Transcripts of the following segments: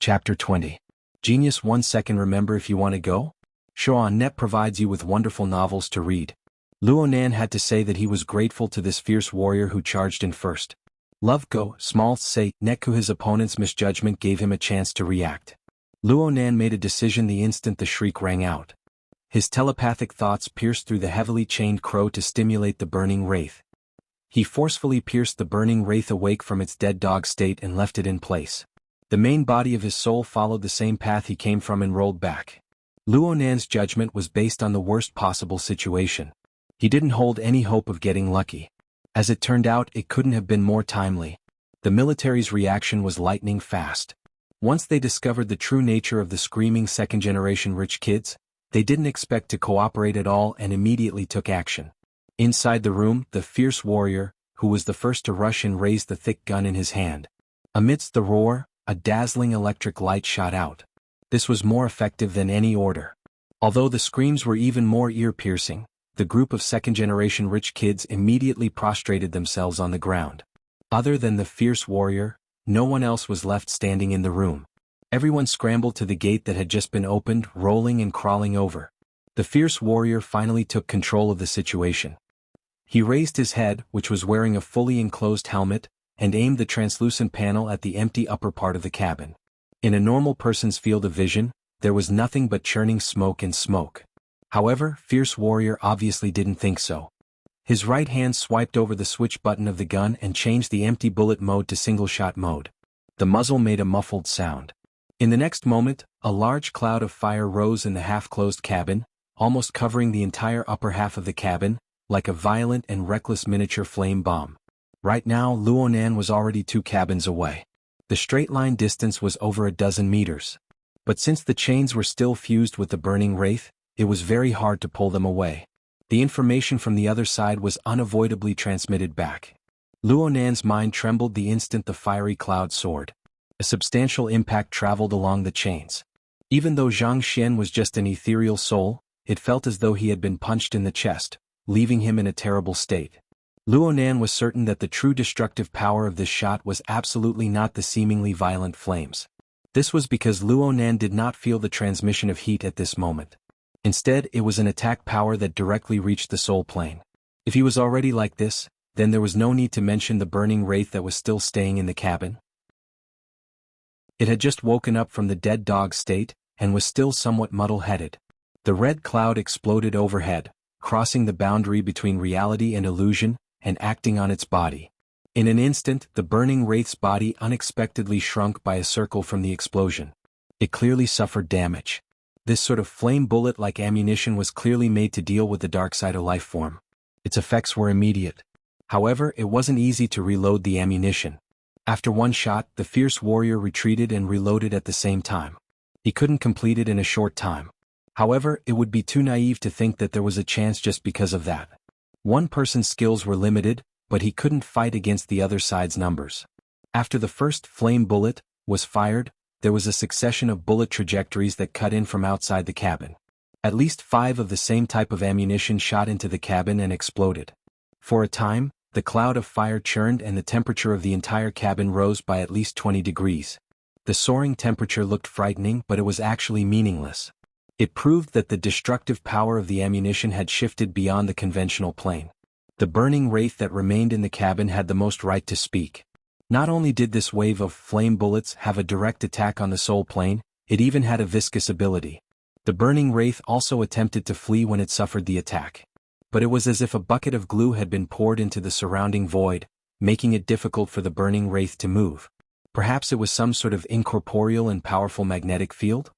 Chapter 20. Genius 1 second. Remember, if you want to go? Net provides you with wonderful novels to read. Luonan had to say that he was grateful to this fierce warrior who charged in first. Love go, small say, Neku. His opponent's misjudgment gave him a chance to react. Luonan made a decision the instant the shriek rang out. His telepathic thoughts pierced through the heavily chained crow to stimulate the burning wraith. He forcefully pierced the burning wraith awake from its dead dog state and left it in place. The main body of his soul followed the same path he came from and rolled back. Luonan's judgment was based on the worst possible situation. He didn't hold any hope of getting lucky. As it turned out, it couldn't have been more timely. The military's reaction was lightning fast. Once they discovered the true nature of the screaming second-generation rich kids, they didn't expect to cooperate at all and immediately took action. Inside the room, the fierce warrior, who was the first to rush in, raised the thick gun in his hand. Amidst the roar, a dazzling electric light shot out. This was more effective than any order. Although the screams were even more ear-piercing, the group of second-generation rich kids immediately prostrated themselves on the ground. Other than the fierce warrior, no one else was left standing in the room. Everyone scrambled to the gate that had just been opened, rolling and crawling over. The fierce warrior finally took control of the situation. He raised his head, which was wearing a fully enclosed helmet, and aimed the translucent panel at the empty upper part of the cabin. In a normal person's field of vision, there was nothing but churning smoke and smoke. However, fierce warrior obviously didn't think so. His right hand swiped over the switch button of the gun and changed the empty bullet mode to single-shot mode. The muzzle made a muffled sound. In the next moment, a large cloud of fire rose in the half-closed cabin, almost covering the entire upper half of the cabin, like a violent and reckless miniature flame bomb. Right now, Luonan was already 2 cabins away. The straight-line distance was over a dozen meters. But since the chains were still fused with the burning wraith, it was very hard to pull them away. The information from the other side was unavoidably transmitted back. Luonan's mind trembled the instant the fiery cloud soared. A substantial impact traveled along the chains. Even though Zhang Xian was just an ethereal soul, it felt as though he had been punched in the chest, leaving him in a terrible state. Luonan was certain that the true destructive power of this shot was absolutely not the seemingly violent flames. This was because Luonan did not feel the transmission of heat at this moment. Instead, it was an attack power that directly reached the soul plane. If he was already like this, then there was no need to mention the burning wraith that was still staying in the cabin. It had just woken up from the dead dog state, and was still somewhat muddle-headed. The red cloud exploded overhead, crossing the boundary between reality and illusion, and acting on its body. In an instant, the burning wraith's body unexpectedly shrunk by a circle from the explosion. It clearly suffered damage. This sort of flame bullet-like ammunition was clearly made to deal with the Darksider life form. Its effects were immediate. However, it wasn't easy to reload the ammunition. After one shot, the fierce warrior retreated and reloaded at the same time. He couldn't complete it in a short time. However, it would be too naive to think that there was a chance just because of that. One person's skills were limited, but he couldn't fight against the other side's numbers. After the first flame bullet was fired, there was a succession of bullet trajectories that cut in from outside the cabin. At least 5 of the same type of ammunition shot into the cabin and exploded. For a time, the cloud of fire churned and the temperature of the entire cabin rose by at least 20 degrees. The soaring temperature looked frightening, but it was actually meaningless. It proved that the destructive power of the ammunition had shifted beyond the conventional plane. The burning wraith that remained in the cabin had the most right to speak. Not only did this wave of flame bullets have a direct attack on the soul plane, it even had a viscous ability. The burning wraith also attempted to flee when it suffered the attack. But it was as if a bucket of glue had been poured into the surrounding void, making it difficult for the burning wraith to move. Perhaps it was some sort of incorporeal and powerful magnetic field?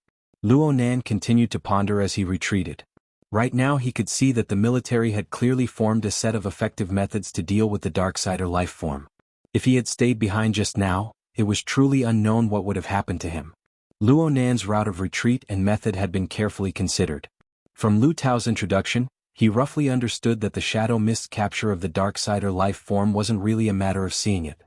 Luonan continued to ponder as he retreated. Right now he could see that the military had clearly formed a set of effective methods to deal with the Darksider life form. If he had stayed behind just now, it was truly unknown what would have happened to him. Luonan's route of retreat and method had been carefully considered. From Lu Tao's introduction, he roughly understood that the shadow mist capture of the Darksider life form wasn't really a matter of seeing it.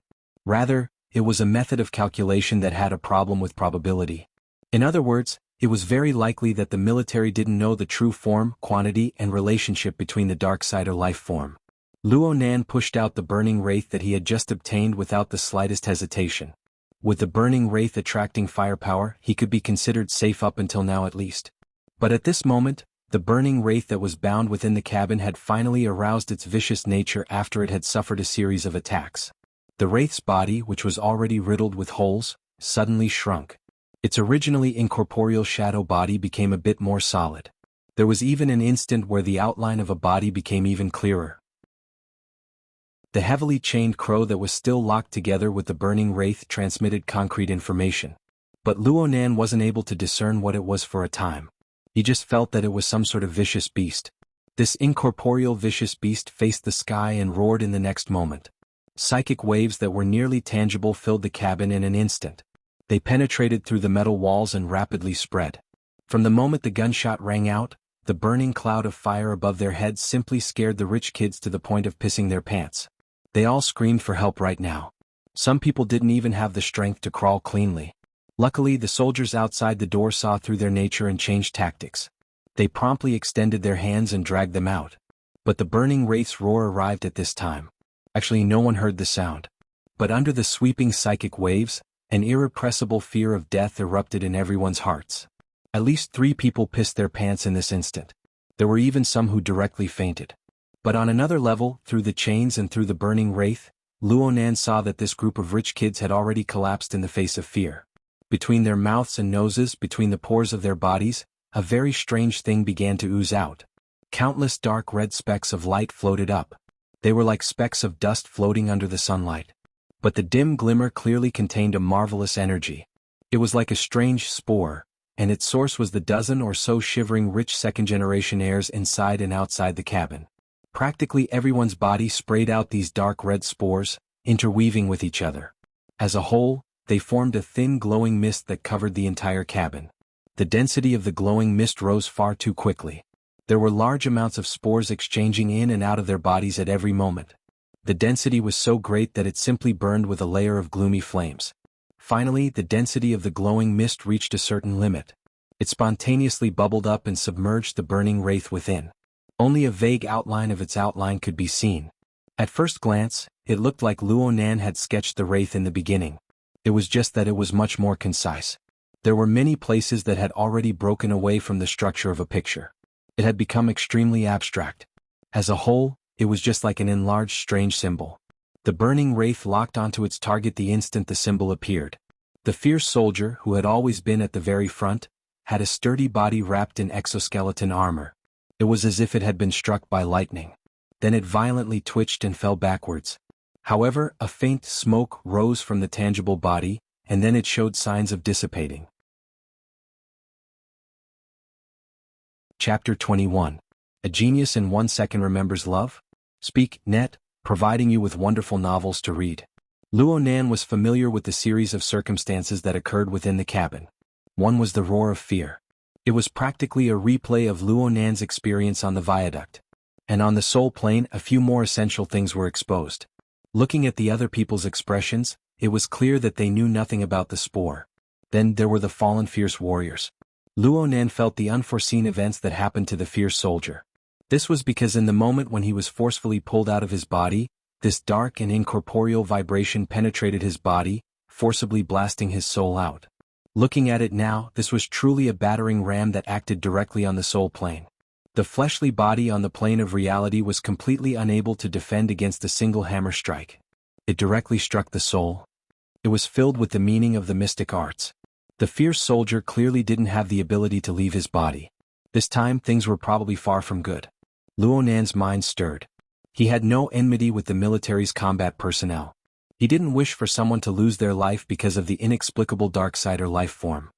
Rather, it was a method of calculation that had a problem with probability. In other words, it was very likely that the military didn't know the true form, quantity, and relationship between the Darksider life form. Luonan pushed out the burning wraith that he had just obtained without the slightest hesitation. With the burning wraith attracting firepower, he could be considered safe up until now at least. But at this moment, the burning wraith that was bound within the cabin had finally aroused its vicious nature after it had suffered a series of attacks. The wraith's body, which was already riddled with holes, suddenly shrunk. Its originally incorporeal shadow body became a bit more solid. There was even an instant where the outline of a body became even clearer. The heavily chained crow that was still locked together with the burning wraith transmitted concrete information. But Luonan wasn't able to discern what it was for a time. He just felt that it was some sort of vicious beast. This incorporeal vicious beast faced the sky and roared in the next moment. Psychic waves that were nearly tangible filled the cabin in an instant. They penetrated through the metal walls and rapidly spread. From the moment the gunshot rang out, the burning cloud of fire above their heads simply scared the rich kids to the point of pissing their pants. They all screamed for help right now. Some people didn't even have the strength to crawl cleanly. Luckily, the soldiers outside the door saw through their nature and changed tactics. They promptly extended their hands and dragged them out. But the burning wraith's roar arrived at this time. Actually, no one heard the sound. But under the sweeping psychic waves, an irrepressible fear of death erupted in everyone's hearts. At least 3 people pissed their pants in this instant. There were even some who directly fainted. But on another level, through the chains and through the burning wraith, Luonan saw that this group of rich kids had already collapsed in the face of fear. Between their mouths and noses, between the pores of their bodies, a very strange thing began to ooze out. Countless dark red specks of light floated up. They were like specks of dust floating under the sunlight. But the dim glimmer clearly contained a marvelous energy. It was like a strange spore, and its source was the dozen or so shivering rich second-generation heirs inside and outside the cabin. Practically everyone's body sprayed out these dark red spores, interweaving with each other. As a whole, they formed a thin glowing mist that covered the entire cabin. The density of the glowing mist rose far too quickly. There were large amounts of spores exchanging in and out of their bodies at every moment. The density was so great that it simply burned with a layer of gloomy flames. Finally, the density of the glowing mist reached a certain limit. It spontaneously bubbled up and submerged the burning wraith within. Only a vague outline of its outline could be seen. At first glance, it looked like Luonan had sketched the wraith in the beginning. It was just that it was much more concise. There were many places that had already broken away from the structure of a picture. It had become extremely abstract. As a whole, it was just like an enlarged strange symbol. The burning wraith locked onto its target the instant the symbol appeared. The fierce soldier, who had always been at the very front, had a sturdy body wrapped in exoskeleton armor. It was as if it had been struck by lightning. Then it violently twitched and fell backwards. However, a faint smoke rose from the tangible body, and then it showed signs of dissipating. Chapter 21. A Genius in 1 Second Remembers Love? Speak, Net, providing you with wonderful novels to read. Luonan was familiar with the series of circumstances that occurred within the cabin. One was the roar of fear. It was practically a replay of Luonan's experience on the viaduct. And on the soul plane, a few more essential things were exposed. Looking at the other people's expressions, it was clear that they knew nothing about the spore. Then there were the fallen fierce warriors. Luonan felt the unforeseen events that happened to the fierce soldier. This was because in the moment when he was forcefully pulled out of his body, this dark and incorporeal vibration penetrated his body, forcibly blasting his soul out. Looking at it now, this was truly a battering ram that acted directly on the soul plane. The fleshly body on the plane of reality was completely unable to defend against a single hammer strike. It directly struck the soul. It was filled with the meaning of the mystic arts. The fierce soldier clearly didn't have the ability to leave his body. This time things were probably far from good. Luonan's mind stirred. He had no enmity with the military's combat personnel. He didn't wish for someone to lose their life because of the inexplicable Darksider life form.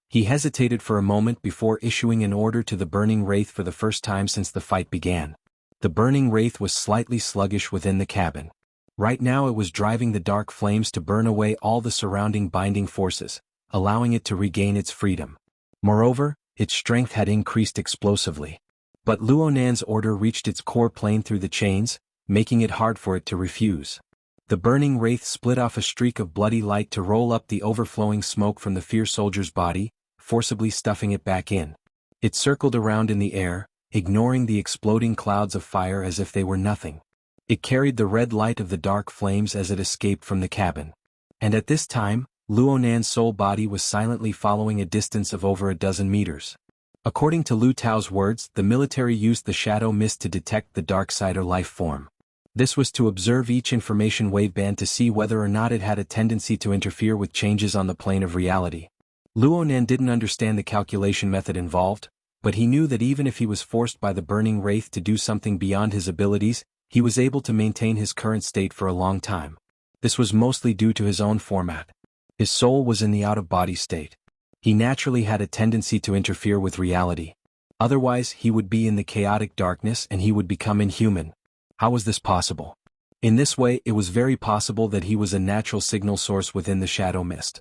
He hesitated for a moment before issuing an order to the burning wraith for the first time since the fight began. The burning wraith was slightly sluggish within the cabin. Right now it was driving the dark flames to burn away all the surrounding binding forces, allowing it to regain its freedom. Moreover, its strength had increased explosively. But Luonan's order reached its core plane through the chains, making it hard for it to refuse. The burning wraith split off a streak of bloody light to roll up the overflowing smoke from the fierce soldier's body, forcibly stuffing it back in. It circled around in the air, ignoring the exploding clouds of fire as if they were nothing. It carried the red light of the dark flames as it escaped from the cabin. And at this time, Luonan's soul body was silently following a distance of over a dozen meters. According to Lu Tao's words, the military used the shadow mist to detect the Darksider life form. This was to observe each information waveband to see whether or not it had a tendency to interfere with changes on the plane of reality. Luonan didn't understand the calculation method involved, but he knew that even if he was forced by the burning wraith to do something beyond his abilities, he was able to maintain his current state for a long time. This was mostly due to his own format. His soul was in the out-of-body state. He naturally had a tendency to interfere with reality. Otherwise, he would be in the chaotic darkness and he would become inhuman. How was this possible? In this way, it was very possible that he was a natural signal source within the shadow mist.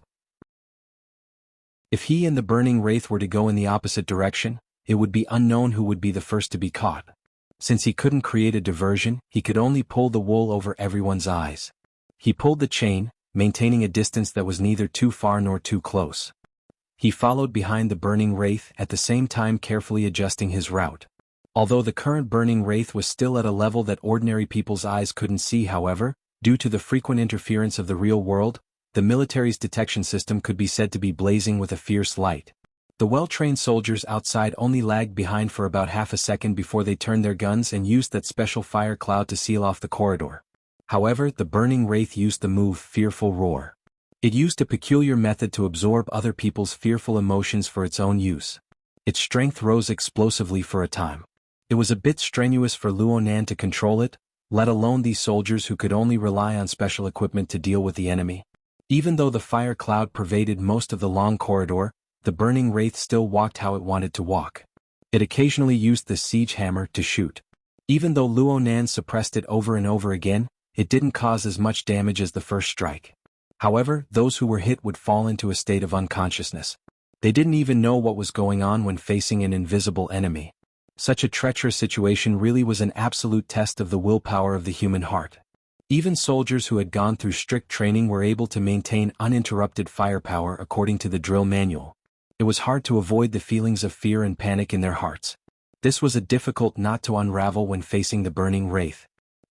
If he and the burning wraith were to go in the opposite direction, it would be unknown who would be the first to be caught. Since he couldn't create a diversion, he could only pull the wool over everyone's eyes. He pulled the chain, maintaining a distance that was neither too far nor too close. He followed behind the burning wraith, at the same time carefully adjusting his route. Although the current burning wraith was still at a level that ordinary people's eyes couldn't see, however, due to the frequent interference of the real world, the military's detection system could be said to be blazing with a fierce light. The well-trained soldiers outside only lagged behind for about half a second before they turned their guns and used that special fire cloud to seal off the corridor. However, the burning wraith used the move Fearful Roar. It used a peculiar method to absorb other people's fearful emotions for its own use. Its strength rose explosively for a time. It was a bit strenuous for Luonan to control it, let alone these soldiers who could only rely on special equipment to deal with the enemy. Even though the fire cloud pervaded most of the long corridor, the burning wraith still walked how it wanted to walk. It occasionally used the siege hammer to shoot. Even though Luonan suppressed it over and over again, it didn't cause as much damage as the first strike. However, those who were hit would fall into a state of unconsciousness. They didn't even know what was going on when facing an invisible enemy. Such a treacherous situation really was an absolute test of the willpower of the human heart. Even soldiers who had gone through strict training were able to maintain uninterrupted firepower according to the drill manual. It was hard to avoid the feelings of fear and panic in their hearts. This was a difficult knot to unravel when facing the burning wraith.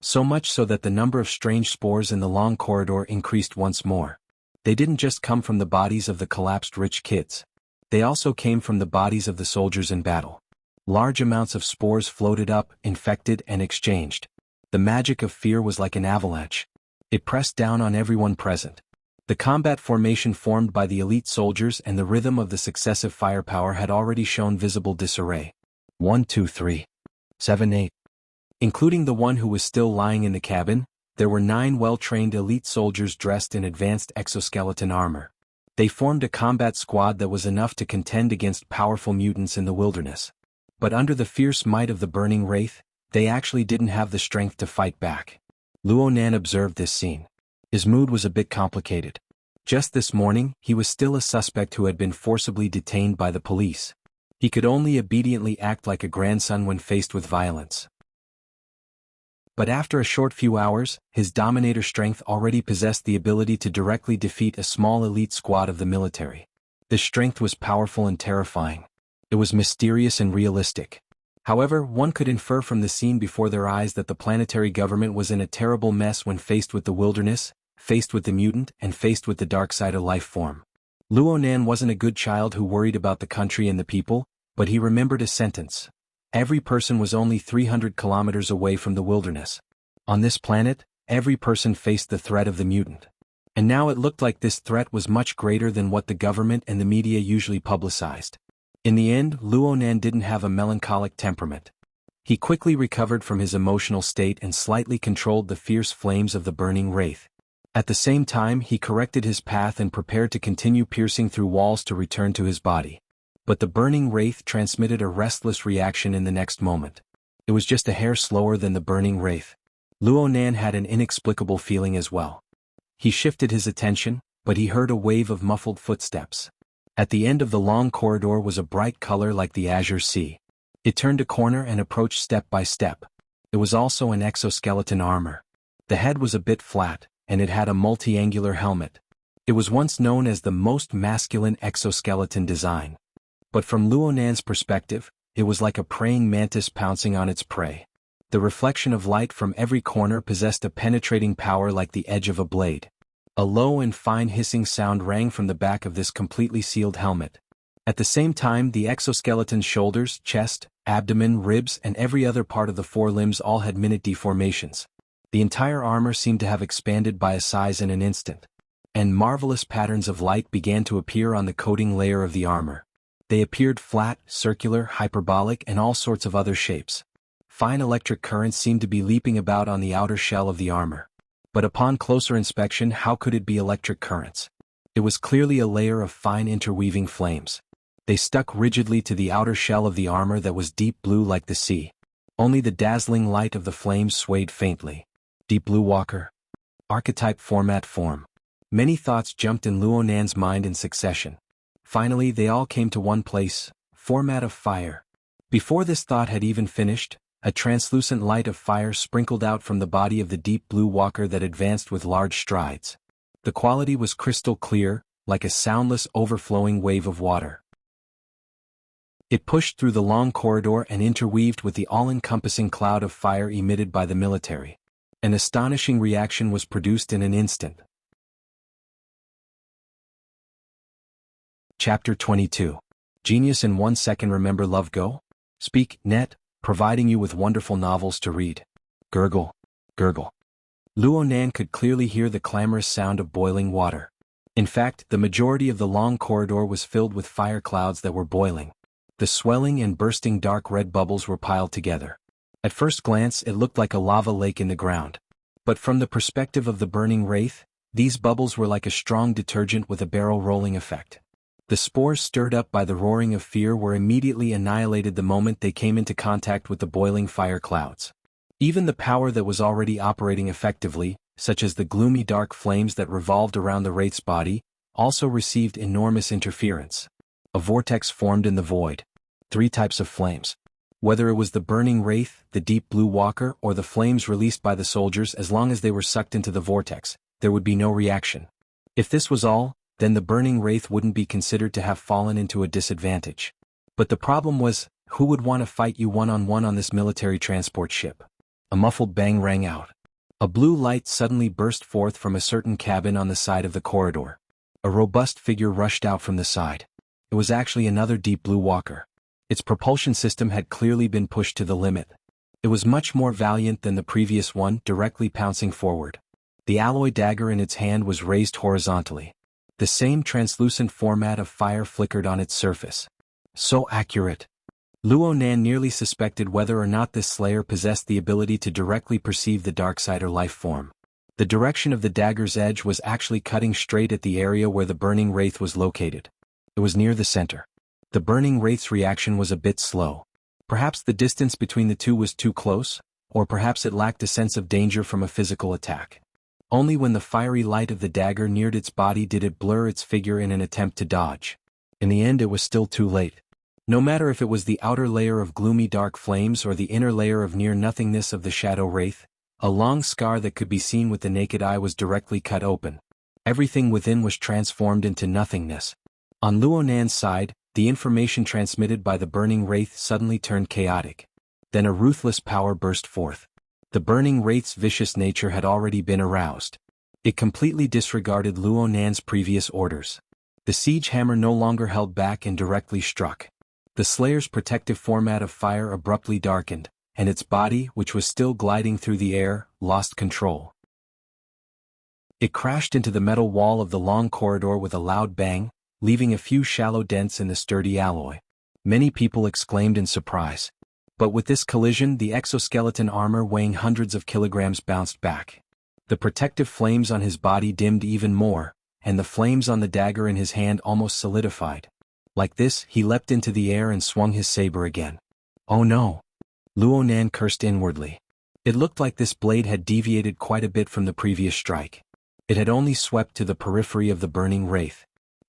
So much so that the number of strange spores in the long corridor increased once more. They didn't just come from the bodies of the collapsed rich kids. They also came from the bodies of the soldiers in battle. Large amounts of spores floated up, infected, and exchanged. The magic of fear was like an avalanche. It pressed down on everyone present. The combat formation formed by the elite soldiers and the rhythm of the successive firepower had already shown visible disarray. 1, 2, 3, 7, 8. Including the one who was still lying in the cabin, there were 9 well-trained elite soldiers dressed in advanced exoskeleton armor. They formed a combat squad that was enough to contend against powerful mutants in the wilderness. But under the fierce might of the burning wraith, they actually didn't have the strength to fight back. Luonan observed this scene. His mood was a bit complicated. Just this morning, he was still a suspect who had been forcibly detained by the police. He could only obediently act like a grandson when faced with violence. But after a short few hours, his dominator strength already possessed the ability to directly defeat a small elite squad of the military. This strength was powerful and terrifying. It was mysterious and realistic. However, one could infer from the scene before their eyes that the planetary government was in a terrible mess when faced with the wilderness, faced with the mutant, and faced with the Darksider life form. Luonan wasn't a good child who worried about the country and the people, but he remembered a sentence. Every person was only 300 kilometers away from the wilderness. On this planet, every person faced the threat of the mutant. And now it looked like this threat was much greater than what the government and the media usually publicized. In the end, Luonan didn't have a melancholic temperament. He quickly recovered from his emotional state and slightly controlled the fierce flames of the burning wraith. At the same time, he corrected his path and prepared to continue piercing through walls to return to his body. But the burning wraith transmitted a restless reaction in the next moment. It was just a hair slower than the burning wraith. Luonan had an inexplicable feeling as well. He shifted his attention, but he heard a wave of muffled footsteps. At the end of the long corridor was a bright color like the azure sea. It turned a corner and approached step by step. It was also an exoskeleton armor. The head was a bit flat, and it had a multi-angular helmet. It was once known as the most masculine exoskeleton design. But from Luonan's perspective, it was like a praying mantis pouncing on its prey. The reflection of light from every corner possessed a penetrating power like the edge of a blade. A low and fine hissing sound rang from the back of this completely sealed helmet. At the same time, the exoskeleton's shoulders, chest, abdomen, ribs, and every other part of the forelimbs all had minute deformations. The entire armor seemed to have expanded by a size in an instant. And marvelous patterns of light began to appear on the coating layer of the armor. They appeared flat, circular, hyperbolic, and all sorts of other shapes. Fine electric currents seemed to be leaping about on the outer shell of the armor. But upon closer inspection, how could it be electric currents? It was clearly a layer of fine interweaving flames. They stuck rigidly to the outer shell of the armor that was deep blue like the sea. Only the dazzling light of the flames swayed faintly. Deep Blue Walker. Archetype format form. Many thoughts jumped in Luo Nan's mind in succession. Finally, they all came to one place: format of fire. Before this thought had even finished, a translucent light of fire sprinkled out from the body of the Deep Blue Walker that advanced with large strides. The quality was crystal clear, like a soundless overflowing wave of water. It pushed through the long corridor and interweaved with the all-encompassing cloud of fire emitted by the military. An astonishing reaction was produced in an instant. Chapter 22. Genius in 1 second. Remember Love Go? Speak, net, providing you with wonderful novels to read. Gurgle, gurgle. Luo Nan could clearly hear the clamorous sound of boiling water. In fact, the majority of the long corridor was filled with fire clouds that were boiling. The swelling and bursting dark red bubbles were piled together. At first glance, it looked like a lava lake in the ground. But from the perspective of the burning wraith, these bubbles were like a strong detergent with a barrel-rolling effect. The spores stirred up by the roaring of fear were immediately annihilated the moment they came into contact with the boiling fire clouds. Even the power that was already operating effectively, such as the gloomy dark flames that revolved around the wraith's body, also received enormous interference. A vortex formed in the void. 3 types of flames. Whether it was the burning wraith, the Deep Blue Walker, or the flames released by the soldiers, as long as they were sucked into the vortex, there would be no reaction. If this was all, then the burning wraith wouldn't be considered to have fallen into a disadvantage. But the problem was, who would want to fight you one-on-one on this military transport ship? A muffled bang rang out. A blue light suddenly burst forth from a certain cabin on the side of the corridor. A robust figure rushed out from the side. It was actually another Deep Blue Walker. Its propulsion system had clearly been pushed to the limit. It was much more valiant than the previous one, directly pouncing forward. The alloy dagger in its hand was raised horizontally. The same translucent format of fire flickered on its surface. So accurate. Luo Nan nearly suspected whether or not this slayer possessed the ability to directly perceive the Darksider life form. The direction of the dagger's edge was actually cutting straight at the area where the burning wraith was located. It was near the center. The burning wraith's reaction was a bit slow. Perhaps the distance between the two was too close, or perhaps it lacked a sense of danger from a physical attack. Only when the fiery light of the dagger neared its body did it blur its figure in an attempt to dodge. In the end, it was still too late. No matter if it was the outer layer of gloomy dark flames or the inner layer of near-nothingness of the shadow wraith, a long scar that could be seen with the naked eye was directly cut open. Everything within was transformed into nothingness. On Luo Nan's side, the information transmitted by the burning wraith suddenly turned chaotic. Then a ruthless power burst forth. The burning wraith's vicious nature had already been aroused. It completely disregarded Luo Nan's previous orders. The siege hammer no longer held back and directly struck. The Slayer's protective format of fire abruptly darkened, and its body, which was still gliding through the air, lost control. It crashed into the metal wall of the long corridor with a loud bang, leaving a few shallow dents in the sturdy alloy. Many people exclaimed in surprise. But with this collision, the exoskeleton armor weighing hundreds of kilograms bounced back. The protective flames on his body dimmed even more, and the flames on the dagger in his hand almost solidified. Like this, he leapt into the air and swung his saber again. Oh no! Luo Nan cursed inwardly. It looked like this blade had deviated quite a bit from the previous strike. It had only swept to the periphery of the burning wraith.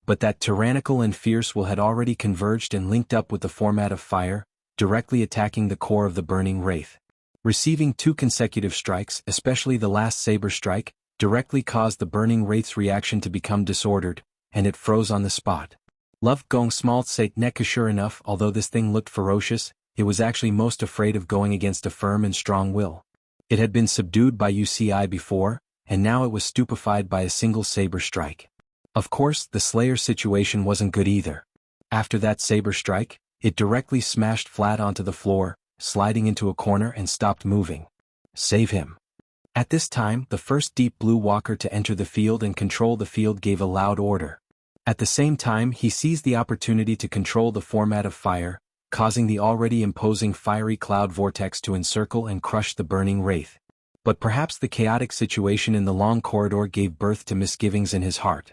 But that tyrannical and fierce will had already converged and linked up with the format of fire, directly attacking the core of the burning wraith. Receiving 2 consecutive strikes, especially the last saber strike, directly caused the burning wraith's reaction to become disordered, and it froze on the spot. Love Gong smalt sate Neka. Sure enough, although this thing looked ferocious, it was actually most afraid of going against a firm and strong will. It had been subdued by Wuxia before, and now it was stupefied by a single saber strike. Of course, the Slayer's situation wasn't good either. After that saber strike, it directly smashed flat onto the floor, sliding into a corner and stopped moving. Save him. At this time, the first Deep Blue Walker to enter the field and control the field gave a loud order. At the same time, he seized the opportunity to control the format of fire, causing the already imposing fiery cloud vortex to encircle and crush the burning wraith. But perhaps the chaotic situation in the long corridor gave birth to misgivings in his heart.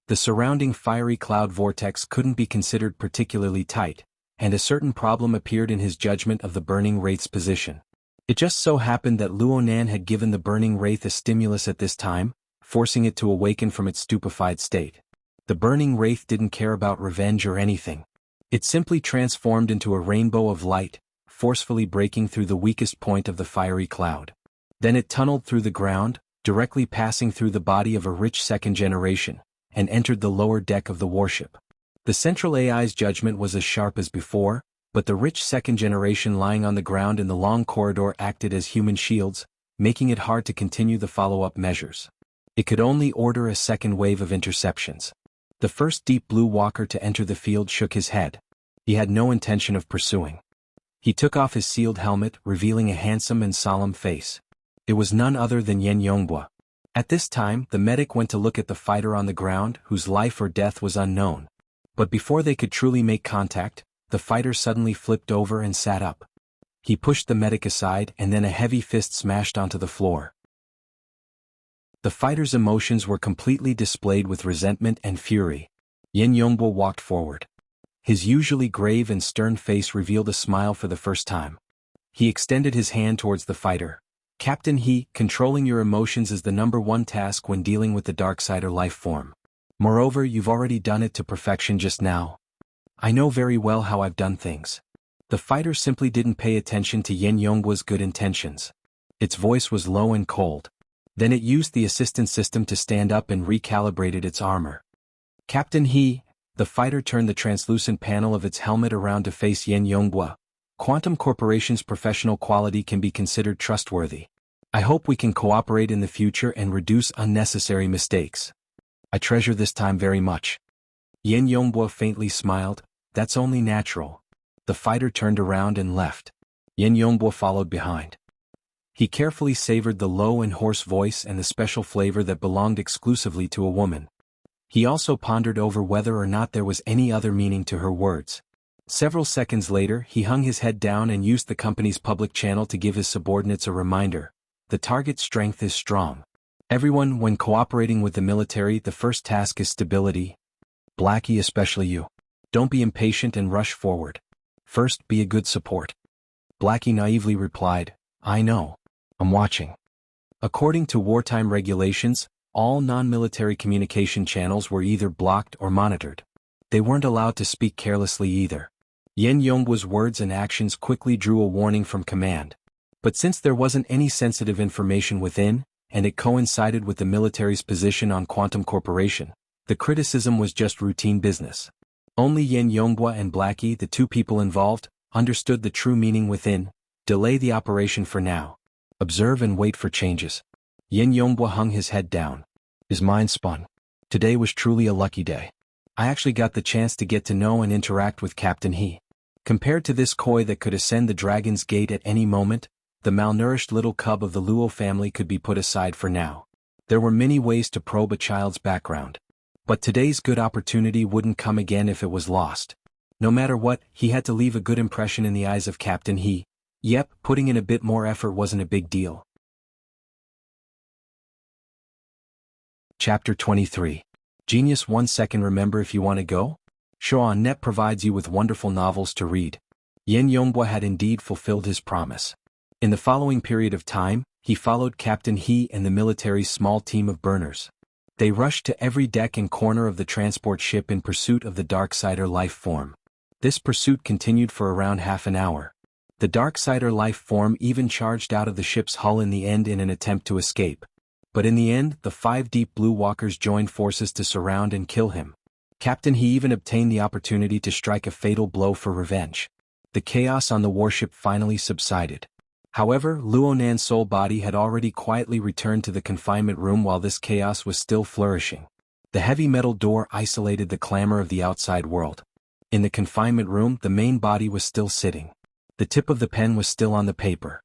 The surrounding fiery cloud vortex couldn't be considered particularly tight, and a certain problem appeared in his judgment of the burning wraith's position. It just so happened that Luo Nan had given the burning wraith a stimulus at this time, forcing it to awaken from its stupefied state. The burning wraith didn't care about revenge or anything. It simply transformed into a rainbow of light, forcefully breaking through the weakest point of the fiery cloud. Then it tunneled through the ground, directly passing through the body of a rich second generation, and entered the lower deck of the warship. The central AI's judgment was as sharp as before, but the rich second generation lying on the ground in the long corridor acted as human shields, making it hard to continue the follow-up measures. It could only order a second wave of interceptions. The first Deep Blue Walker to enter the field shook his head. He had no intention of pursuing. He took off his sealed helmet, revealing a handsome and solemn face. It was none other than Yen Yongbua. At this time, the medic went to look at the fighter on the ground, whose life or death was unknown. But before they could truly make contact, the fighter suddenly flipped over and sat up. He pushed the medic aside and then a heavy fist smashed onto the floor. The fighter's emotions were completely displayed with resentment and fury. Yen Yongbua walked forward. His usually grave and stern face revealed a smile for the first time. He extended his hand towards the fighter. Captain He, controlling your emotions is the #1 task when dealing with the Darksider life form. Moreover, you've already done it to perfection just now. I know very well how I've done things. The fighter simply didn't pay attention to Yen Yongbua's good intentions. Its voice was low and cold. Then it used the assistance system to stand up and recalibrated its armor. Captain He, the fighter turned the translucent panel of its helmet around to face Yen Yongbua. Quantum Corporation's professional quality can be considered trustworthy. I hope we can cooperate in the future and reduce unnecessary mistakes. I treasure this time very much. Yen Yongbua faintly smiled. That's only natural. The fighter turned around and left. Yen Yongbua followed behind. He carefully savored the low and hoarse voice and the special flavor that belonged exclusively to a woman. He also pondered over whether or not there was any other meaning to her words. Several seconds later, he hung his head down and used the company's public channel to give his subordinates a reminder. The target strength is strong. Everyone, when cooperating with the military, the first task is stability. Blackie, especially you. Don't be impatient and rush forward. First, be a good support. Blackie naively replied, I know. I'm watching. According to wartime regulations, all non-military communication channels were either blocked or monitored. They weren't allowed to speak carelessly either. Yen Yongbua's words and actions quickly drew a warning from command. But since there wasn't any sensitive information within, and it coincided with the military's position on Quantum Corporation, the criticism was just routine business. Only Yen Yongbua and Blackie, the two people involved, understood the true meaning within. Delay the operation for now. Observe and wait for changes. Yen Yongbua hung his head down. His mind spun. Today was truly a lucky day. I actually got the chance to get to know and interact with Captain He. Compared to this koi that could ascend the Dragon's Gate at any moment, the malnourished little cub of the Luo family could be put aside for now. There were many ways to probe a child's background. But today's good opportunity wouldn't come again if it was lost. No matter what, he had to leave a good impression in the eyes of Captain He. Yep, putting in a bit more effort wasn't a big deal. Chapter 23. Genius 1 second. Remember if you want to go? Show.net provides you with wonderful novels to read. Yen Yongbua had indeed fulfilled his promise. In the following period of time, he followed Captain He and the military's small team of burners. They rushed to every deck and corner of the transport ship in pursuit of the Darksider life form. This pursuit continued for around half an hour. The Darksider life form even charged out of the ship's hull in the end in an attempt to escape. But in the end, the 5 Deep Blue Walkers joined forces to surround and kill him. Captain He even obtained the opportunity to strike a fatal blow for revenge. The chaos on the warship finally subsided. However, Luonan's soul body had already quietly returned to the confinement room while this chaos was still flourishing. The heavy metal door isolated the clamor of the outside world. In the confinement room, the main body was still sitting. The tip of the pen was still on the paper.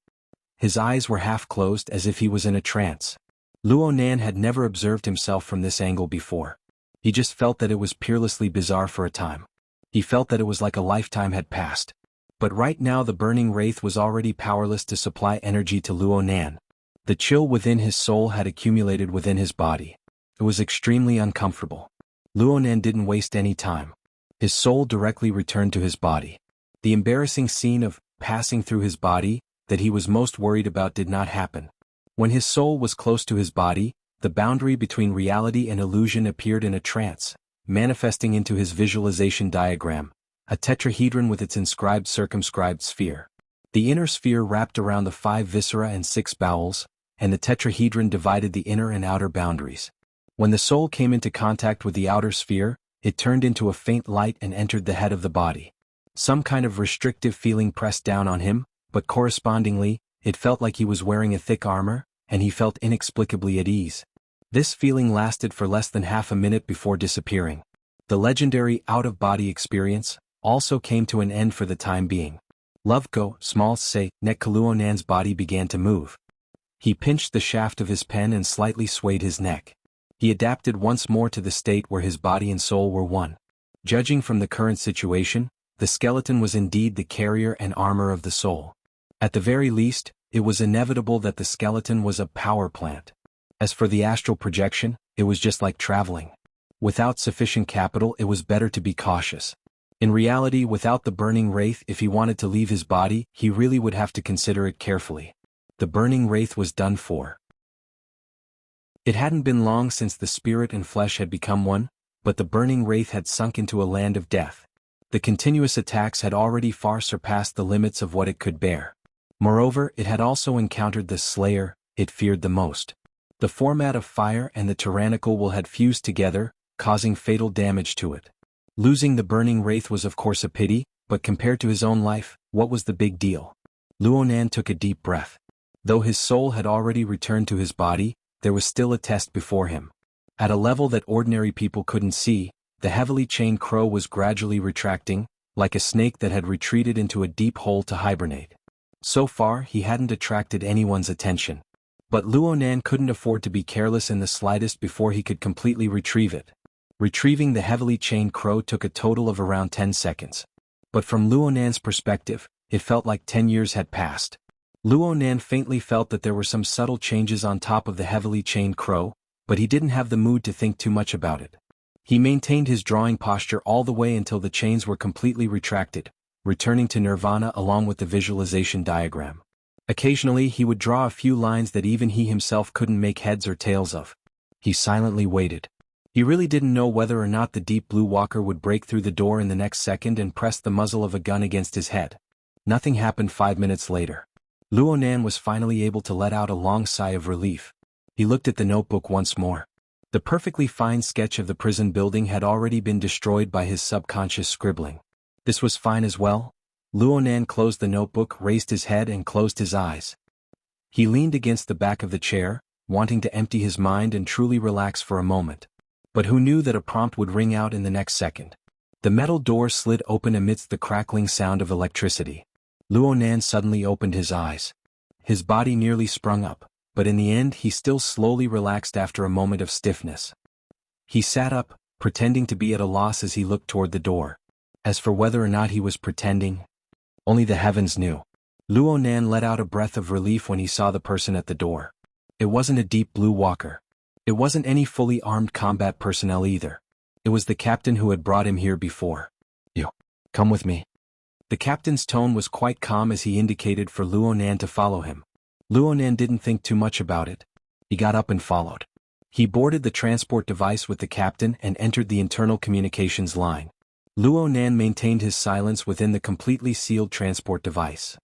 His eyes were half closed as if he was in a trance. Luonan had never observed himself from this angle before. He just felt that it was peerlessly bizarre for a time. He felt that it was like a lifetime had passed. But right now the burning wraith was already powerless to supply energy to Luonan. The chill within his soul had accumulated within his body. It was extremely uncomfortable. Luonan didn't waste any time. His soul directly returned to his body. The embarrassing scene of passing through his body that he was most worried about did not happen. When his soul was close to his body, the boundary between reality and illusion appeared in a trance, manifesting into his visualization diagram, a tetrahedron with its inscribed circumscribed sphere. The inner sphere wrapped around the 5 viscera and 6 bowels, and the tetrahedron divided the inner and outer boundaries. When the soul came into contact with the outer sphere, it turned into a faint light and entered the head of the body. Some kind of restrictive feeling pressed down on him, but correspondingly, it felt like he was wearing a thick armor, and he felt inexplicably at ease. This feeling lasted for less than half a minute before disappearing. The legendary out-of-body experience also came to an end for the time being. Loveko, small say, Luonan's body began to move. He pinched the shaft of his pen and slightly swayed his neck. He adapted once more to the state where his body and soul were one. Judging from the current situation, the skeleton was indeed the carrier and armor of the soul. At the very least, it was inevitable that the skeleton was a power plant. As for the astral projection, it was just like traveling. Without sufficient capital, it was better to be cautious. In reality, without the burning wraith, if he wanted to leave his body, he really would have to consider it carefully. The burning wraith was done for. It hadn't been long since the spirit and flesh had become one, but the burning wraith had sunk into a land of death. The continuous attacks had already far surpassed the limits of what it could bear. Moreover, it had also encountered the slayer it feared the most. The format of fire and the tyrannical will had fused together, causing fatal damage to it. Losing the burning wraith was of course a pity, but compared to his own life, what was the big deal? Luonan took a deep breath. Though his soul had already returned to his body, there was still a test before him. At a level that ordinary people couldn't see, the heavily chained crow was gradually retracting, like a snake that had retreated into a deep hole to hibernate. So far, he hadn't attracted anyone's attention. But Luonan couldn't afford to be careless in the slightest before he could completely retrieve it. Retrieving the heavily chained crow took a total of around 10 seconds. But from Luonan's perspective, it felt like 10 years had passed. Luonan faintly felt that there were some subtle changes on top of the heavily chained crow, but he didn't have the mood to think too much about it. He maintained his drawing posture all the way until the chains were completely retracted, returning to nirvana along with the visualization diagram. Occasionally he would draw a few lines that even he himself couldn't make heads or tails of. He silently waited. He really didn't know whether or not the deep blue walker would break through the door in the next second and press the muzzle of a gun against his head. Nothing happened 5 minutes later. Luonan was finally able to let out a long sigh of relief. He looked at the notebook once more. The perfectly fine sketch of the prison building had already been destroyed by his subconscious scribbling. This was fine as well. Luonan closed the notebook, raised his head and closed his eyes. He leaned against the back of the chair, wanting to empty his mind and truly relax for a moment. But who knew that a prompt would ring out in the next second? The metal door slid open amidst the crackling sound of electricity. Luonan suddenly opened his eyes. His body nearly sprung up, but in the end he still slowly relaxed after a moment of stiffness. He sat up, pretending to be at a loss as he looked toward the door. As for whether or not he was pretending, only the heavens knew. Luonan let out a breath of relief when he saw the person at the door. It wasn't a deep blue walker. It wasn't any fully armed combat personnel either. It was the captain who had brought him here before. "You, come with me." The captain's tone was quite calm as he indicated for Luonan to follow him. Luonan didn't think too much about it. He got up and followed. He boarded the transport device with the captain and entered the internal communications line. Luonan maintained his silence within the completely sealed transport device.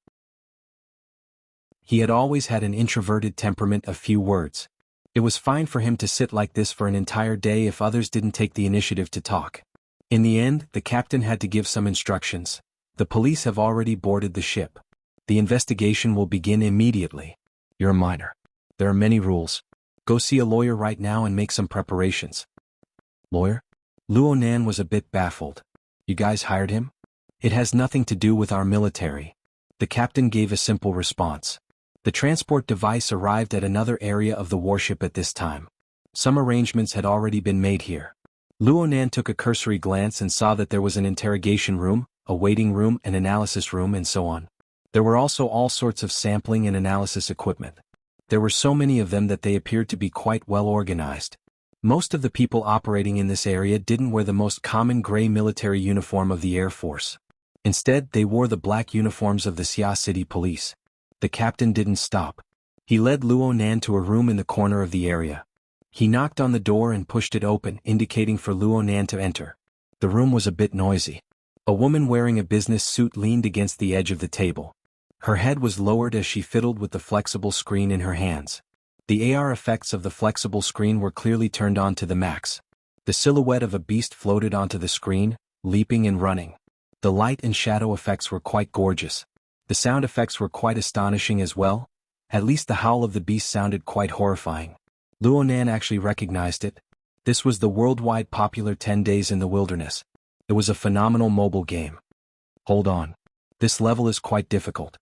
He had always had an introverted temperament of few words. It was fine for him to sit like this for an entire day if others didn't take the initiative to talk. In the end, the captain had to give some instructions. The police have already boarded the ship. The investigation will begin immediately. You're a minor. There are many rules. Go see a lawyer right now and make some preparations. Lawyer? Luo Nan was a bit baffled. You guys hired him? It has nothing to do with our military. The captain gave a simple response. The transport device arrived at another area of the warship at this time. Some arrangements had already been made here. Luo Nan took a cursory glance and saw that there was an interrogation room, a waiting room, an analysis room, and so on. There were also all sorts of sampling and analysis equipment. There were so many of them that they appeared to be quite well organized. Most of the people operating in this area didn't wear the most common gray military uniform of the Air Force. Instead, they wore the black uniforms of the Xia City Police. The captain didn't stop. He led Luo Nan to a room in the corner of the area. He knocked on the door and pushed it open, indicating for Luo Nan to enter. The room was a bit noisy. A woman wearing a business suit leaned against the edge of the table. Her head was lowered as she fiddled with the flexible screen in her hands. The AR effects of the flexible screen were clearly turned on to the max. The silhouette of a beast floated onto the screen, leaping and running. The light and shadow effects were quite gorgeous. The sound effects were quite astonishing as well. At least the howl of the beast sounded quite horrifying. Luo Nan actually recognized it. This was the worldwide popular 10 Days in the Wilderness. It was a phenomenal mobile game. Hold on. This level is quite difficult.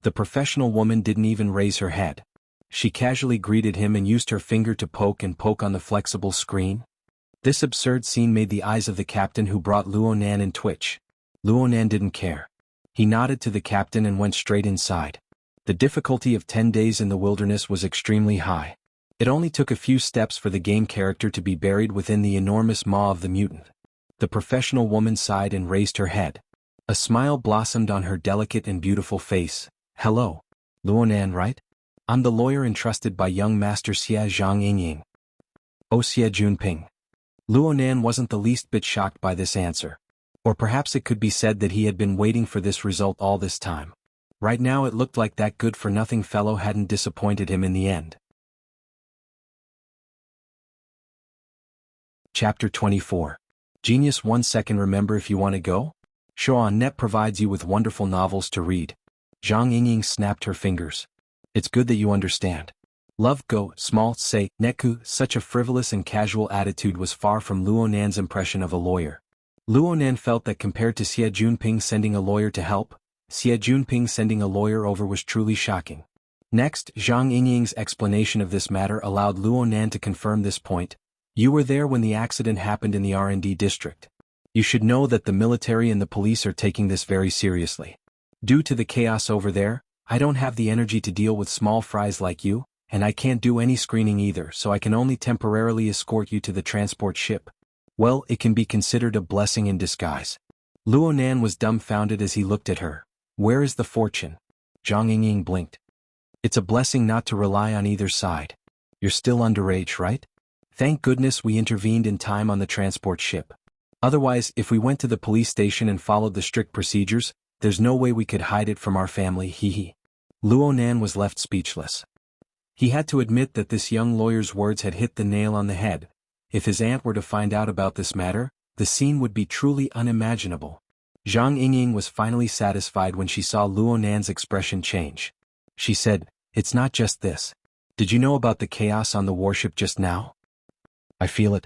The professional woman didn't even raise her head. She casually greeted him and used her finger to poke on the flexible screen. This absurd scene made the eyes of the captain who brought Luo Nan in twitch. Luo Nan didn't care. He nodded to the captain and went straight inside. The difficulty of 10 Days in the Wilderness was extremely high. It only took a few steps for the game character to be buried within the enormous maw of the mutant. The professional woman sighed and raised her head. A smile blossomed on her delicate and beautiful face. Hello. Luo Nan, right? I'm the lawyer entrusted by young Master Xia Zhang Yingying. Oh, Xia Junping. Luo Nan wasn't the least bit shocked by this answer. Or perhaps it could be said that he had been waiting for this result all this time. Right now it looked like that good-for-nothing fellow hadn't disappointed him in the end. Chapter 24. Genius 1 second. Remember if you want to go? Show.net provides you with wonderful novels to read. Zhang Yingying snapped her fingers. It's good that you understand. Love go, small, say, neku. Such a frivolous and casual attitude was far from Luo Nan's impression of a lawyer. Luo Nan felt that compared to Xia Junping sending a lawyer to help, Xia Junping sending a lawyer over was truly shocking. Next, Zhang Yingying's explanation of this matter allowed Luo Nan to confirm this point. You were there when the accident happened in the R&D district. You should know that the military and the police are taking this very seriously. Due to the chaos over there, I don't have the energy to deal with small fries like you, and I can't do any screening either, so I can only temporarily escort you to the transport ship. Well, it can be considered a blessing in disguise. Luo Nan was dumbfounded as he looked at her. Where is the fortune? Zhang Yingying blinked. It's a blessing not to rely on either side. You're still underage, right? Thank goodness we intervened in time on the transport ship. Otherwise, if we went to the police station and followed the strict procedures, there's no way we could hide it from our family, hee. Luo Nan was left speechless. He had to admit that this young lawyer's words had hit the nail on the head. If his aunt were to find out about this matter, the scene would be truly unimaginable. Zhang Yingying was finally satisfied when she saw Luo Nan's expression change. She said, It's not just this. Did you know about the chaos on the warship just now? I feel it.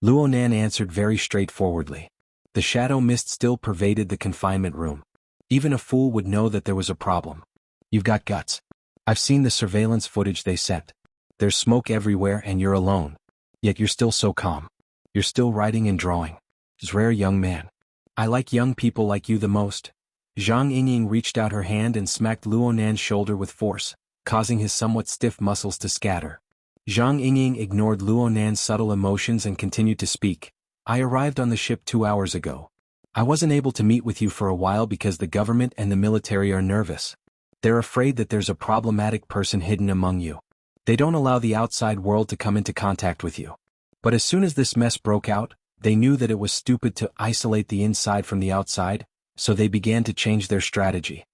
Luo Nan answered very straightforwardly. The shadow mist still pervaded the confinement room. Even a fool would know that there was a problem. You've got guts. I've seen the surveillance footage they sent. There's smoke everywhere and you're alone. Yet you're still so calm. You're still writing and drawing. It's rare, young man. I like young people like you the most. Zhang Yingying reached out her hand and smacked Luo Nan's shoulder with force, causing his somewhat stiff muscles to scatter. Zhang Yingying ignored Luo Nan's subtle emotions and continued to speak. I arrived on the ship 2 hours ago. I wasn't able to meet with you for a while because the government and the military are nervous. They're afraid that there's a problematic person hidden among you. They don't allow the outside world to come into contact with you. But as soon as this mess broke out, they knew that it was stupid to isolate the inside from the outside, so they began to change their strategy.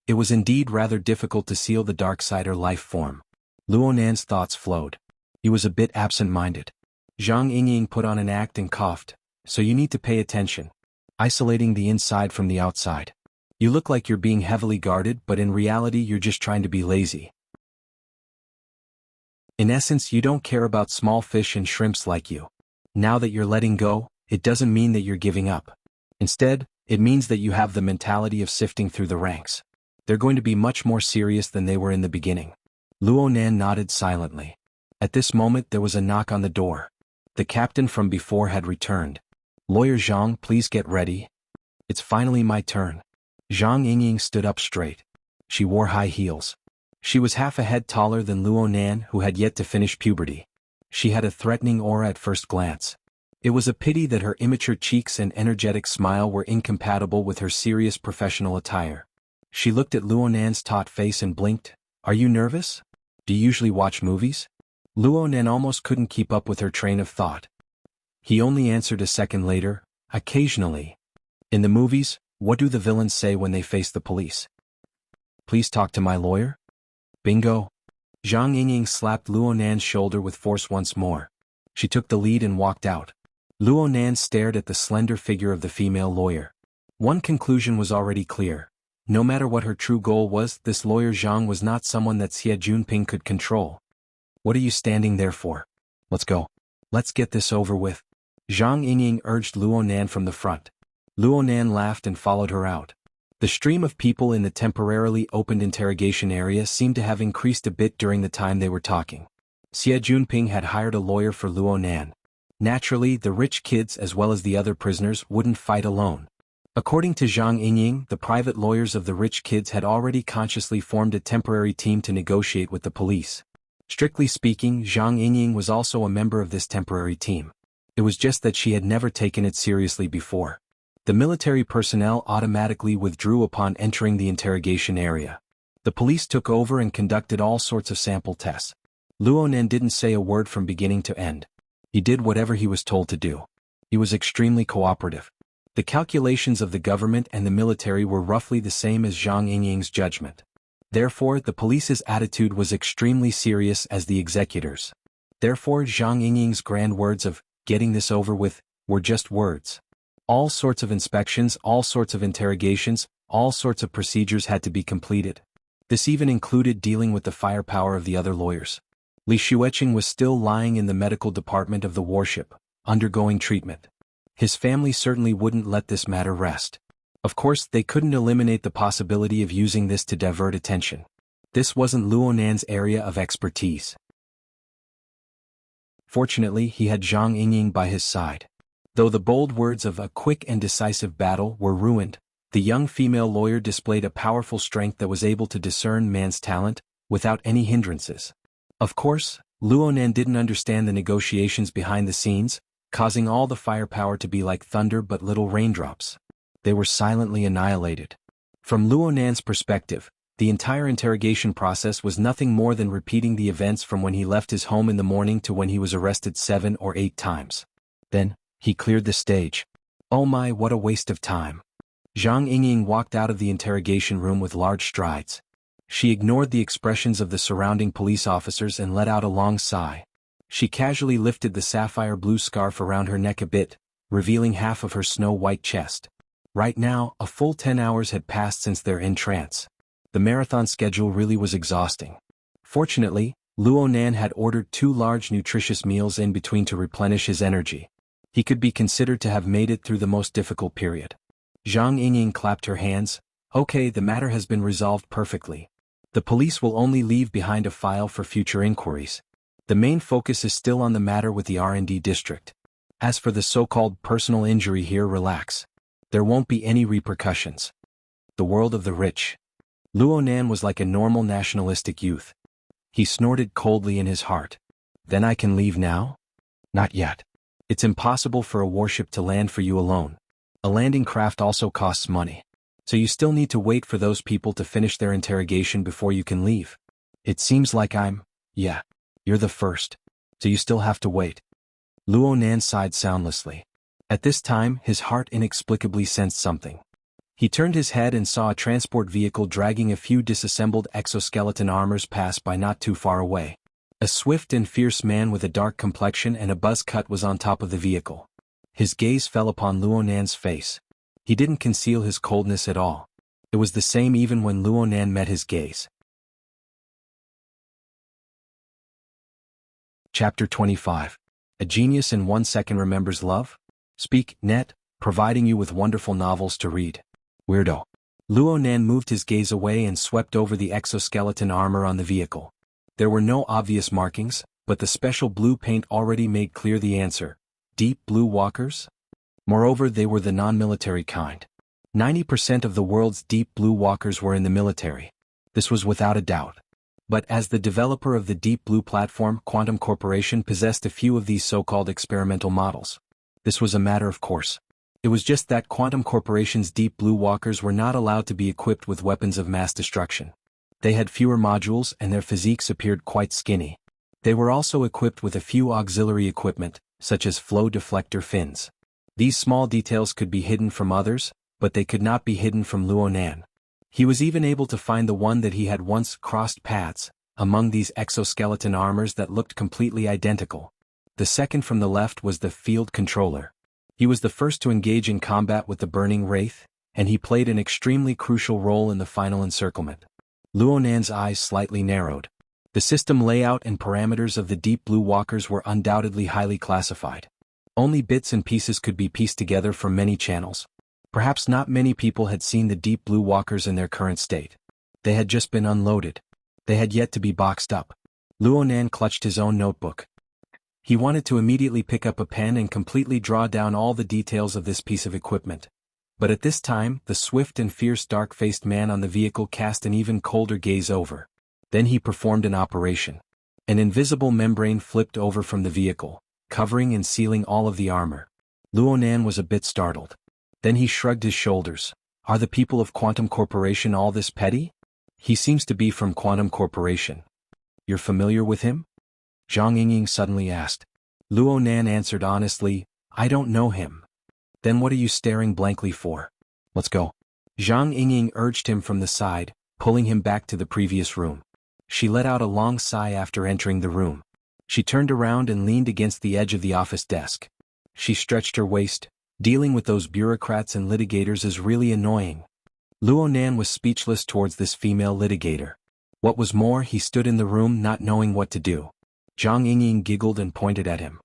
It was indeed rather difficult to seal the Darksider life form. Luo Nan's thoughts flowed. He was a bit absent-minded. Zhang Yingying put on an act and coughed. So you need to pay attention. Isolating the inside from the outside. You look like you're being heavily guarded, but in reality you're just trying to be lazy. In essence, you don't care about small fish and shrimps like you. Now that you're letting go, it doesn't mean that you're giving up. Instead, it means that you have the mentality of sifting through the ranks. They're going to be much more serious than they were in the beginning. Luo Nan nodded silently. At this moment there was a knock on the door. The captain from before had returned. "Lawyer Zhang, please get ready. It's finally my turn." Zhang Yingying stood up straight. She wore high heels. She was half a head taller than Luo Nan, who had yet to finish puberty. She had a threatening aura at first glance. It was a pity that her immature cheeks and energetic smile were incompatible with her serious professional attire. She looked at Luo Nan's taut face and blinked. "Are you nervous? Do you usually watch movies?" Luo Nan almost couldn't keep up with her train of thought. He only answered a second later, "Occasionally. In the movies, what do the villains say when they face the police? Please talk to my lawyer?" Bingo. Zhang Yingying slapped Luo Nan's shoulder with force once more. She took the lead and walked out. Luo Nan stared at the slender figure of the female lawyer. One conclusion was already clear. No matter what her true goal was, this lawyer Zhang was not someone that Xie Junping could control. "What are you standing there for? Let's go. Let's get this over with." Zhang Yingying urged Luo Nan from the front. Luo Nan laughed and followed her out. The stream of people in the temporarily opened interrogation area seemed to have increased a bit during the time they were talking. Xie Junping had hired a lawyer for Luo Nan. Naturally, the rich kids as well as the other prisoners wouldn't fight alone. According to Zhang Yingying, the private lawyers of the rich kids had already consciously formed a temporary team to negotiate with the police. Strictly speaking, Zhang Yingying was also a member of this temporary team. It was just that she had never taken it seriously before. The military personnel automatically withdrew upon entering the interrogation area. The police took over and conducted all sorts of sample tests. Luo Nan didn't say a word from beginning to end. He did whatever he was told to do. He was extremely cooperative. The calculations of the government and the military were roughly the same as Zhang Yingying's judgment. Therefore, the police's attitude was extremely serious as the executors. Therefore, Zhang Yingying's grand words of, "getting this over with," were just words. All sorts of inspections, all sorts of interrogations, all sorts of procedures had to be completed. This even included dealing with the firepower of the other lawyers. Li Xueqing was still lying in the medical department of the warship, undergoing treatment. His family certainly wouldn't let this matter rest. Of course, they couldn't eliminate the possibility of using this to divert attention. This wasn't Luo Nan's area of expertise. Fortunately, he had Zhang Yingying by his side. Though the bold words of "a quick and decisive battle" were ruined, the young female lawyer displayed a powerful strength that was able to discern man's talent, without any hindrances. Of course, Luo Nan didn't understand the negotiations behind the scenes, causing all the firepower to be like thunder but little raindrops. They were silently annihilated. From Luo Nan's perspective, the entire interrogation process was nothing more than repeating the events from when he left his home in the morning to when he was arrested 7 or 8 times. Then, he cleared the stage. Oh my, what a waste of time. Zhang Yingying walked out of the interrogation room with large strides. She ignored the expressions of the surrounding police officers and let out a long sigh. She casually lifted the sapphire blue scarf around her neck a bit, revealing half of her snow-white chest. Right now, a full 10 hours had passed since their trance. The marathon schedule really was exhausting. Fortunately, Luo Nan had ordered 2 large nutritious meals in between to replenish his energy. He could be considered to have made it through the most difficult period. Zhang Yingying clapped her hands. "Okay, the matter has been resolved perfectly. The police will only leave behind a file for future inquiries. The main focus is still on the matter with the R&D district. As for the so-called personal injury here, relax. There won't be any repercussions." The world of the rich. Luo Nan was like a normal nationalistic youth. He snorted coldly in his heart. "Then I can leave now?" "Not yet. It's impossible for a warship to land for you alone. A landing craft also costs money. So you still need to wait for those people to finish their interrogation before you can leave. It seems like yeah, you're the first. So you still have to wait." Luo Nan sighed soundlessly. At this time, his heart inexplicably sensed something. He turned his head and saw a transport vehicle dragging a few disassembled exoskeleton armors pass by not too far away. A swift and fierce man with a dark complexion and a buzz cut was on top of the vehicle. His gaze fell upon Luo Nan's face. He didn't conceal his coldness at all. It was the same even when Luo Nan met his gaze. Chapter 25. A Genius in 1 Second Remembers Love? Speak, net, providing you with wonderful novels to read. Weirdo. Luo Nan moved his gaze away and swept over the exoskeleton armor on the vehicle. There were no obvious markings, but the special blue paint already made clear the answer. Deep blue walkers? Moreover, they were the non-military kind. 90% of the world's deep blue walkers were in the military. This was without a doubt. But as the developer of the Deep Blue platform, Quantum Corporation possessed a few of these so-called experimental models. This was a matter of course. It was just that Quantum Corporation's Deep Blue walkers were not allowed to be equipped with weapons of mass destruction. They had fewer modules and their physiques appeared quite skinny. They were also equipped with a few auxiliary equipment, such as flow deflector fins. These small details could be hidden from others, but they could not be hidden from Luo Nan. He was even able to find the one that he had once crossed paths among these exoskeleton armors that looked completely identical. The second from the left was the field controller. He was the first to engage in combat with the burning wraith, and he played an extremely crucial role in the final encirclement. Luo Nan's eyes slightly narrowed. The system layout and parameters of the Deep Blue walkers were undoubtedly highly classified. Only bits and pieces could be pieced together from many channels. Perhaps not many people had seen the Deep Blue walkers in their current state. They had just been unloaded. They had yet to be boxed up. Luo Nan clutched his own notebook. He wanted to immediately pick up a pen and completely draw down all the details of this piece of equipment. But at this time, the swift and fierce dark-faced man on the vehicle cast an even colder gaze over. Then he performed an operation. An invisible membrane flipped over from the vehicle, covering and sealing all of the armor. Luo Nan was a bit startled. Then he shrugged his shoulders. Are the people of Quantum Corporation all this petty? He seems to be from Quantum Corporation. You're familiar with him? Zhang Yingying suddenly asked. Luo Nan answered honestly, I don't know him. Then what are you staring blankly for? Let's go. Zhang Yingying urged him from the side, pulling him back to the previous room. She let out a long sigh after entering the room. She turned around and leaned against the edge of the office desk. She stretched her waist. Dealing with those bureaucrats and litigators is really annoying. Luo Nan was speechless towards this female litigator. What was more, he stood in the room not knowing what to do. Zhang Yingying giggled and pointed at him.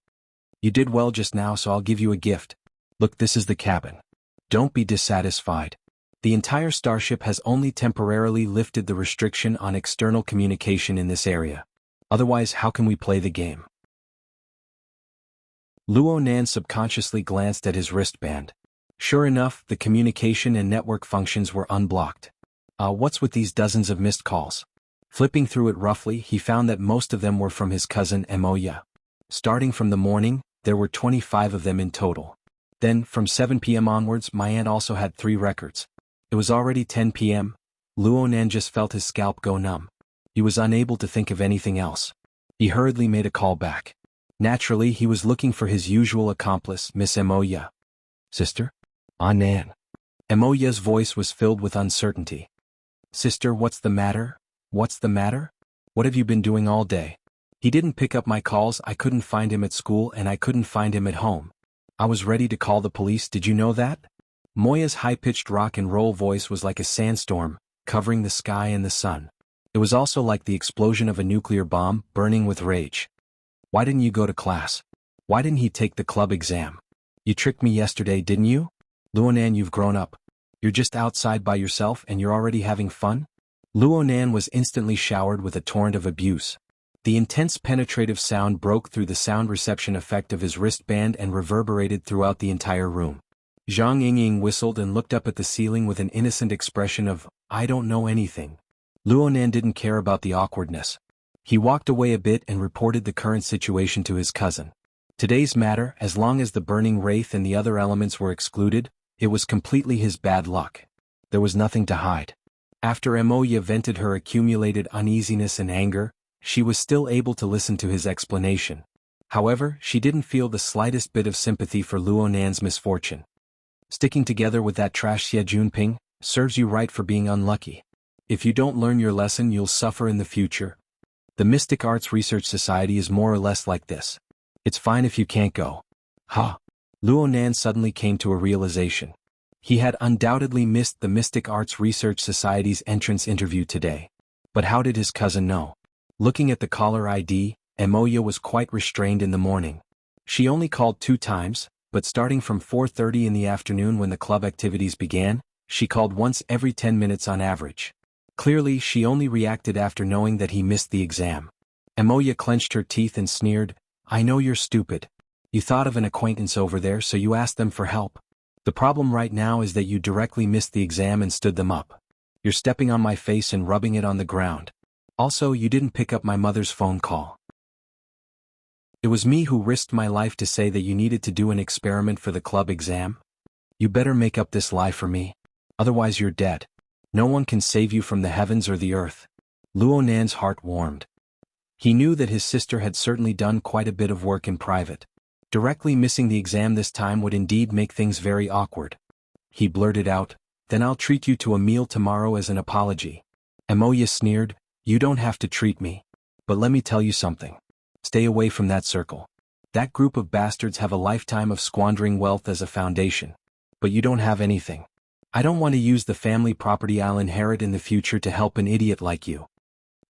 You did well just now, so I'll give you a gift. Look, this is the cabin. Don't be dissatisfied. The entire starship has only temporarily lifted the restriction on external communication in this area. Otherwise, how can we play the game? Luo Nan subconsciously glanced at his wristband. Sure enough, the communication and network functions were unblocked. What's with these dozens of missed calls? Flipping through it roughly, he found that most of them were from his cousin Moya. Starting from the morning, there were 25 of them in total. Then, from 7 p.m. onwards, my aunt also had 3 records. It was already 10 p.m. Luo Nan just felt his scalp go numb. He was unable to think of anything else. He hurriedly made a call back. Naturally, he was looking for his usual accomplice, Miss Moya. Sister? Nan. Moya's voice was filled with uncertainty. Sister, what's the matter? What's the matter? What have you been doing all day? He didn't pick up my calls, I couldn't find him at school and I couldn't find him at home. I was ready to call the police, did you know that? Moya's high-pitched rock and roll voice was like a sandstorm, covering the sky and the sun. It was also like the explosion of a nuclear bomb, burning with rage. Why didn't you go to class? Why didn't he take the club exam? You tricked me yesterday, didn't you? Luo Nan, you've grown up. You're just outside by yourself and you're already having fun? Luo Nan was instantly showered with a torrent of abuse. The intense penetrative sound broke through the sound reception effect of his wristband and reverberated throughout the entire room. Zhang Yingying whistled and looked up at the ceiling with an innocent expression of, I don't know anything. Luo Nan didn't care about the awkwardness. He walked away a bit and reported the current situation to his cousin. Today's matter, as long as the burning wraith and the other elements were excluded, it was completely his bad luck. There was nothing to hide. After Moya vented her accumulated uneasiness and anger, she was still able to listen to his explanation. However, she didn't feel the slightest bit of sympathy for Luo Nan's misfortune. Sticking together with that trash Xie Junping serves you right for being unlucky. If you don't learn your lesson, you'll suffer in the future. The Mystic Arts Research Society is more or less like this. It's fine if you can't go. Ha! Luo Nan suddenly came to a realization. He had undoubtedly missed the Mystic Arts Research Society's entrance interview today. But how did his cousin know? Looking at the caller ID, Emoya was quite restrained in the morning. She only called 2 times, but starting from 4:30 in the afternoon when the club activities began, she called once every 10 minutes on average. Clearly she only reacted after knowing that he missed the exam. Emoya clenched her teeth and sneered, "I know you're stupid. You thought of an acquaintance over there so you asked them for help. The problem right now is that you directly missed the exam and stood them up. You're stepping on my face and rubbing it on the ground. Also, you didn't pick up my mother's phone call. It was me who risked my life to say that you needed to do an experiment for the club exam. You better make up this lie for me. Otherwise you're dead. No one can save you from the heavens or the earth." Luo Nan's heart warmed. He knew that his sister had certainly done quite a bit of work in private. Directly missing the exam this time would indeed make things very awkward. He blurted out, "Then I'll treat you to a meal tomorrow as an apology." Emoya sneered, "You don't have to treat me. But let me tell you something. Stay away from that circle. That group of bastards have a lifetime of squandering wealth as a foundation. But you don't have anything. I don't want to use the family property I'll inherit in the future to help an idiot like you."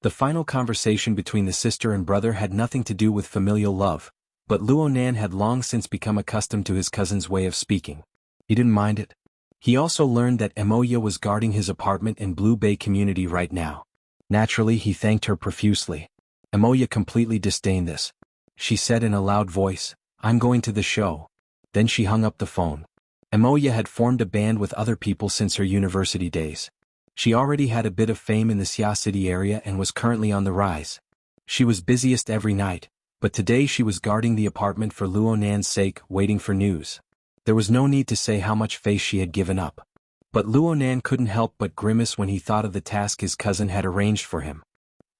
The final conversation between the sister and brother had nothing to do with familial love, but Luo Nan had long since become accustomed to his cousin's way of speaking. He didn't mind it. He also learned that Emoya was guarding his apartment in Blue Bay Community right now. Naturally, he thanked her profusely. Emoya completely disdained this. She said in a loud voice, "I'm going to the show." Then she hung up the phone. Emoya had formed a band with other people since her university days. She already had a bit of fame in the Xia City area and was currently on the rise. She was busiest every night, but today she was guarding the apartment for Luo Nan's sake, waiting for news. There was no need to say how much face she had given up. But Luo Nan couldn't help but grimace when he thought of the task his cousin had arranged for him.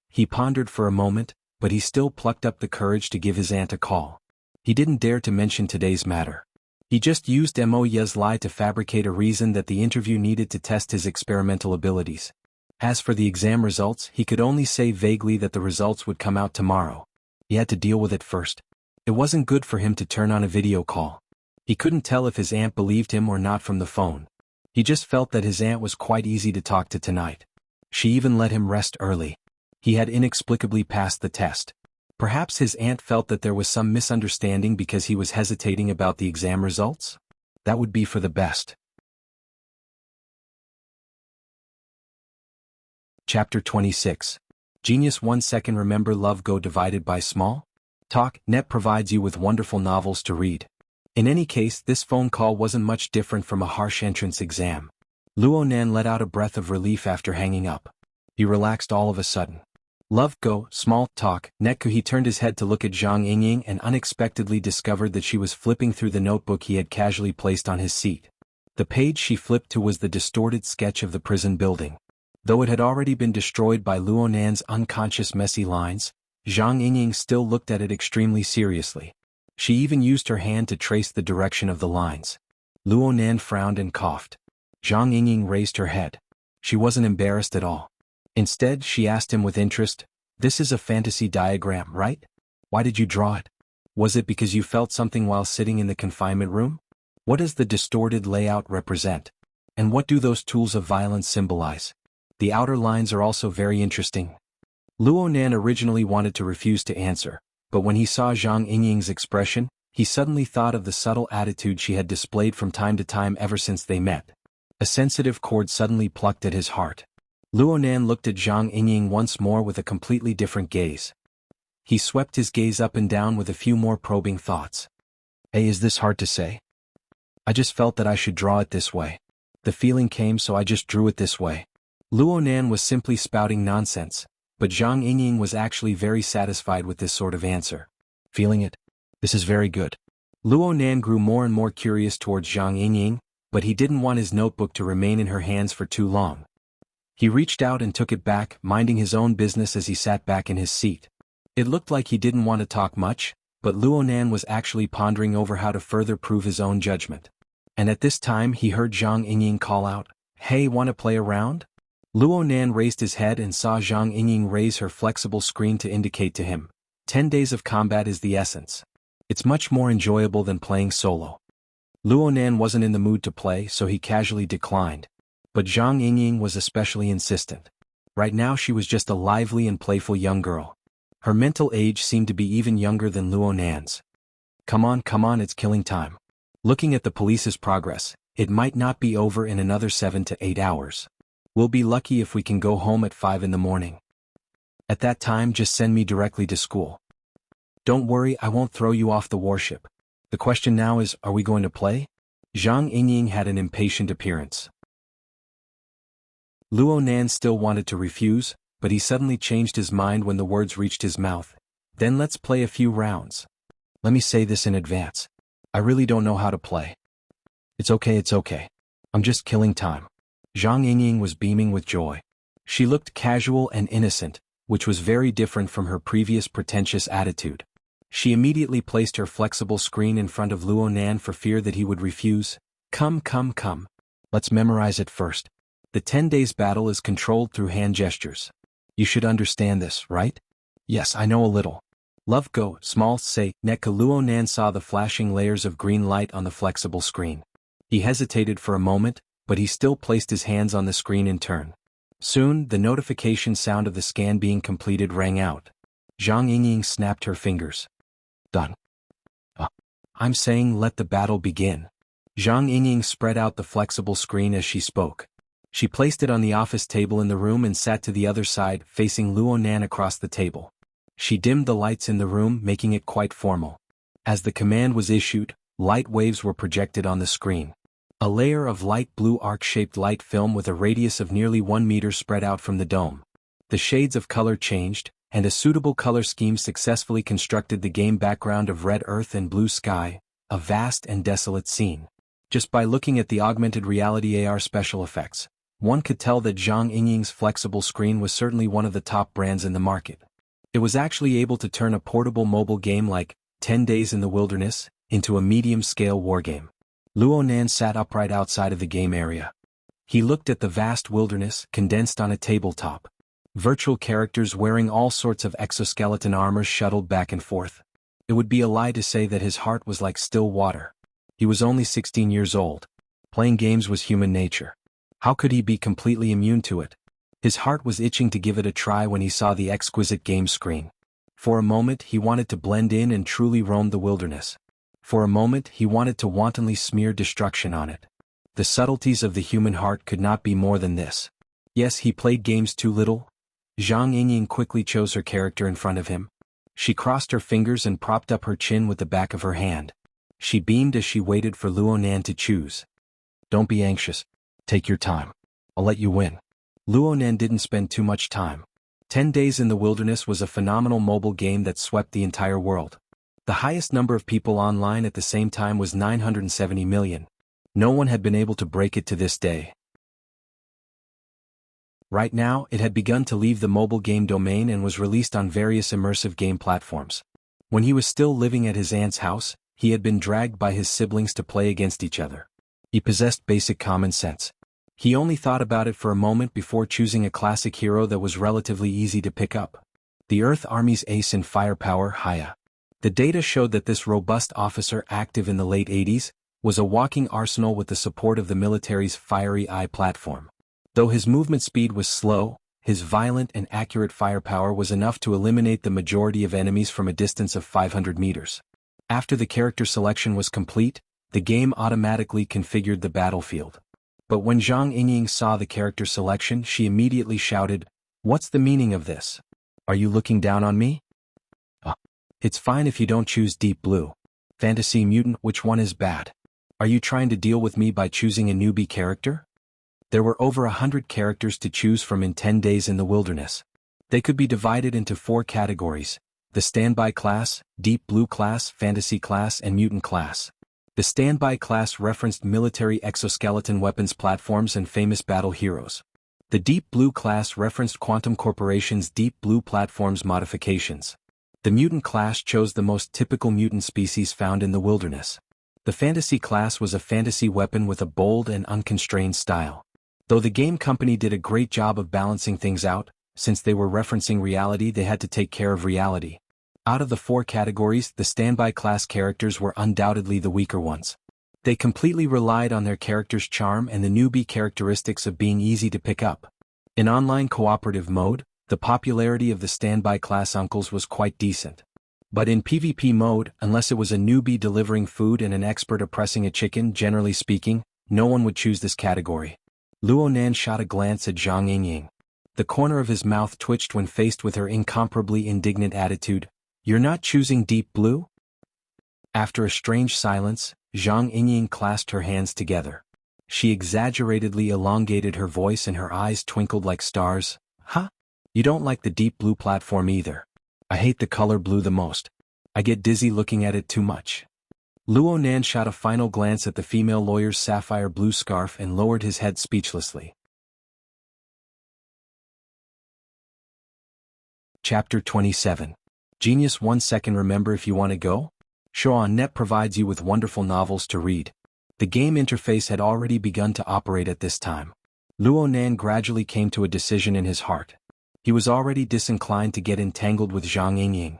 He pondered for a moment, but he still plucked up the courage to give his aunt a call. He didn't dare to mention today's matter. He just used Emoya's lie to fabricate a reason that the interview needed to test his experimental abilities. As for the exam results, he could only say vaguely that the results would come out tomorrow. He had to deal with it first. It wasn't good for him to turn on a video call. He couldn't tell if his aunt believed him or not from the phone. He just felt that his aunt was quite easy to talk to tonight. She even let him rest early. He had inexplicably passed the test. Perhaps his aunt felt that there was some misunderstanding because he was hesitating about the exam results? That would be for the best. Chapter 26. Genius 1 second. Remember Love Go Divided by Small? Talk. Net provides you with wonderful novels to read. In any case, this phone call wasn't much different from a harsh entrance exam. Luo Nan let out a breath of relief after hanging up. He relaxed all of a sudden. Love Go, Small Talk, Netku. He turned his head to look at Zhang Yingying and unexpectedly discovered that she was flipping through the notebook he had casually placed on his seat. The page she flipped to was the distorted sketch of the prison building. Though it had already been destroyed by Luo Nan's unconscious messy lines, Zhang Yingying still looked at it extremely seriously. She even used her hand to trace the direction of the lines. Luo Nan frowned and coughed. Zhang Yingying raised her head. She wasn't embarrassed at all. Instead, she asked him with interest, "This is a fantasy diagram, right? Why did you draw it? Was it because you felt something while sitting in the confinement room? What does the distorted layout represent? And what do those tools of violence symbolize? The outer lines are also very interesting." Luo Nan originally wanted to refuse to answer, but when he saw Zhang Yingying's expression, he suddenly thought of the subtle attitude she had displayed from time to time ever since they met. A sensitive chord suddenly plucked at his heart. Luo Nan looked at Zhang Yingying once more with a completely different gaze. He swept his gaze up and down with a few more probing thoughts. "Hey, is this hard to say? I just felt that I should draw it this way. The feeling came, so I just drew it this way." Luo Nan was simply spouting nonsense, but Zhang Yingying was actually very satisfied with this sort of answer. "Feeling it? This is very good." Luo Nan grew more and more curious towards Zhang Yingying, but he didn't want his notebook to remain in her hands for too long. He reached out and took it back, minding his own business as he sat back in his seat. It looked like he didn't want to talk much, but Luo Nan was actually pondering over how to further prove his own judgment. And at this time he heard Zhang Yingying call out, "Hey, wanna play around?" Luo Nan raised his head and saw Zhang Yingying raise her flexible screen to indicate to him, 10 days of combat is the essence. It's much more enjoyable than playing solo. Luonan wasn't in the mood to play, so he casually declined. But Zhang Yingying was especially insistent. Right now she was just a lively and playful young girl. Her mental age seemed to be even younger than Luonan's. Come on, it's killing time. Looking at the police's progress, it might not be over in another 7 to 8 hours. We'll be lucky if we can go home at 5 in the morning. At that time, just send me directly to school. Don't worry, I won't throw you off the warship. The question now is, are we going to play? Zhang Yingying had an impatient appearance. Luonan still wanted to refuse, but he suddenly changed his mind when the words reached his mouth. Then let's play a few rounds. Let me say this in advance. I really don't know how to play. It's okay. I'm just killing time. Zhang Yingying was beaming with joy. She looked casual and innocent, which was very different from her previous pretentious attitude. She immediately placed her flexible screen in front of Luonan for fear that he would refuse. Come. Let's memorize it first. The 10 days battle is controlled through hand gestures. You should understand this, right? Yes, I know a little. Love go, small, say, Neka. Luonan saw the flashing layers of green light on the flexible screen. He hesitated for a moment, but he still placed his hands on the screen in turn. Soon, the notification sound of the scan being completed rang out. Zhang Yingying snapped her fingers. Done. I'm saying let the battle begin. Zhang Yingying spread out the flexible screen as she spoke. She placed it on the office table in the room and sat to the other side, facing Luonan across the table. She dimmed the lights in the room, making it quite formal. As the command was issued, light waves were projected on the screen. A layer of light blue arc-shaped light film with a radius of nearly 1 meter spread out from the dome. The shades of color changed, and a suitable color scheme successfully constructed the game background of red earth and blue sky, a vast and desolate scene. Just by looking at the augmented reality AR special effects, one could tell that Zhang Yingying's flexible screen was certainly one of the top brands in the market. It was actually able to turn a portable mobile game like 10 Days in the Wilderness into a medium-scale wargame. Luonan sat upright outside of the game area. He looked at the vast wilderness condensed on a tabletop. Virtual characters wearing all sorts of exoskeleton armor shuttled back and forth. It would be a lie to say that his heart was like still water. He was only 16 years old. Playing games was human nature. How could he be completely immune to it? His heart was itching to give it a try when he saw the exquisite game screen. For a moment he wanted to blend in and truly roam the wilderness. For a moment he wanted to wantonly smear destruction on it. The subtleties of the human heart could not be more than this. Yes, he played games too little. Zhang Yingying quickly chose her character in front of him. She crossed her fingers and propped up her chin with the back of her hand. She beamed as she waited for Luonan to choose. Don't be anxious. Take your time. I'll let you win. Luonan didn't spend too much time. 10 Days in the Wilderness was a phenomenal mobile game that swept the entire world. The highest number of people online at the same time was 970 million. No one had been able to break it to this day. Right now, it had begun to leave the mobile game domain and was released on various immersive game platforms. When he was still living at his aunt's house, he had been dragged by his siblings to play against each other. He possessed basic common sense. He only thought about it for a moment before choosing a classic hero that was relatively easy to pick up. The Earth Army's ace in firepower, Haya. The data showed that this robust officer, active in the late 80s, was a walking arsenal with the support of the military's Fiery Eye platform. Though his movement speed was slow, his violent and accurate firepower was enough to eliminate the majority of enemies from a distance of 500 meters. After the character selection was complete, the game automatically configured the battlefield. But when Zhang Yingying saw the character selection, she immediately shouted, "What's the meaning of this? Are you looking down on me?" It's fine if you don't choose Deep Blue. Fantasy Mutant, which one is bad? Are you trying to deal with me by choosing a newbie character? There were over 100 characters to choose from in 10 Days in the Wilderness. They could be divided into 4 categories: the Standby class, Deep Blue class, Fantasy class, and Mutant class. The Standby class referenced military exoskeleton weapons platforms and famous battle heroes. The Deep Blue class referenced Quantum Corporation's Deep Blue platforms modifications. The Mutant class chose the most typical mutant species found in the wilderness. The Fantasy class was a fantasy weapon with a bold and unconstrained style. Though the game company did a great job of balancing things out, since they were referencing reality, they had to take care of reality. Out of the 4 categories, the Standby class characters were undoubtedly the weaker ones. They completely relied on their character's charm and the newbie characteristics of being easy to pick up. In online cooperative mode, the popularity of the standby class uncles was quite decent. But in PvP mode, unless it was a newbie delivering food and an expert oppressing a chicken, generally speaking, no one would choose this category. Luo Nan shot a glance at Zhang Yingying. The corner of his mouth twitched when faced with her incomparably indignant attitude. "You're not choosing Deep Blue?" After a strange silence, Zhang Yingying clasped her hands together. She exaggeratedly elongated her voice and her eyes twinkled like stars. "Huh? You don't like the Deep Blue platform either. I hate the color blue the most. I get dizzy looking at it too much." Luo Nan shot a final glance at the female lawyer's sapphire blue scarf and lowered his head speechlessly. Chapter 27. Genius 1 second. Remember if you want to go? Show.net provides you with wonderful novels to read. The game interface had already begun to operate at this time. Luo Nan gradually came to a decision in his heart. He was already disinclined to get entangled with Zhang Yingying.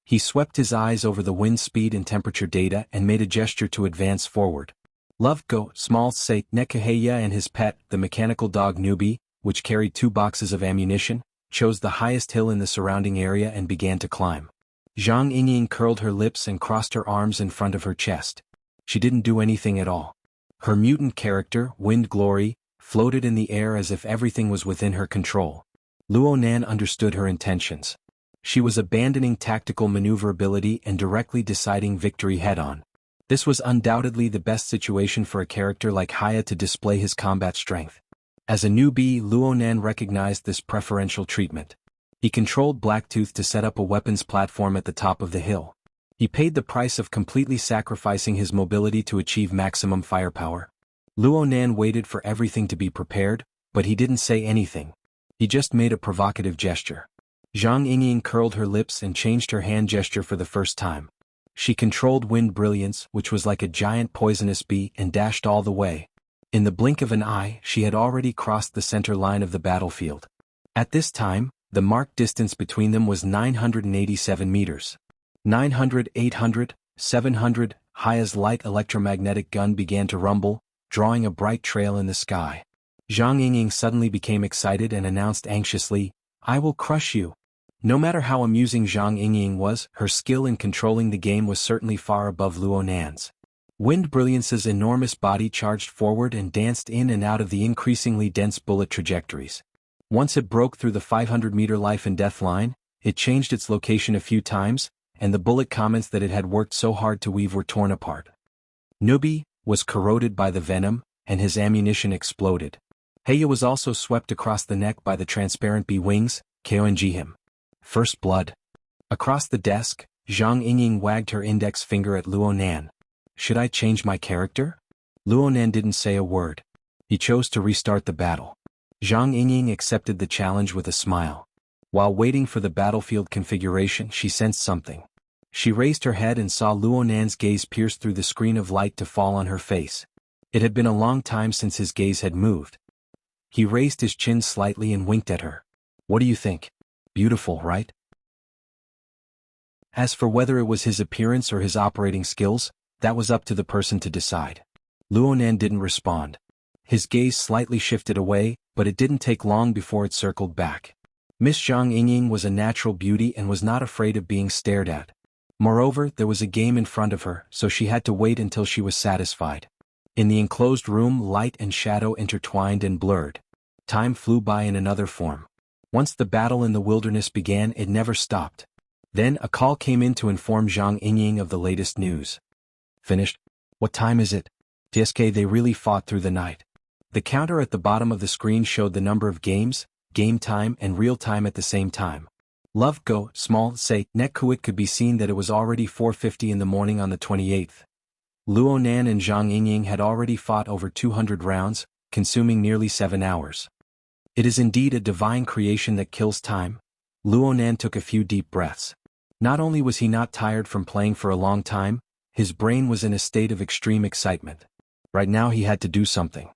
He swept his eyes over the wind speed and temperature data and made a gesture to advance forward. Love Go, Small Say, Nekaheya and his pet, the mechanical dog Newbie, which carried 2 boxes of ammunition, chose the highest hill in the surrounding area and began to climb. Zhang Yingying curled her lips and crossed her arms in front of her chest. She didn't do anything at all. Her mutant character, Wind Glory, floated in the air as if everything was within her control. Luo Nan understood her intentions. She was abandoning tactical maneuverability and directly deciding victory head-on. This was undoubtedly the best situation for a character like Haya to display his combat strength. As a newbie, Luo Nan recognized this preferential treatment. He controlled Blacktooth to set up a weapons platform at the top of the hill. He paid the price of completely sacrificing his mobility to achieve maximum firepower. Luo Nan waited for everything to be prepared, but he didn't say anything. He just made a provocative gesture. Zhang Yingying curled her lips and changed her hand gesture for the first time. She controlled Wind Brilliance, which was like a giant poisonous bee, and dashed all the way. In the blink of an eye, she had already crossed the center line of the battlefield. At this time, the marked distance between them was 987 meters. 900, 800, 700, Haya's light electromagnetic gun began to rumble, drawing a bright trail in the sky. Zhang Yingying suddenly became excited and announced anxiously, "I will crush you." No matter how amusing Zhang Yingying was, her skill in controlling the game was certainly far above Luo Nan's. Wind Brilliance's enormous body charged forward and danced in and out of the increasingly dense bullet trajectories. Once it broke through the 500-meter life and death line, it changed its location a few times, and the bullet comments that it had worked so hard to weave were torn apart. Newbie was corroded by the venom, and his ammunition exploded. Heya was also swept across the neck by the transparent bee wings, KONG him. First blood. Across the desk, Zhang Yingying wagged her index finger at Luo Nan. "Should I change my character?" Luo Nan didn't say a word. He chose to restart the battle. Zhang Yingying accepted the challenge with a smile. While waiting for the battlefield configuration, she sensed something. She raised her head and saw Luo Nan's gaze pierce through the screen of light to fall on her face. It had been a long time since his gaze had moved. He raised his chin slightly and winked at her. "What do you think? Beautiful, right?" As for whether it was his appearance or his operating skills, that was up to the person to decide. Luo Nan didn't respond. His gaze slightly shifted away, but it didn't take long before it circled back. Miss Zhang Yingying was a natural beauty and was not afraid of being stared at. Moreover, there was a game in front of her, so she had to wait until she was satisfied. In the enclosed room, light and shadow intertwined and blurred. Time flew by in another form. Once the battle in the wilderness began, it never stopped. Then a call came in to inform Zhang Yingying of the latest news. "Finished? What time is it?" "TSK, they really fought through the night." The counter at the bottom of the screen showed the number of games, game time and real time at the same time. Love Go, Small Say, Netkuit could be seen that it was already 4:50 in the morning on the 28th. Luo Nan and Zhang Yingying had already fought over 200 rounds, consuming nearly 7 hours. It is indeed a divine creation that kills time. Luo Nan took a few deep breaths. Not only was he not tired from playing for a long time, his brain was in a state of extreme excitement. Right now he had to do something.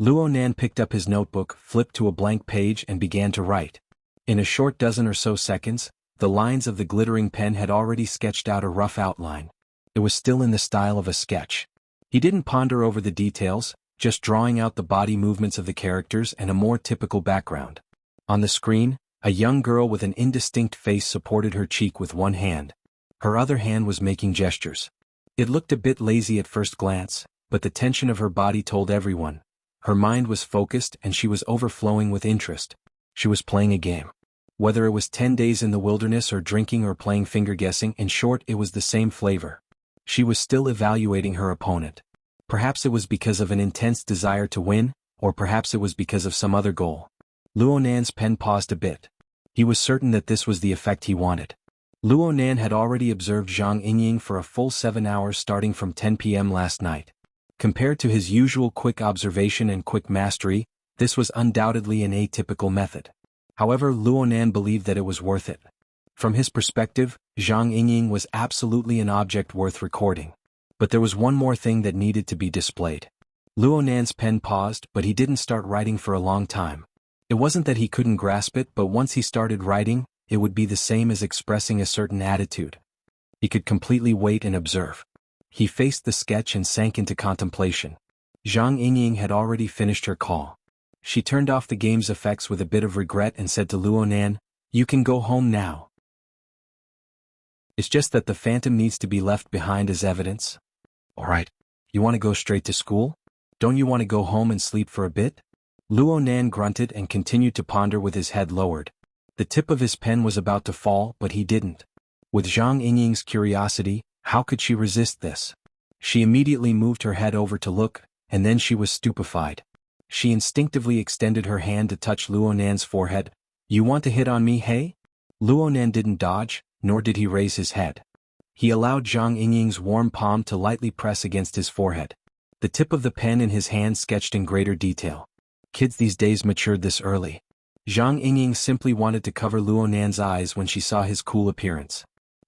Luo Nan picked up his notebook, flipped to a blank page and began to write. In a short dozen or so seconds, the lines of the glittering pen had already sketched out a rough outline. It was still in the style of a sketch. He didn't ponder over the details, just drawing out the body movements of the characters and a more typical background. On the screen, a young girl with an indistinct face supported her cheek with one hand. Her other hand was making gestures. It looked a bit lazy at first glance, but the tension of her body told everyone. Her mind was focused and she was overflowing with interest. She was playing a game. Whether it was 10 days in the wilderness or drinking or playing finger guessing, in short, it was the same flavor. She was still evaluating her opponent. Perhaps it was because of an intense desire to win, or perhaps it was because of some other goal. Luonan's pen paused a bit. He was certain that this was the effect he wanted. Luonan had already observed Zhang Yingying for a full 7 hours starting from 10 p.m. last night. Compared to his usual quick observation and quick mastery, this was undoubtedly an atypical method. However, Luonan believed that it was worth it. From his perspective, Zhang Yingying was absolutely an object worth recording. But there was one more thing that needed to be displayed. Luonan's pen paused, but he didn't start writing for a long time. It wasn't that he couldn't grasp it, but once he started writing, it would be the same as expressing a certain attitude. He could completely wait and observe. He faced the sketch and sank into contemplation. Zhang Yingying had already finished her call. She turned off the game's effects with a bit of regret and said to Luonan, "You can go home now. It's just that the phantom needs to be left behind as evidence." "Alright. You want to go straight to school? Don't you want to go home and sleep for a bit?" Luonan grunted and continued to ponder with his head lowered. The tip of his pen was about to fall, but he didn't. With Zhang Yingying's curiosity, how could she resist this? She immediately moved her head over to look, and then she was stupefied. She instinctively extended her hand to touch Luonan's forehead. "You want to hit on me, hey?" Luonan didn't dodge, nor did he raise his head. He allowed Zhang Yingying's warm palm to lightly press against his forehead. The tip of the pen in his hand sketched in greater detail. Kids these days matured this early. Zhang Yingying simply wanted to cover Luonan's eyes when she saw his cool appearance.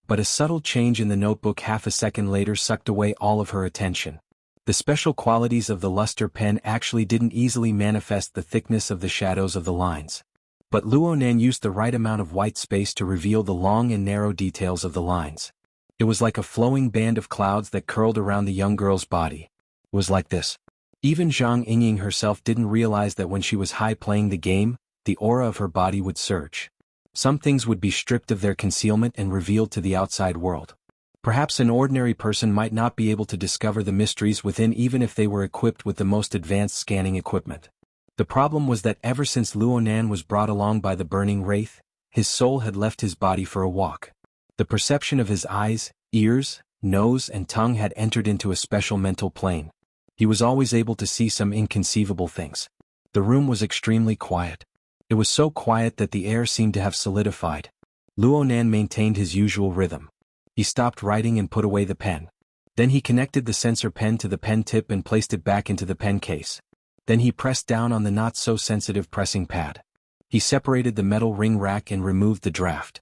But a subtle change in the notebook half a second later sucked away all of her attention. The special qualities of the luster pen actually didn't easily manifest the thickness of the shadows of the lines. But Luonan used the right amount of white space to reveal the long and narrow details of the lines. It was like a flowing band of clouds that curled around the young girl's body. It was like this. Even Zhang Yingying herself didn't realize that when she was high playing the game, the aura of her body would surge. Some things would be stripped of their concealment and revealed to the outside world. Perhaps an ordinary person might not be able to discover the mysteries within even if they were equipped with the most advanced scanning equipment. The problem was that ever since Luonan was brought along by the burning wraith, his soul had left his body for a walk. The perception of his eyes, ears, nose and tongue had entered into a special mental plane. He was always able to see some inconceivable things. The room was extremely quiet. It was so quiet that the air seemed to have solidified. Luonan maintained his usual rhythm. He stopped writing and put away the pen. Then he connected the sensor pen to the pen tip and placed it back into the pen case. Then he pressed down on the not-so-sensitive pressing pad. He separated the metal ring rack and removed the draft.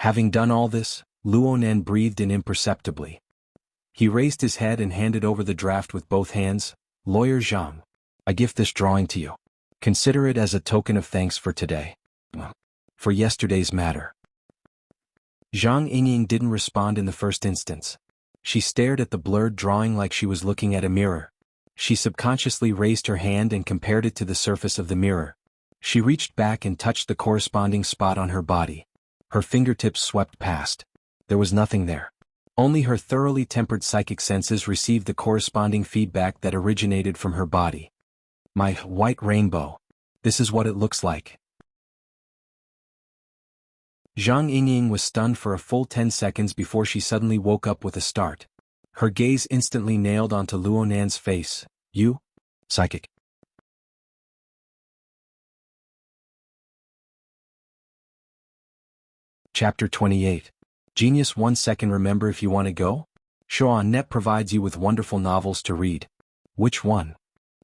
Having done all this, Luonan breathed in imperceptibly. He raised his head and handed over the draft with both hands. "Lawyer Zhang, I gift this drawing to you. Consider it as a token of thanks for today. For yesterday's matter." Zhang Yingying didn't respond in the first instance. She stared at the blurred drawing like she was looking at a mirror. She subconsciously raised her hand and compared it to the surface of the mirror. She reached back and touched the corresponding spot on her body. Her fingertips swept past. There was nothing there. Only her thoroughly tempered psychic senses received the corresponding feedback that originated from her body. "My white rainbow. This is what it looks like." Zhang Yingying was stunned for a full 10 seconds before she suddenly woke up with a start. Her gaze instantly nailed onto Luonan's face. "You? Psychic." Chapter 28. Genius 1 second. Remember if you want to go? Show.net provides you with wonderful novels to read. Which one?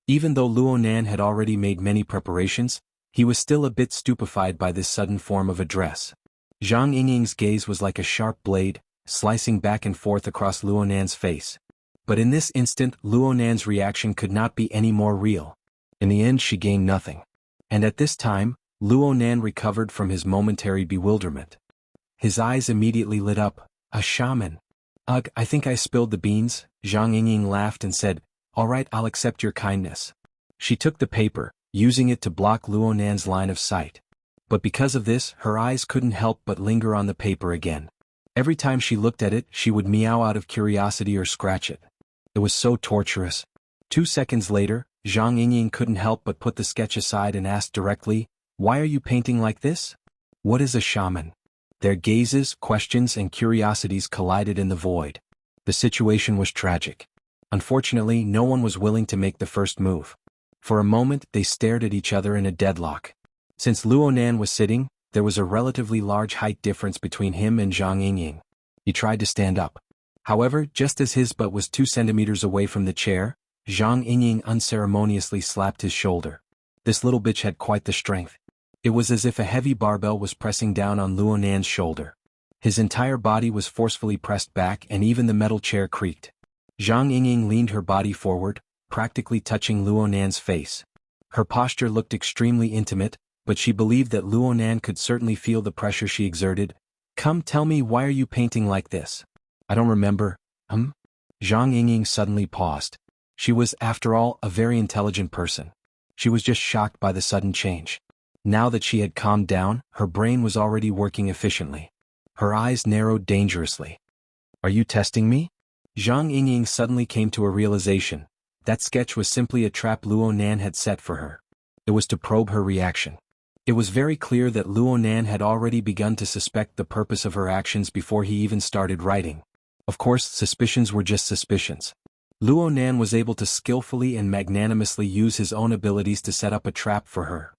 Even though Luonan had already made many preparations, he was still a bit stupefied by this sudden form of address. Zhang Yingying's gaze was like a sharp blade, slicing back and forth across Luonan's face. But in this instant, Luonan's reaction could not be any more real. In the end, she gained nothing. And at this time, Luonan recovered from his momentary bewilderment. His eyes immediately lit up. "A shaman. Ugh, I think I spilled the beans." Zhang Yingying laughed and said, All right, I'll accept your kindness. She took the paper, using it to block Luo Nan's line of sight. But because of this, her eyes couldn't help but linger on the paper again. Every time she looked at it, she would meow out of curiosity or scratch it. It was so torturous. 2 seconds later, Zhang Yingying couldn't help but put the sketch aside and asked directly, "Why are you painting like this? What is a shaman?" Their gazes, questions, and curiosities collided in the void. The situation was tragic. Unfortunately, no one was willing to make the first move. For a moment, they stared at each other in a deadlock. Since Luo Nan was sitting, there was a relatively large height difference between him and Zhang Yingying. He tried to stand up. However, just as his butt was 2 centimeters away from the chair, Zhang Yingying unceremoniously slapped his shoulder. This little bitch had quite the strength. It was as if a heavy barbell was pressing down on Luo Nan's shoulder. His entire body was forcefully pressed back and even the metal chair creaked. Zhang Yingying leaned her body forward, practically touching Luo Nan's face. Her posture looked extremely intimate, but she believed that Luo Nan could certainly feel the pressure she exerted. "Come tell me, why are you painting like this?" "I don't remember." Zhang Yingying suddenly paused. She was, after all, a very intelligent person. She was just shocked by the sudden change. Now that she had calmed down, her brain was already working efficiently. Her eyes narrowed dangerously. "Are you testing me?" Zhang Yingying suddenly came to a realization. That sketch was simply a trap Luo Nan had set for her. It was to probe her reaction. It was very clear that Luo Nan had already begun to suspect the purpose of her actions before he even started writing. Of course, suspicions were just suspicions. Luo Nan was able to skillfully and magnanimously use his own abilities to set up a trap for her.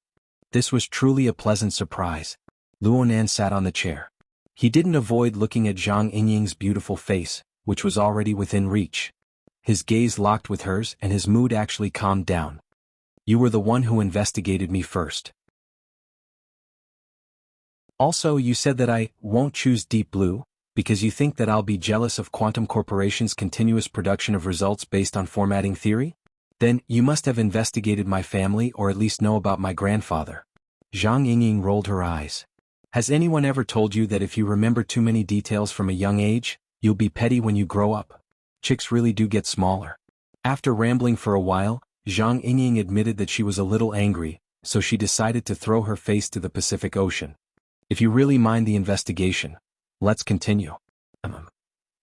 This was truly a pleasant surprise. Luo Nan sat on the chair. He didn't avoid looking at Zhang Yingying's beautiful face, which was already within reach. His gaze locked with hers and his mood actually calmed down. "You were the one who investigated me first. Also, you said that I won't choose Deep Blue, because you think that I'll be jealous of Quantum Corporation's continuous production of results based on formatting theory? Then, you must have investigated my family or at least know about my grandfather." Zhang Yingying rolled her eyes. "Has anyone ever told you that if you remember too many details from a young age, you'll be petty when you grow up? Chicks really do get smaller." After rambling for a while, Zhang Yingying admitted that she was a little angry, so she decided to throw her face to the Pacific Ocean. "If you really mind the investigation, let's continue."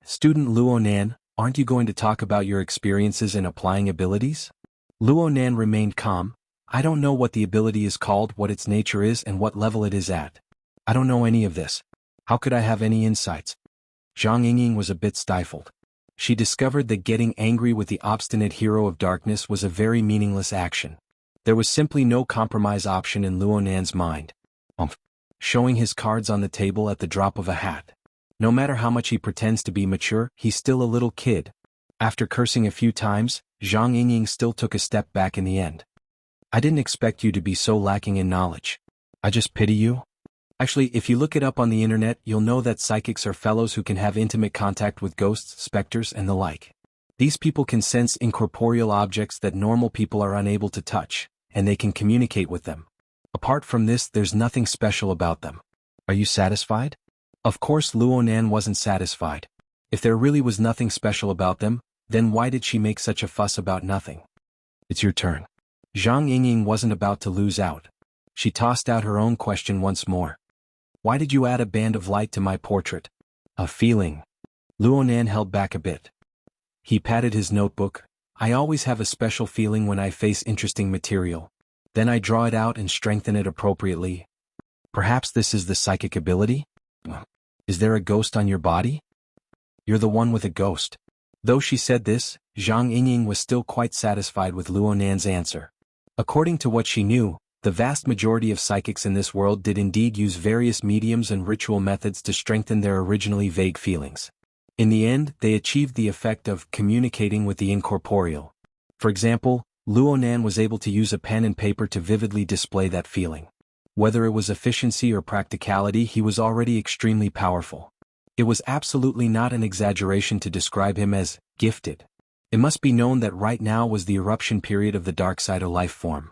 "Student Luo Nan, aren't you going to talk about your experiences in applying abilities?" Luo Nan remained calm. "I don't know what the ability is called, what its nature is, and what level it is at. I don't know any of this. How could I have any insights?" Zhang Yingying was a bit stifled. She discovered that getting angry with the obstinate hero of darkness was a very meaningless action. There was simply no compromise option in Luo Nan's mind. Showing his cards on the table at the drop of a hat. No matter how much he pretends to be mature, he's still a little kid. After cursing a few times, Zhang Yingying still took a step back in the end. "I didn't expect you to be so lacking in knowledge. I just pity you. Actually, if you look it up on the internet, you'll know that psychics are fellows who can have intimate contact with ghosts, specters, and the like. These people can sense incorporeal objects that normal people are unable to touch, and they can communicate with them. Apart from this, there's nothing special about them. Are you satisfied?" Of course Luo Nan wasn't satisfied. If there really was nothing special about them, then why did she make such a fuss about nothing? "It's your turn." Zhang Yingying wasn't about to lose out. She tossed out her own question once more. "Why did you add a band of light to my portrait?" "A feeling." Luo Nan held back a bit. He patted his notebook. "I always have a special feeling when I face interesting material. Then I draw it out and strengthen it appropriately. Perhaps this is the psychic ability? Is there a ghost on your body?" "You're the one with a ghost." Though she said this, Zhang Yingying was still quite satisfied with Luo Nan's answer. According to what she knew, the vast majority of psychics in this world did indeed use various mediums and ritual methods to strengthen their originally vague feelings. In the end, they achieved the effect of communicating with the incorporeal. For example, Luo Nan was able to use a pen and paper to vividly display that feeling. Whether it was efficiency or practicality, he was already extremely powerful. It was absolutely not an exaggeration to describe him as gifted. It must be known that right now was the eruption period of the dark side of life form.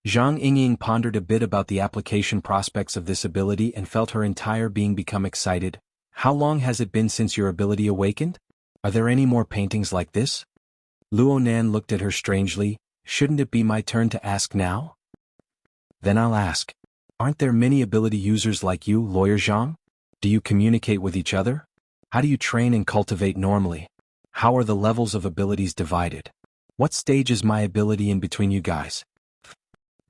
Zhang Yingying pondered a bit about the application prospects of this ability and felt her entire being become excited. "How long has it been since your ability awakened?" Are there any more paintings like this? Luo Nan looked at her strangely. Shouldn't it be my turn to ask now? Then I'll ask. Aren't there many ability users like you, Lawyer Zhang? Do you communicate with each other? How do you train and cultivate normally? How are the levels of abilities divided? What stage is my ability in between you guys?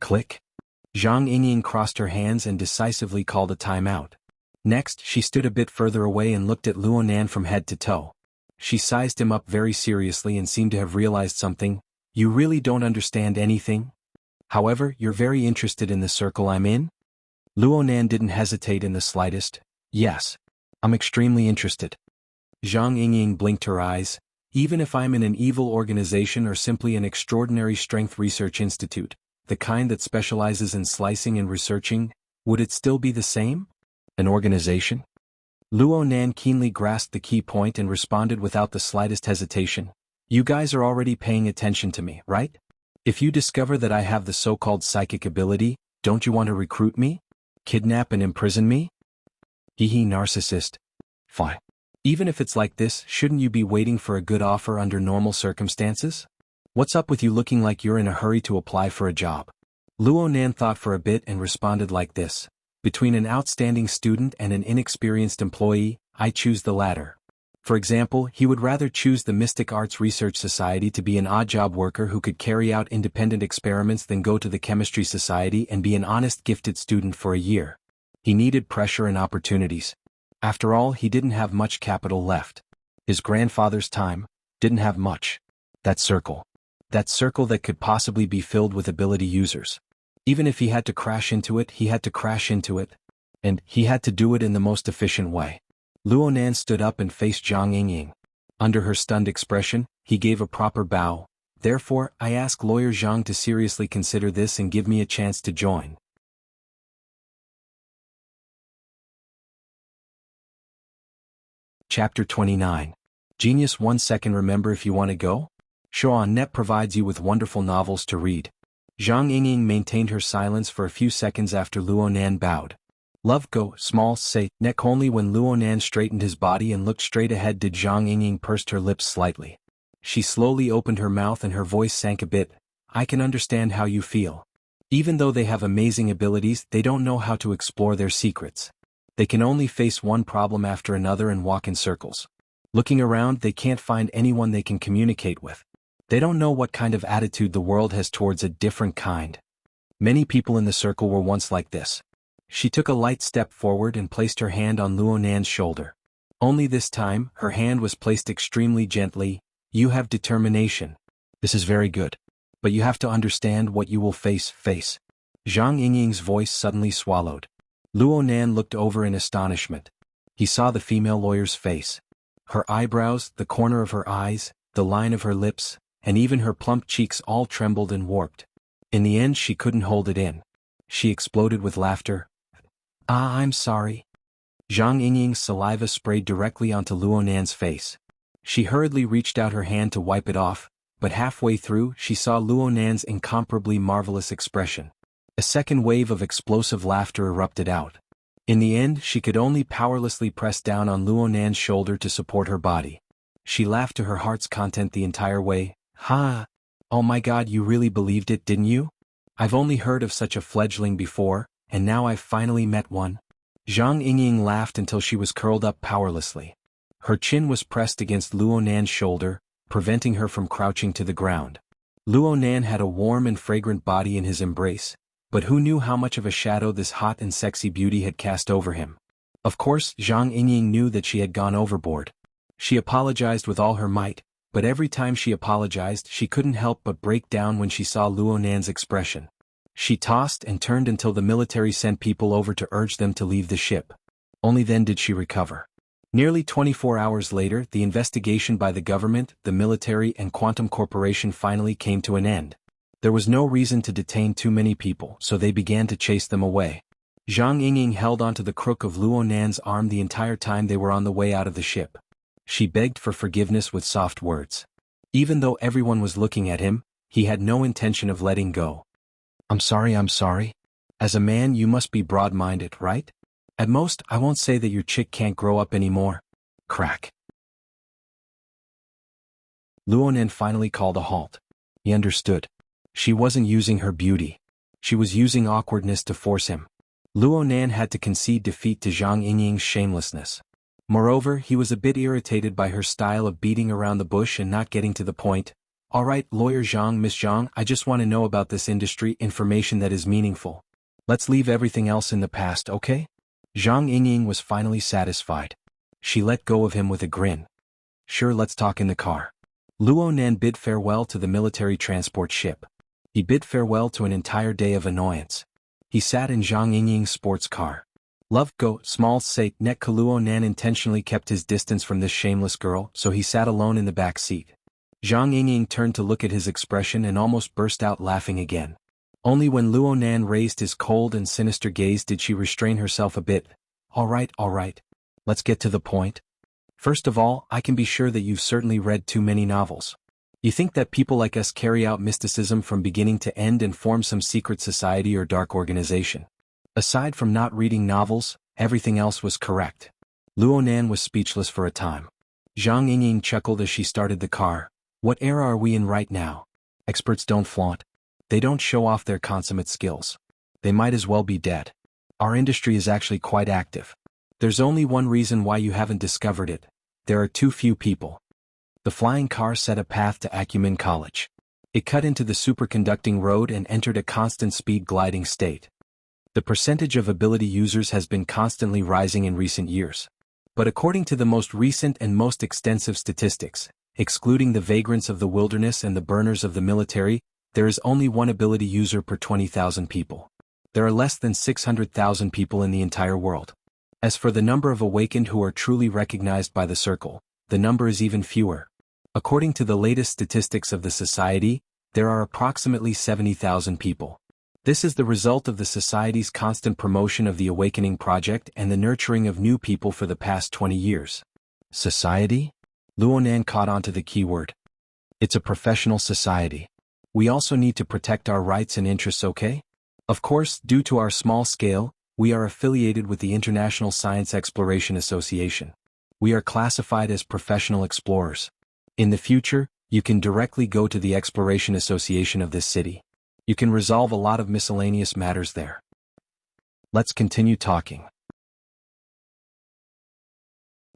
Click. Zhang Yingying crossed her hands and decisively called a timeout. Next, she stood a bit further away and looked at Luo Nan from head to toe. She sized him up very seriously and seemed to have realized something. You really don't understand anything? However, you're very interested in the circle I'm in? Luo Nan didn't hesitate in the slightest. Yes. I'm extremely interested. Zhang Yingying blinked her eyes. Even if I'm in an evil organization or simply an extraordinary strength research institute, the kind that specializes in slicing and researching, would it still be the same? An organization? Luo Nan keenly grasped the key point and responded without the slightest hesitation. You guys are already paying attention to me, right? If you discover that I have the so-called psychic ability, don't you want to recruit me? Kidnap and imprison me? Hee narcissist. Fine. Even if it's like this, shouldn't you be waiting for a good offer under normal circumstances? What's up with you looking like you're in a hurry to apply for a job? Luo Nan thought for a bit and responded like this. Between an outstanding student and an inexperienced employee, I choose the latter. For example, he would rather choose the Mystic Arts Research Society to be an odd-job worker who could carry out independent experiments than go to the Chemistry Society and be an honest gifted student for a year. He needed pressure and opportunities. After all, he didn't have much capital left. His grandfather's time didn't have much. That circle that could possibly be filled with ability users. Even if he had to crash into it, he had to crash into it. And he had to do it in the most efficient way. Luo Nan stood up and faced Zhang Yingying. Under her stunned expression, he gave a proper bow. Therefore, I ask Lawyer Zhang to seriously consider this and give me a chance to join. Chapter 29. Genius 1 second. Remember, if you want to go? Net provides you with wonderful novels to read. Zhang Yingying maintained her silence for a few seconds after Luo Nan bowed. Love go, small, say, neck. Only when Luo Nan straightened his body and looked straight ahead did Zhang Yingying pursed her lips slightly. She slowly opened her mouth and her voice sank a bit. I can understand how you feel. Even though they have amazing abilities, they don't know how to explore their secrets. They can only face one problem after another and walk in circles. Looking around, they can't find anyone they can communicate with. They don't know what kind of attitude the world has towards a different kind. Many people in the circle were once like this. She took a light step forward and placed her hand on Luo Nan's shoulder. Only this time, her hand was placed extremely gently. You have determination. This is very good. But you have to understand what you will face. Zhang Yingying's voice suddenly swallowed. Luo Nan looked over in astonishment. He saw the female lawyer's face. Her eyebrows, the corner of her eyes, the line of her lips, and even her plump cheeks all trembled and warped. In the end, she couldn't hold it in. She exploded with laughter. I'm sorry. Zhang Yingying's saliva sprayed directly onto Luo Nan's face. She hurriedly reached out her hand to wipe it off, but halfway through she saw Luo Nan's incomparably marvelous expression. A second wave of explosive laughter erupted out. In the end, she could only powerlessly press down on Luo Nan's shoulder to support her body. She laughed to her heart's content the entire way. Ha! Oh my God, you really believed it, didn't you? I've only heard of such a fledgling before, and now I've finally met one. Zhang Yingying laughed until she was curled up powerlessly. Her chin was pressed against Luo Nan's shoulder, preventing her from crouching to the ground. Luo Nan had a warm and fragrant body in his embrace, but who knew how much of a shadow this hot and sexy beauty had cast over him? Of course, Zhang Yingying knew that she had gone overboard. She apologized with all her might, but every time she apologized, she couldn't help but break down when she saw Luo Nan's expression. She tossed and turned until the military sent people over to urge them to leave the ship. Only then did she recover. Nearly 24 hours later, the investigation by the government, the military, and Quantum Corporation finally came to an end. There was no reason to detain too many people, so they began to chase them away. Zhang Yingying held onto the crook of Luo Nan's arm the entire time they were on the way out of the ship. She begged for forgiveness with soft words. Even though everyone was looking at him, he had no intention of letting go. I'm sorry. As a man, you must be broad-minded, right? At most, I won't say that your chick can't grow up anymore. Crack. Luonan finally called a halt. He understood. She wasn't using her beauty. She was using awkwardness to force him. Luonan had to concede defeat to Zhang Yingying's shamelessness. Moreover, he was a bit irritated by her style of beating around the bush and not getting to the point. Alright, Lawyer Zhang, Miss Zhang, I just want to know about this industry, information that is meaningful. Let's leave everything else in the past, okay? Zhang Yingying was finally satisfied. She let go of him with a grin. Sure, let's talk in the car. Luonan bid farewell to the military transport ship. He bid farewell to an entire day of annoyance. He sat in Zhang Yingying's sports car. Love go, small sake, net Luonan intentionally kept his distance from this shameless girl, so he sat alone in the back seat. Zhang Yingying turned to look at his expression and almost burst out laughing again. Only when Luonan raised his cold and sinister gaze did she restrain herself a bit. All right. Let's get to the point. First of all, I can be sure that you've certainly read too many novels. You think that people like us carry out mysticism from beginning to end and form some secret society or dark organization. Aside from not reading novels, everything else was correct. Luonan was speechless for a time. Zhang Yingying chuckled as she started the car. What era are we in right now? Experts don't flaunt. They don't show off their consummate skills. They might as well be dead. Our industry is actually quite active. There's only one reason why you haven't discovered it. There are too few people. The flying car set a path to Acumen College. It cut into the superconducting road and entered a constant speed gliding state. The percentage of ability users has been constantly rising in recent years. But according to the most recent and most extensive statistics, excluding the vagrants of the wilderness and the burners of the military, there is only one ability user per 20,000 people. There are less than 600,000 people in the entire world. As for the number of awakened who are truly recognized by the circle, the number is even fewer. According to the latest statistics of the society, there are approximately 70,000 people. This is the result of the society's constant promotion of the Awakening Project and the nurturing of new people for the past 20 years. Society? Luonan caught on to the key word. It's a professional society. We also need to protect our rights and interests, okay? Of course, due to our small scale, we are affiliated with the International Science Exploration Association. We are classified as professional explorers. In the future, you can directly go to the Exploration Association of this city. You can resolve a lot of miscellaneous matters there. Let's continue talking.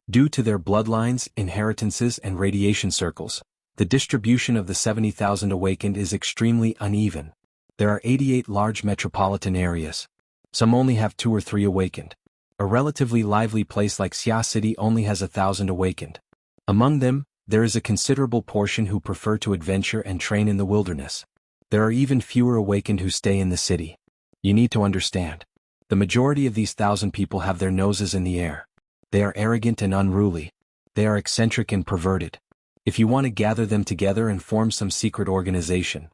Due to their bloodlines, inheritances, and radiation circles, the distribution of the 70,000 awakened is extremely uneven. There are 88 large metropolitan areas. Some only have 2 or 3 awakened. A relatively lively place like Xia City only has 1,000 awakened. Among them, there is a considerable portion who prefer to adventure and train in the wilderness. There are even fewer awakened who stay in the city. You need to understand. The majority of these 1,000 people have their noses in the air. They are arrogant and unruly. They are eccentric and perverted. If you want to gather them together and form some secret organization.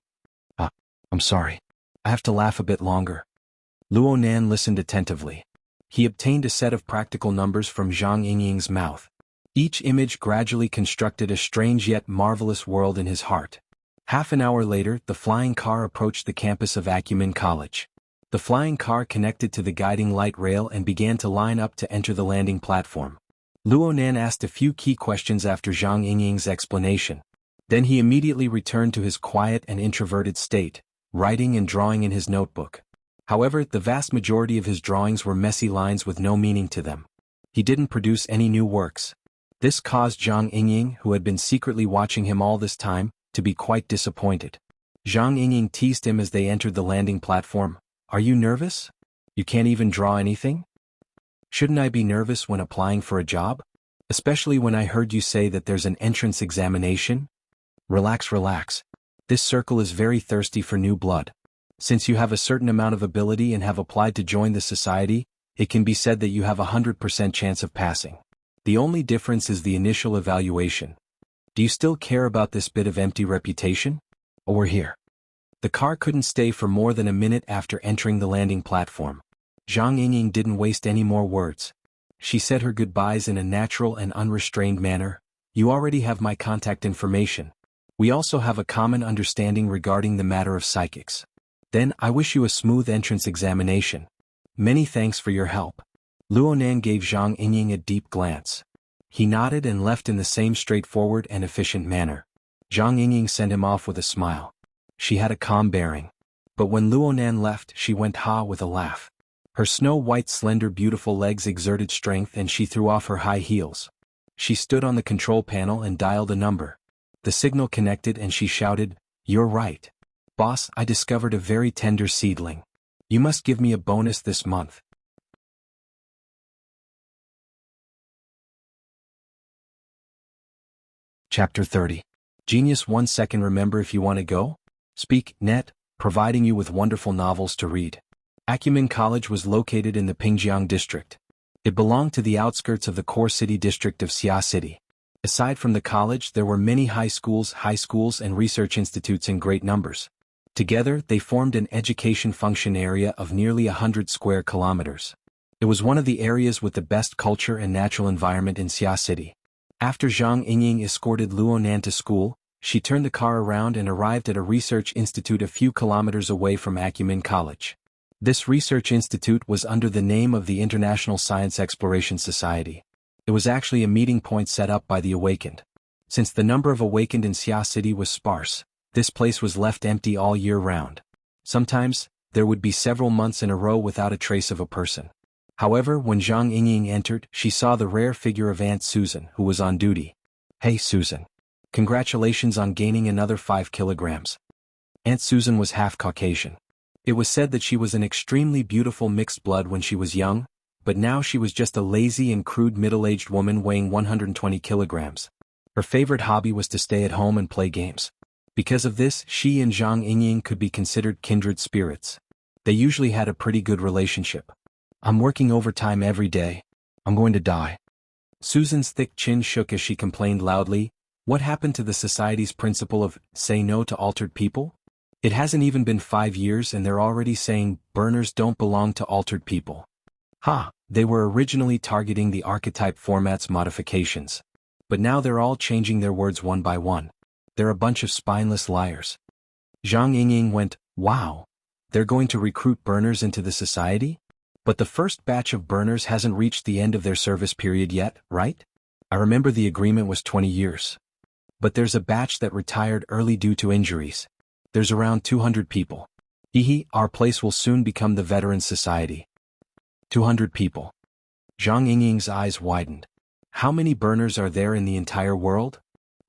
I'm sorry. I have to laugh a bit longer. Luonan listened attentively. He obtained a set of practical numbers from Zhang Yingying's mouth. Each image gradually constructed a strange yet marvelous world in his heart. Half an hour later, the flying car approached the campus of Acumen College. The flying car connected to the guiding light rail and began to line up to enter the landing platform. Luonan asked a few key questions after Zhang Yingying's explanation. Then he immediately returned to his quiet and introverted state, writing and drawing in his notebook. However, the vast majority of his drawings were messy lines with no meaning to them. He didn't produce any new works. This caused Zhang Yingying, who had been secretly watching him all this time, to be quite disappointed. Zhang Yingying teased him as they entered the landing platform. Are you nervous? You can't even draw anything? Shouldn't I be nervous when applying for a job? Especially when I heard you say that there's an entrance examination? Relax. This circle is very thirsty for new blood. Since you have a certain amount of ability and have applied to join the society, it can be said that you have 100% chance of passing. The only difference is the initial evaluation. Do you still care about this bit of empty reputation? Oh, we're here. The car couldn't stay for more than a minute after entering the landing platform. Zhang Yingying didn't waste any more words. She said her goodbyes in a natural and unrestrained manner. You already have my contact information. We also have a common understanding regarding the matter of psychics. Then, I wish you a smooth entrance examination. Many thanks for your help. Luonan gave Zhang Yingying a deep glance. He nodded and left in the same straightforward and efficient manner. Zhang Yingying sent him off with a smile. She had a calm bearing. But when Luonan left, she went ha with a laugh. Her snow-white slender beautiful legs exerted strength and she threw off her high heels. She stood on the control panel and dialed a number. The signal connected and she shouted, "You're right. Boss, I discovered a very tender seedling. You must give me a bonus this month." Chapter 30. Genius 1 second. Remember if you want to go? Speak, net, providing you with wonderful novels to read. Acumen College was located in the Pingjiang district. It belonged to the outskirts of the core city district of Xia City. Aside from the college, there were many high schools and research institutes in great numbers. Together, they formed an education function area of nearly 100 square kilometers. It was one of the areas with the best culture and natural environment in Xia City. After Zhang Yingying escorted Luonan to school, she turned the car around and arrived at a research institute a few kilometers away from Acumen College. This research institute was under the name of the International Science Exploration Society. It was actually a meeting point set up by the awakened. Since the number of awakened in Xia City was sparse, this place was left empty all year round. Sometimes, there would be several months in a row without a trace of a person. However, when Zhang Yingying entered, she saw the rare figure of Aunt Susan, who was on duty. "Hey Susan. Congratulations on gaining another 5 kilograms. Aunt Susan was half Caucasian. It was said that she was an extremely beautiful mixed blood when she was young, but now she was just a lazy and crude middle-aged woman weighing 120 kilograms. Her favorite hobby was to stay at home and play games. Because of this, she and Zhang Yingying could be considered kindred spirits. They usually had a pretty good relationship. "I'm working overtime every day. I'm going to die." Susan's thick chin shook as she complained loudly. What happened to the society's principle of say no to altered people? It hasn't even been 5 years and they're already saying burners don't belong to altered people. They were originally targeting the archetype format's modifications. But now they're all changing their words one by one. They're a bunch of spineless liars. Zhang Yingying went, "Wow. They're going to recruit burners into the society? But the first batch of burners hasn't reached the end of their service period yet, right? I remember the agreement was 20 years. But there's a batch that retired early due to injuries. There's around 200 people. Our place will soon become the veteran society." 200 people. Zhang Yingying's eyes widened. How many burners are there in the entire world?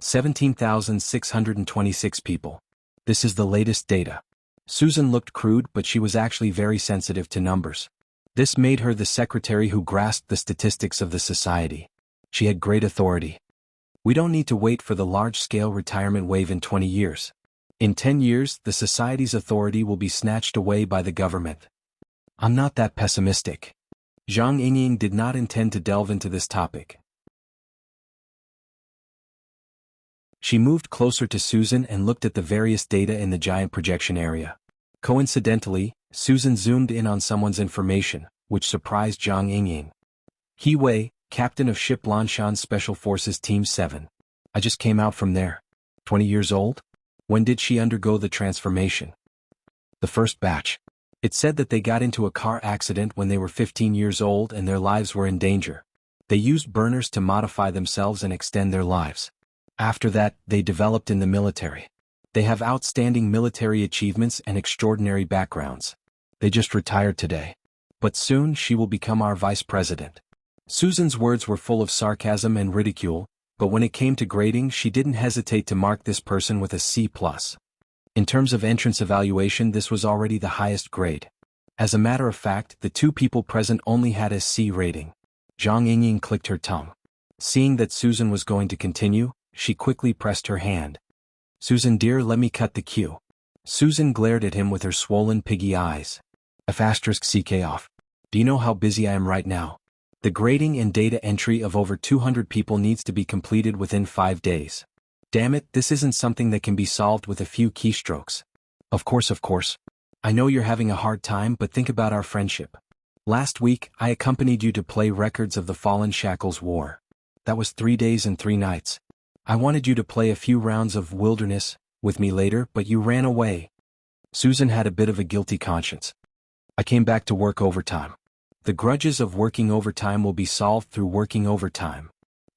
17,626 people. This is the latest data. Susan looked crude, but she was actually very sensitive to numbers. This made her the secretary who grasped the statistics of the society. She had great authority. "We don't need to wait for the large-scale retirement wave in 20 years. In 10 years, the society's authority will be snatched away by the government." "I'm not that pessimistic." Zhang Yingying did not intend to delve into this topic. She moved closer to Susan and looked at the various data in the giant projection area. Coincidentally, Susan zoomed in on someone's information, which surprised Zhang Yingying. "He Wei, captain of Ship Lanshan Special Forces Team 7. I just came out from there. 20 years old? When did she undergo the transformation?" "The first batch. It said that they got into a car accident when they were 15 years old and their lives were in danger. They used burners to modify themselves and extend their lives. After that, they developed in the military. They have outstanding military achievements and extraordinary backgrounds. They just retired today. But soon she will become our vice president." Susan's words were full of sarcasm and ridicule, but when it came to grading she didn't hesitate to mark this person with a C+. In terms of entrance evaluation, this was already the highest grade. As a matter of fact, the 2 people present only had a C rating. Zhang Yingying clicked her tongue. Seeing that Susan was going to continue, she quickly pressed her hand. "Susan dear, let me cut the queue." Susan glared at him with her swollen piggy eyes. "CK off. Do you know how busy I am right now? The grading and data entry of over 200 people needs to be completed within 5 days. Damn it, this isn't something that can be solved with a few keystrokes." Of course. I know you're having a hard time, but think about our friendship. Last week, I accompanied you to play Records of the Fallen Shackles War. That was 3 days and 3 nights. I wanted you to play a few rounds of Wilderness with me later, but you ran away." Susan had a bit of a guilty conscience. "I came back to work overtime. The grudges of working overtime will be solved through working overtime.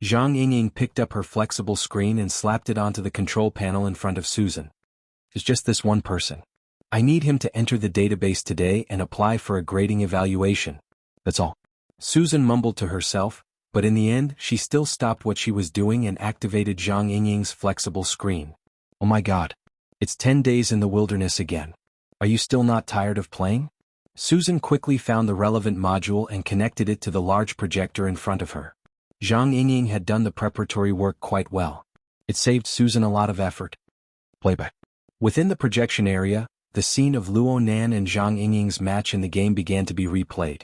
Zhang Yingying picked up her flexible screen and slapped it onto the control panel in front of Susan. It's just this one person. I need him to enter the database today and apply for a grading evaluation. That's all. Susan mumbled to herself, but in the end she still stopped what she was doing and activated Zhang Yingying's flexible screen. Oh my god. It's 10 days in the wilderness again. Are you still not tired of playing? Susan quickly found the relevant module and connected it to the large projector in front of her. Zhang Yingying had done the preparatory work quite well. It saved Susan a lot of effort. Playback. Within the projection area, the scene of Luo Nan and Zhang Yingying's match in the game began to be replayed.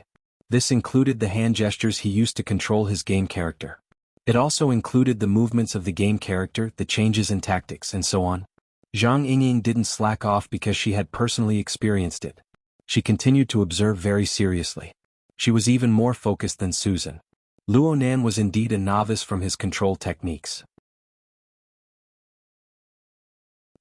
This included the hand gestures he used to control his game character. It also included the movements of the game character, the changes in tactics, and so on. Zhang Yingying didn't slack off because she had personally experienced it. She continued to observe very seriously. She was even more focused than Susan. Luo Nan was indeed a novice from his control techniques.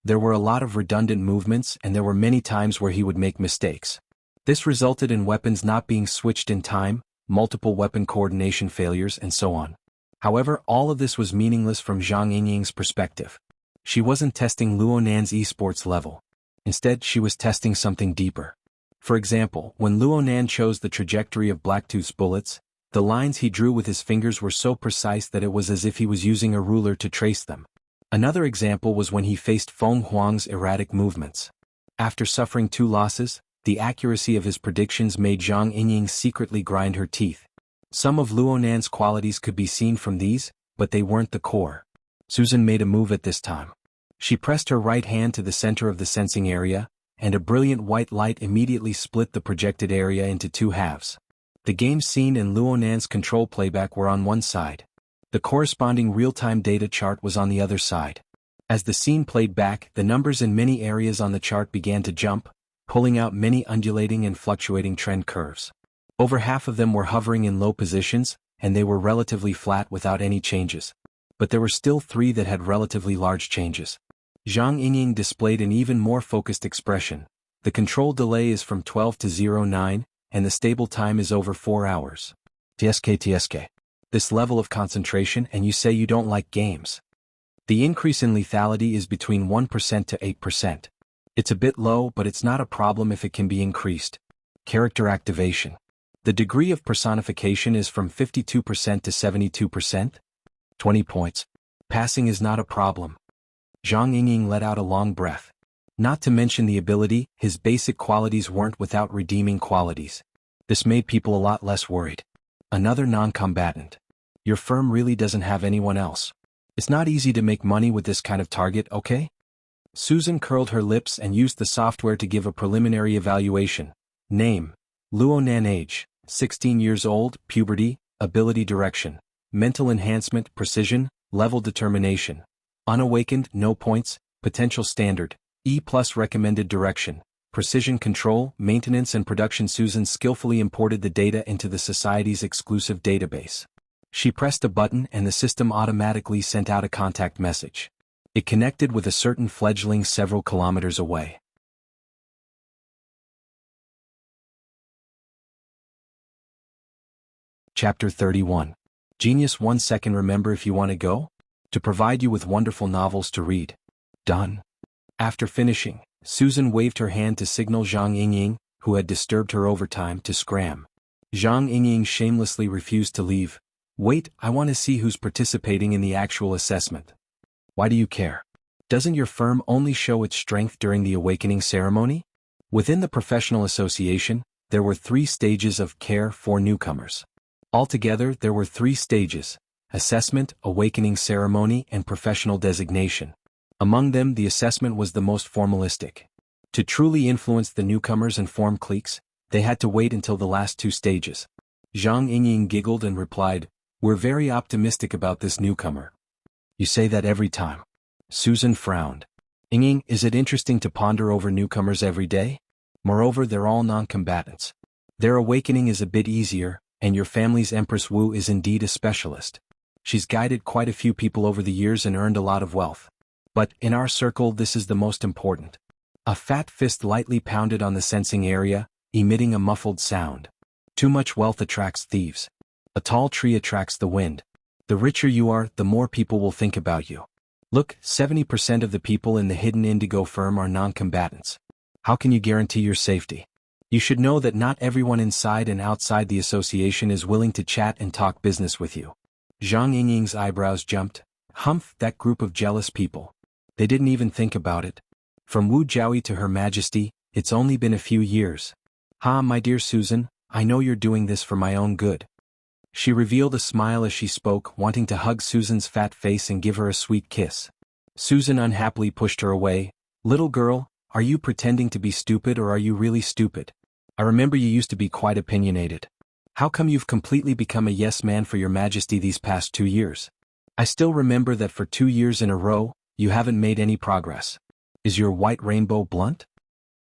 There were a lot of redundant movements and there were many times where he would make mistakes. This resulted in weapons not being switched in time, multiple weapon coordination failures, and so on. However, all of this was meaningless from Zhang Yingying's perspective. She wasn't testing Luo Nan's esports level. Instead, she was testing something deeper. For example, when Luo Nan chose the trajectory of Blacktooth's bullets, the lines he drew with his fingers were so precise that it was as if he was using a ruler to trace them. Another example was when he faced Feng Huang's erratic movements. After suffering 2 losses, the accuracy of his predictions made Zhang Yingying secretly grind her teeth. Some of Luo Nan's qualities could be seen from these, but they weren't the core. Susan made a move at this time. She pressed her right hand to the center of the sensing area, and a brilliant white light immediately split the projected area into 2 halves. The game scene and Luo Nan's control playback were on one side. The corresponding real-time data chart was on the other side. As the scene played back, the numbers in many areas on the chart began to jump, pulling out many undulating and fluctuating trend curves. Over half of them were hovering in low positions, and they were relatively flat without any changes. But there were still 3 that had relatively large changes. Zhang Yingying displayed an even more focused expression. The control delay is from 12 to 09, and the stable time is over 4 hours. TSK. This level of concentration, and you say you don't like games. The increase in lethality is between 1% to 8%. It's a bit low, but it's not a problem if it can be increased. Character activation. The degree of personification is from 52% to 72%. 20 points. Passing is not a problem. Zhang Yingying let out a long breath. Not to mention the ability, his basic qualities weren't without redeeming qualities. This made people a lot less worried. Another non-combatant. Your firm really doesn't have anyone else. It's not easy to make money with this kind of target, okay? Susan curled her lips and used the software to give a preliminary evaluation. Name: Luo Nan. Age: 16 years old, puberty, ability direction, mental enhancement, precision, level determination. Unawakened, no points, potential standard, E+ recommended direction, precision control, maintenance and production. Susan skillfully imported the data into the Society's exclusive database. She pressed a button and the system automatically sent out a contact message. It connected with a certain fledgling several kilometers away. Chapter 31. Genius. 1 second. Remember if you want to go? To provide you with wonderful novels to read. Done. After finishing, Susan waved her hand to signal Zhang Yingying, who had disturbed her overtime, to scram. Zhang Yingying shamelessly refused to leave. Wait, I want to see who's participating in the actual assessment. Why do you care? Doesn't your firm only show its strength during the awakening ceremony? Within the professional association, there were 3 stages of care for newcomers. Altogether, there were 3 stages: assessment, awakening ceremony, and professional designation. Among them, the assessment was the most formalistic. To truly influence the newcomers and form cliques, they had to wait until the last 2 stages. Zhang Yingying giggled and replied, "We're very optimistic about this newcomer." You say that every time. Susan frowned. Yingying, is it interesting to ponder over newcomers every day? Moreover, they're all non-combatants. Their awakening is a bit easier, and your family's Empress Wu is indeed a specialist. She's guided quite a few people over the years and earned a lot of wealth. But, in our circle, this is the most important. A fat fist lightly pounded on the sensing area, emitting a muffled sound. Too much wealth attracts thieves. A tall tree attracts the wind. The richer you are, the more people will think about you. Look, 70% of the people in the hidden indigo firm are non-combatants. How can you guarantee your safety? You should know that not everyone inside and outside the association is willing to chat and talk business with you. Zhang Yingying's eyebrows jumped. Humph, that group of jealous people. They didn't even think about it. From Wu Jiaoyi to Her Majesty, it's only been a few years. Ha, my dear Susan, I know you're doing this for my own good. She revealed a smile as she spoke, wanting to hug Susan's fat face and give her a sweet kiss. Susan unhappily pushed her away. Little girl, are you pretending to be stupid or are you really stupid? I remember you used to be quite opinionated. How come you've completely become a yes man for Your Majesty these past 2 years? I still remember that for 2 years in a row, you haven't made any progress. Is your white rainbow blunt?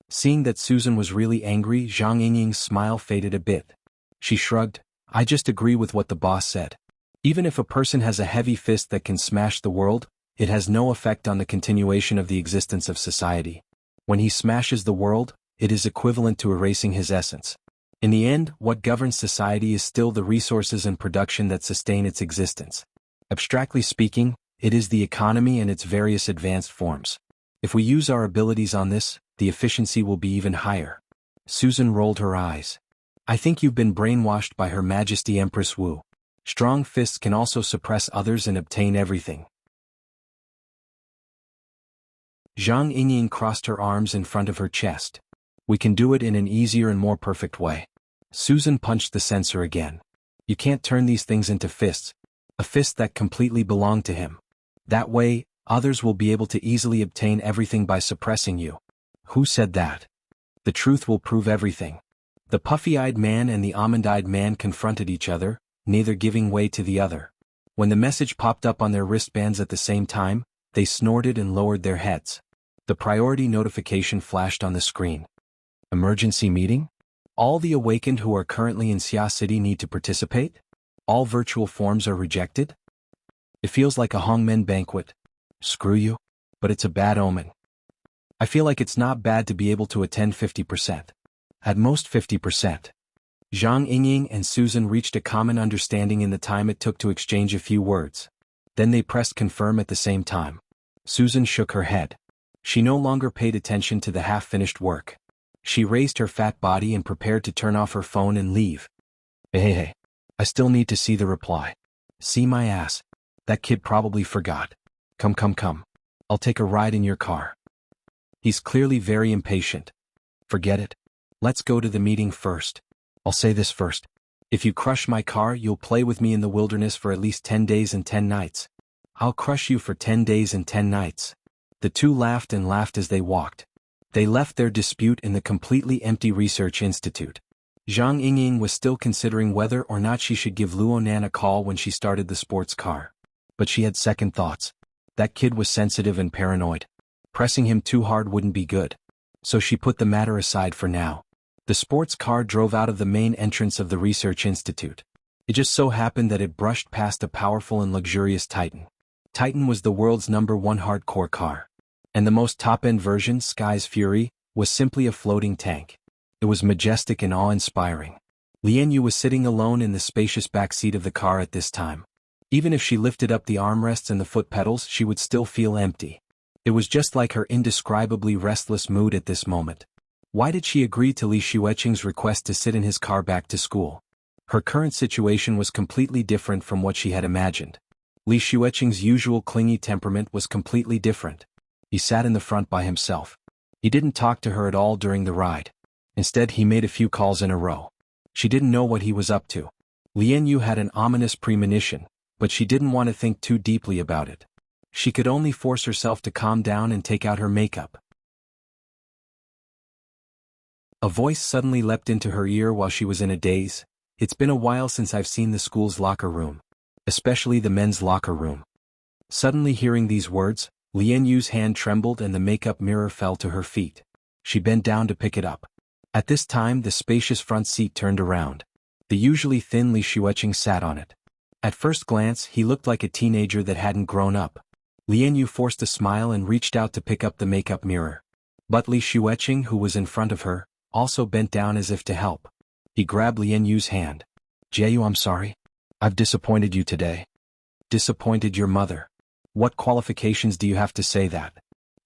Seeing that Susan was really angry, Zhang Yingying's smile faded a bit. She shrugged. I just agree with what the boss said. Even if a person has a heavy fist that can smash the world, it has no effect on the continuation of the existence of society. When he smashes the world, it is equivalent to erasing his essence. In the end, what governs society is still the resources and production that sustain its existence. Abstractly speaking, it is the economy and its various advanced forms. If we use our abilities on this, the efficiency will be even higher. Susan rolled her eyes. I think you've been brainwashed by Her Majesty Empress Wu. Strong fists can also suppress others and obtain everything. Zhang Yingying crossed her arms in front of her chest. We can do it in an easier and more perfect way. Susan punched the sensor again. You can't turn these things into fists. A fist that completely belonged to him. That way, others will be able to easily obtain everything by suppressing you. Who said that? The truth will prove everything. The puffy-eyed man and the almond-eyed man confronted each other, neither giving way to the other. When the message popped up on their wristbands at the same time, they snorted and lowered their heads. The priority notification flashed on the screen. Emergency meeting? All the awakened who are currently in Xia City need to participate? All virtual forms are rejected? It feels like a Hongmen banquet. Screw you. But it's a bad omen. I feel like it's not bad to be able to attend 50%. At most 50%. Zhang Yingying and Susan reached a common understanding in the time it took to exchange a few words. Then they pressed confirm at the same time. Susan shook her head. She no longer paid attention to the half-finished work. She raised her fat body and prepared to turn off her phone and leave. Hey, I still need to see the reply. See my ass. That kid probably forgot. Come. I'll take a ride in your car. He's clearly very impatient. Forget it. Let's go to the meeting first. I'll say this first. If you crush my car, you'll play with me in the wilderness for at least 10 days and 10 nights. I'll crush you for 10 days and 10 nights. The two laughed and laughed as they walked. They left their dispute in the completely empty research institute. Zhang Yingying was still considering whether or not she should give Luonan a call when she started the sports car. But she had second thoughts. That kid was sensitive and paranoid. Pressing him too hard wouldn't be good. So she put the matter aside for now. The sports car drove out of the main entrance of the research institute. It just so happened that it brushed past a powerful and luxurious Titan. Titan was the world's #1 hardcore car. And the most top-end version, Sky's Fury, was simply a floating tank. It was majestic and awe-inspiring. Lian Yu was sitting alone in the spacious back seat of the car at this time. Even if she lifted up the armrests and the foot pedals, she would still feel empty. It was just like her indescribably restless mood at this moment. Why did she agree to Li Xueqing's request to sit in his car back to school? Her current situation was completely different from what she had imagined. Li Xueqing's usual clingy temperament was completely different. He sat in the front by himself. He didn't talk to her at all during the ride. Instead, he made a few calls in a row. She didn't know what he was up to. Lian Yu had an ominous premonition, but she didn't want to think too deeply about it. She could only force herself to calm down and take out her makeup. A voice suddenly leapt into her ear while she was in a daze. It's been a while since I've seen the school's locker room. Especially the men's locker room. Suddenly hearing these words, Lian Yu's hand trembled and the makeup mirror fell to her feet. She bent down to pick it up. At this time the spacious front seat turned around. The usually thin Li Xueqing sat on it. At first glance he looked like a teenager that hadn't grown up. Lian Yu forced a smile and reached out to pick up the makeup mirror. But Li Xueqing, who was in front of her, also bent down as if to help. He grabbed Lian Yu's hand. Jiayu, I'm sorry. I've disappointed you today. Disappointed your mother. What qualifications do you have to say that?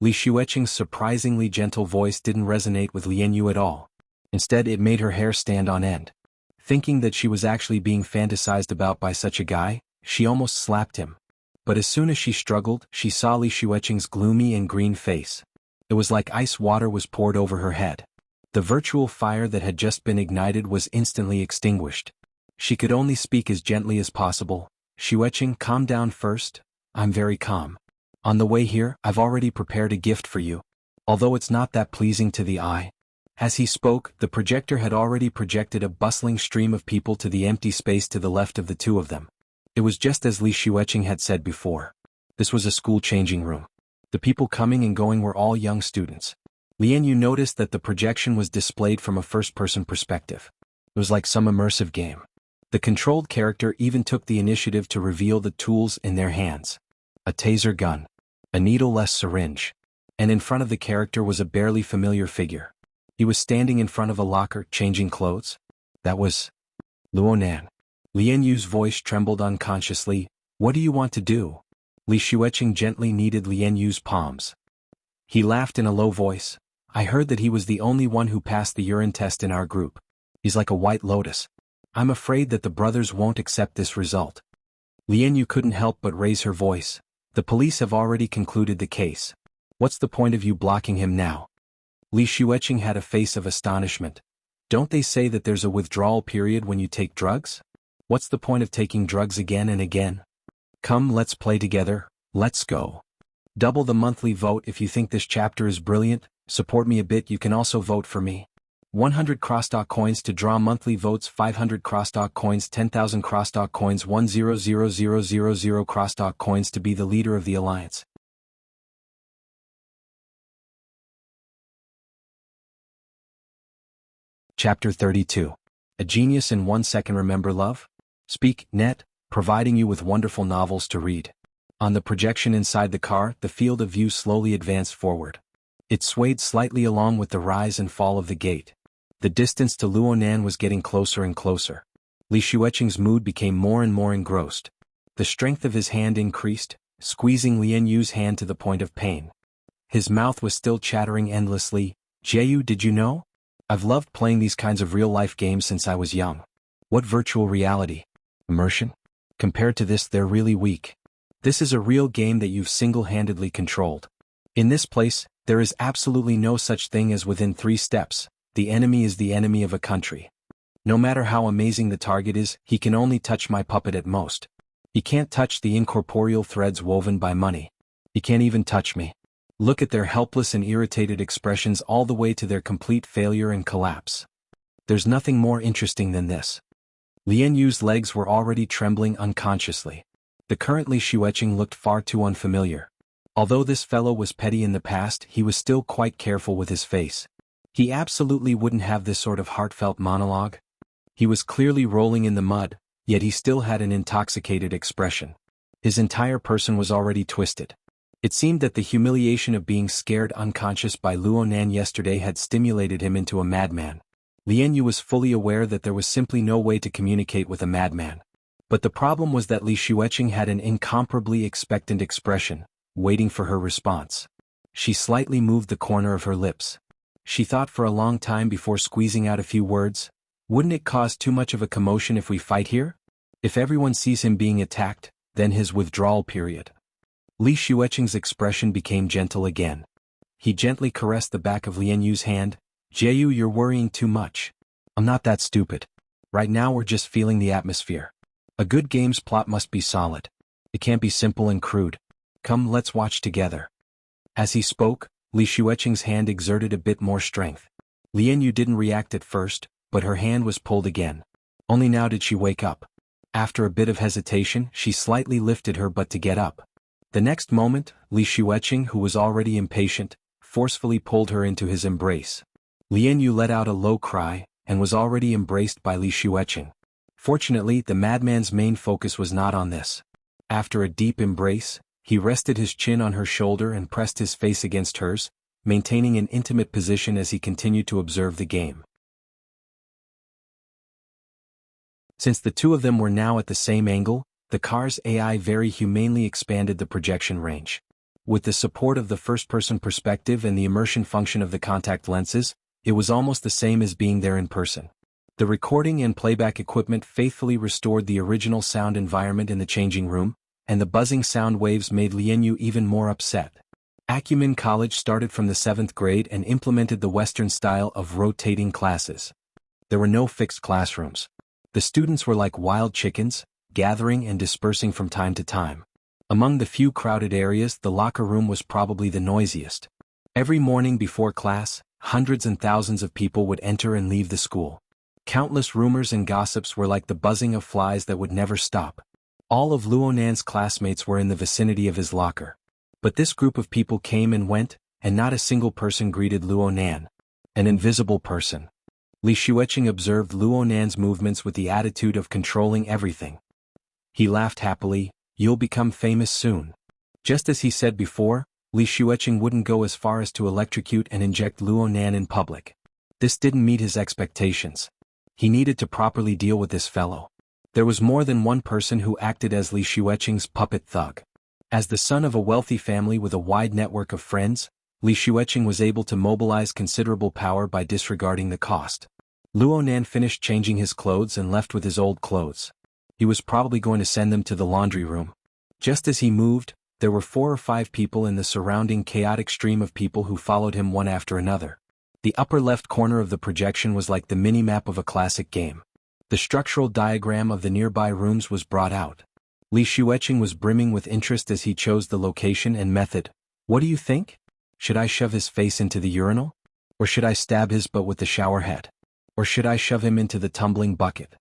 Li Xueqing's surprisingly gentle voice didn't resonate with Lian Yu at all. Instead, it made her hair stand on end. Thinking that she was actually being fantasized about by such a guy, she almost slapped him. But as soon as she struggled, she saw Li Xueqing's gloomy and green face. It was like ice water was poured over her head. The virtual fire that had just been ignited was instantly extinguished. She could only speak as gently as possible. Xueqing, calm down first. I'm very calm. On the way here, I've already prepared a gift for you. Although it's not that pleasing to the eye. As he spoke, the projector had already projected a bustling stream of people to the empty space to the left of the two of them. It was just as Li Xueqing had said before. This was a school changing room. The people coming and going were all young students. Lian Yu noticed that the projection was displayed from a first-person perspective. It was like some immersive game. The controlled character even took the initiative to reveal the tools in their hands. A taser gun. A needle-less syringe. And in front of the character was a barely familiar figure. He was standing in front of a locker, changing clothes. That was Luonan. Lian Yu's voice trembled unconsciously. What do you want to do? Li Xueqing gently kneaded Lian Yu's palms. He laughed in a low voice. I heard that he was the only one who passed the urine test in our group. He's like a white lotus. I'm afraid that the brothers won't accept this result. Lian Yu couldn't help but raise her voice. The police have already concluded the case. What's the point of you blocking him now? Li Xueqing had a face of astonishment. Don't they say that there's a withdrawal period when you take drugs? What's the point of taking drugs again and again? Come, let's play together. Let's go. Double the monthly vote if you think this chapter is brilliant. Support me a bit. You can also vote for me. 100 crosstalk coins to draw monthly votes, 500 crosstalk coins, 10,000 crosstalk coins, 100,000 crosstalk coins to be the leader of the alliance. Chapter 32. A Genius in 1 Second. Remember love? Speak, net, providing you with wonderful novels to read. On the projection inside the car, the field of view slowly advanced forward. It swayed slightly along with the rise and fall of the gate. The distance to Luonan was getting closer and closer. Li Xueqing's mood became more and more engrossed. The strength of his hand increased, squeezing Lian Yu's hand to the point of pain. His mouth was still chattering endlessly. Jianghu, did you know? I've loved playing these kinds of real-life games since I was young. What virtual reality? Immersion? Compared to this, they're really weak. This is a real game that you've single-handedly controlled. In this place, there is absolutely no such thing as within 3 steps. The enemy is the enemy of a country. No matter how amazing the target is, he can only touch my puppet at most. He can't touch the incorporeal threads woven by money. He can't even touch me. Look at their helpless and irritated expressions all the way to their complete failure and collapse. There's nothing more interesting than this. Lian Yu's legs were already trembling unconsciously. The current Li Xueqing looked far too unfamiliar. Although this fellow was petty in the past, he was still quite careful with his face. He absolutely wouldn't have this sort of heartfelt monologue. He was clearly rolling in the mud, yet he still had an intoxicated expression. His entire person was already twisted. It seemed that the humiliation of being scared unconscious by Luonan yesterday had stimulated him into a madman. Lian Yu was fully aware that there was simply no way to communicate with a madman. But the problem was that Li Xueqing had an incomparably expectant expression, waiting for her response. She slightly moved the corner of her lips. She thought for a long time before squeezing out a few words. Wouldn't it cause too much of a commotion if we fight here? If everyone sees him being attacked, then his withdrawal period. Li Xueqing's expression became gentle again. He gently caressed the back of Lian Yu's hand. Jianghu, you're worrying too much. I'm not that stupid. Right now we're just feeling the atmosphere. A good game's plot must be solid. It can't be simple and crude. Come, let's watch together. As he spoke, Li Xueqing's hand exerted a bit more strength. Lian Yu didn't react at first, but her hand was pulled again. Only now did she wake up. After a bit of hesitation, she slightly lifted her butt to get up. The next moment, Li Xueqing, who was already impatient, forcefully pulled her into his embrace. Lian Yu let out a low cry, and was already embraced by Li Xueqing. Fortunately, the madman's main focus was not on this. After a deep embrace, he rested his chin on her shoulder and pressed his face against hers, maintaining an intimate position as he continued to observe the game. Since the two of them were now at the same angle, the car's AI very humanely expanded the projection range. With the support of the first-person perspective and the immersion function of the contact lenses, it was almost the same as being there in person. The recording and playback equipment faithfully restored the original sound environment in the changing room, and the buzzing sound waves made Lianyu even more upset. Acumen College started from the 7th grade and implemented the Western style of rotating classes. There were no fixed classrooms. The students were like wild chickens, gathering and dispersing from time to time. Among the few crowded areas, the locker room was probably the noisiest. Every morning before class, hundreds and thousands of people would enter and leave the school. Countless rumors and gossips were like the buzzing of flies that would never stop. All of Luonan's classmates were in the vicinity of his locker. But this group of people came and went, and not a single person greeted Luonan. An invisible person. Li Xueqing observed Luonan's movements with the attitude of controlling everything. He laughed happily, "You'll become famous soon." Just as he said before, Li Xueqing wouldn't go as far as to electrocute and inject Luonan in public. This didn't meet his expectations. He needed to properly deal with this fellow. There was more than one person who acted as Li Xueqing's puppet thug. As the son of a wealthy family with a wide network of friends, Li Xueqing was able to mobilize considerable power by disregarding the cost. Luonan finished changing his clothes and left with his old clothes. He was probably going to send them to the laundry room. Just as he moved, there were 4 or 5 people in the surrounding chaotic stream of people who followed him one after another. The upper left corner of the projection was like the mini-map of a classic game. The structural diagram of the nearby rooms was brought out. Li Xueqing was brimming with interest as he chose the location and method. "What do you think? Should I shove his face into the urinal? Or should I stab his butt with the shower head? Or should I shove him into the tumbling bucket?"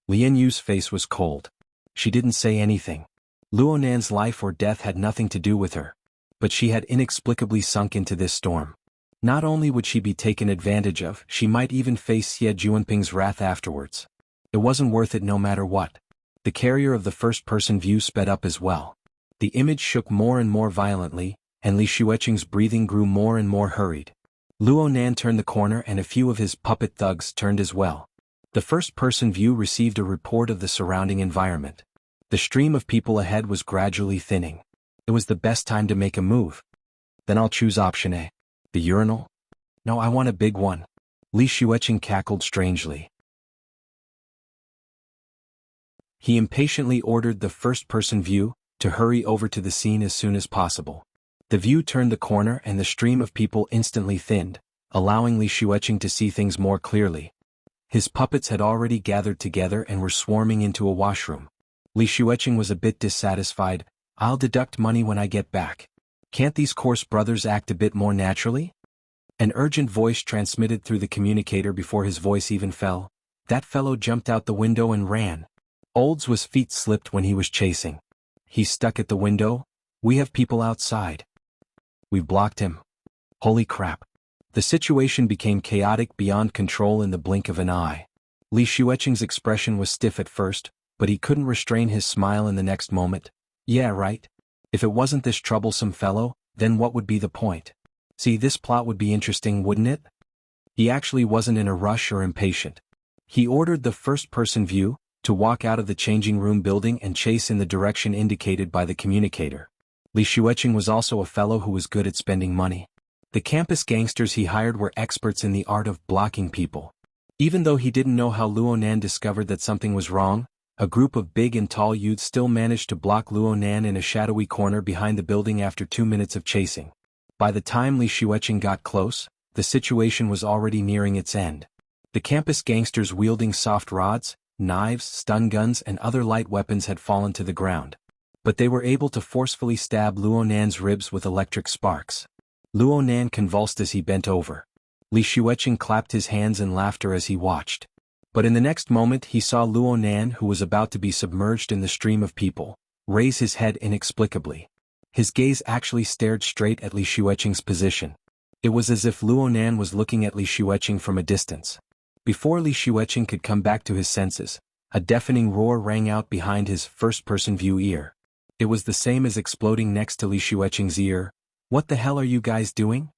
Lianyu's face was cold. She didn't say anything. Luonan's life or death had nothing to do with her. But she had inexplicably sunk into this storm. Not only would she be taken advantage of, she might even face Xie Juanping's wrath afterwards. It wasn't worth it no matter what. The carrier of the first-person view sped up as well. The image shook more and more violently, and Li Xueqing's breathing grew more and more hurried. Luonan turned the corner and a few of his puppet thugs turned as well. The first-person view received a report of the surrounding environment. The stream of people ahead was gradually thinning. It was the best time to make a move. "Then I'll choose option A. The urinal? No, I want a big one." Li Xueqing cackled strangely. He impatiently ordered the first-person view to hurry over to the scene as soon as possible. The view turned the corner and the stream of people instantly thinned, allowing Li Xueqing to see things more clearly. His puppets had already gathered together and were swarming into a washroom. Li Xueqing was a bit dissatisfied. "I'll deduct money when I get back. Can't these coarse brothers act a bit more naturally?" An urgent voice transmitted through the communicator before his voice even fell. That fellow jumped out the window and ran. Olds's feet slipped when he was chasing. "He's stuck at the window. We have people outside. We've blocked him. Holy crap." The situation became chaotic beyond control in the blink of an eye. Li Xueqing's expression was stiff at first, but he couldn't restrain his smile in the next moment. "Yeah, right. If it wasn't this troublesome fellow, then what would be the point? See, this plot would be interesting, wouldn't it?" He actually wasn't in a rush or impatient. He ordered the first-person view to walk out of the changing room building and chase in the direction indicated by the communicator. Li Xueqing was also a fellow who was good at spending money. The campus gangsters he hired were experts in the art of blocking people. Even though he didn't know how Luonan discovered that something was wrong, a group of big and tall youths still managed to block Luonan in a shadowy corner behind the building after 2 minutes of chasing. By the time Li Xueqing got close, the situation was already nearing its end. The campus gangsters wielding soft rods, knives, stun guns and other light weapons had fallen to the ground. But they were able to forcefully stab Luonan's ribs with electric sparks. Luonan convulsed as he bent over. Li Xueqing clapped his hands in laughter as he watched. But in the next moment he saw Luonan, who was about to be submerged in the stream of people, raise his head inexplicably. His gaze actually stared straight at Li Xueqing's position. It was as if Luonan was looking at Li Xueqing from a distance. Before Li Xueqing could come back to his senses, a deafening roar rang out behind his first-person view ear. It was the same as exploding next to Li Xueqing's ear. "What the hell are you guys doing?"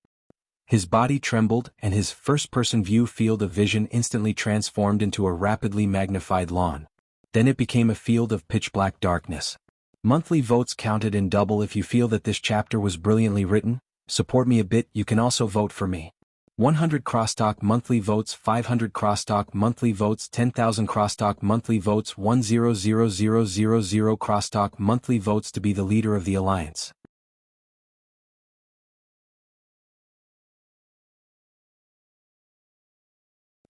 His body trembled and his first-person view field of vision instantly transformed into a rapidly magnified lawn. Then it became a field of pitch-black darkness. Monthly votes counted in double. If you feel that this chapter was brilliantly written, support me a bit. You can also vote for me. 100 crosstalk monthly votes, 500 crosstalk monthly votes, 10,000 crosstalk monthly votes, 100,000 crosstalk monthly votes to be the leader of the alliance.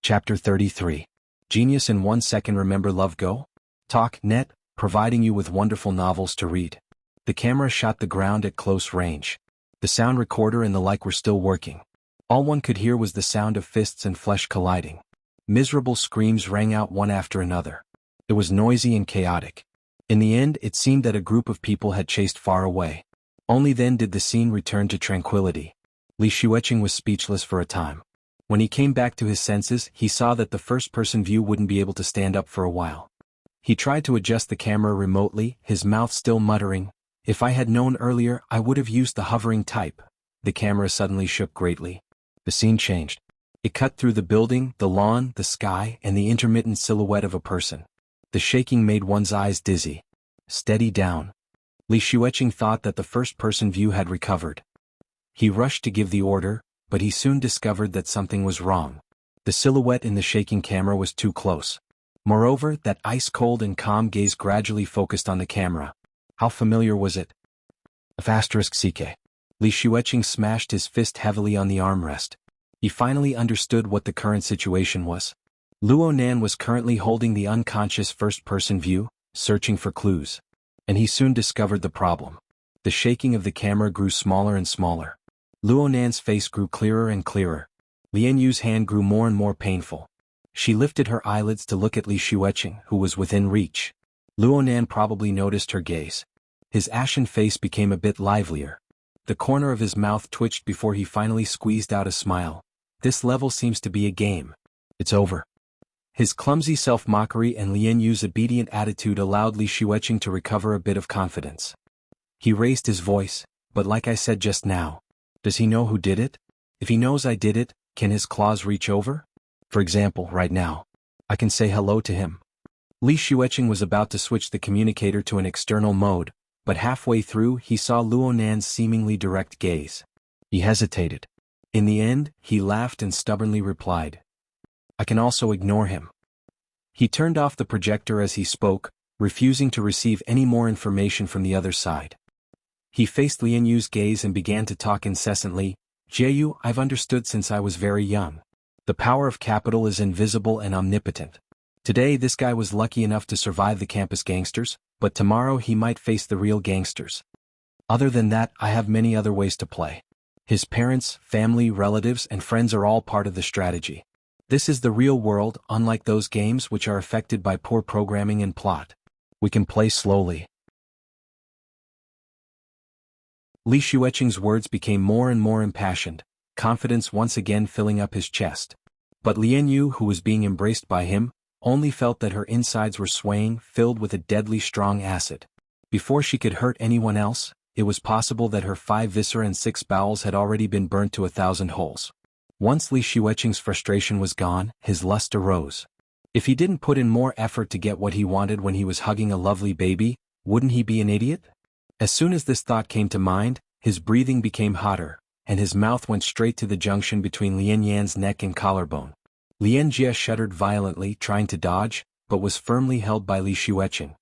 Chapter 33. Genius in 1 second. Remember Love Go? Talk Net, providing you with wonderful novels to read. The camera shot the ground at close range. The sound recorder and the like were still working. All one could hear was the sound of fists and flesh colliding. Miserable screams rang out one after another. It was noisy and chaotic. In the end, it seemed that a group of people had chased far away. Only then did the scene return to tranquility. Li Xueqing was speechless for a time. When he came back to his senses, he saw that the first-person view wouldn't be able to stand up for a while. He tried to adjust the camera remotely, his mouth still muttering, "If I had known earlier, I would have used the hovering type." The camera suddenly shook greatly. The scene changed. It cut through the building, the lawn, the sky, and the intermittent silhouette of a person. The shaking made one's eyes dizzy. "Steady down." Li Xueqing thought that the first-person view had recovered. He rushed to give the order, but he soon discovered that something was wrong. The silhouette in the shaking camera was too close. Moreover, that ice-cold and calm gaze gradually focused on the camera. How familiar was it? *CK. Li Xueqing smashed his fist heavily on the armrest. He finally understood what the current situation was. Luo Nan was currently holding the unconscious first-person view, searching for clues. And he soon discovered the problem. The shaking of the camera grew smaller and smaller. Luo Nan's face grew clearer and clearer. Lian Yu's hand grew more and more painful. She lifted her eyelids to look at Li Xueqing, who was within reach. Luo Nan probably noticed her gaze. His ashen face became a bit livelier. The corner of his mouth twitched before he finally squeezed out a smile. "This level seems to be a game. It's over." His clumsy self-mockery and Lian Yu's obedient attitude allowed Li Xueqing to recover a bit of confidence. He raised his voice, "But like I said just now, does he know who did it? If he knows I did it, can his claws reach over? For example, right now, I can say hello to him." Li Xueqing was about to switch the communicator to an external mode, but halfway through he saw Luo Nan's seemingly direct gaze. He hesitated. In the end, he laughed and stubbornly replied, "I can also ignore him." He turned off the projector as he spoke, refusing to receive any more information from the other side. He faced Lian Yu's gaze and began to talk incessantly. "Jianghu, I've understood since I was very young. The power of capital is invisible and omnipotent. Today this guy was lucky enough to survive the campus gangsters, but tomorrow he might face the real gangsters. Other than that, I have many other ways to play. His parents, family, relatives, and friends are all part of the strategy. This is the real world, unlike those games which are affected by poor programming and plot. We can play slowly." Li Xueqing's words became more and more impassioned, confidence once again filling up his chest. But Lian Yu, who was being embraced by him, only felt that her insides were swaying, filled with a deadly strong acid. Before she could hurt anyone else, it was possible that her 5 viscera and 6 bowels had already been burnt to 1,000 holes. Once Li Xueqing's frustration was gone, his lust arose. If he didn't put in more effort to get what he wanted when he was hugging a lovely baby, wouldn't he be an idiot? As soon as this thought came to mind, his breathing became hotter, and his mouth went straight to the junction between Lian Yan's neck and collarbone. Lian Jie shuddered violently, trying to dodge, but was firmly held by Li Xueqing.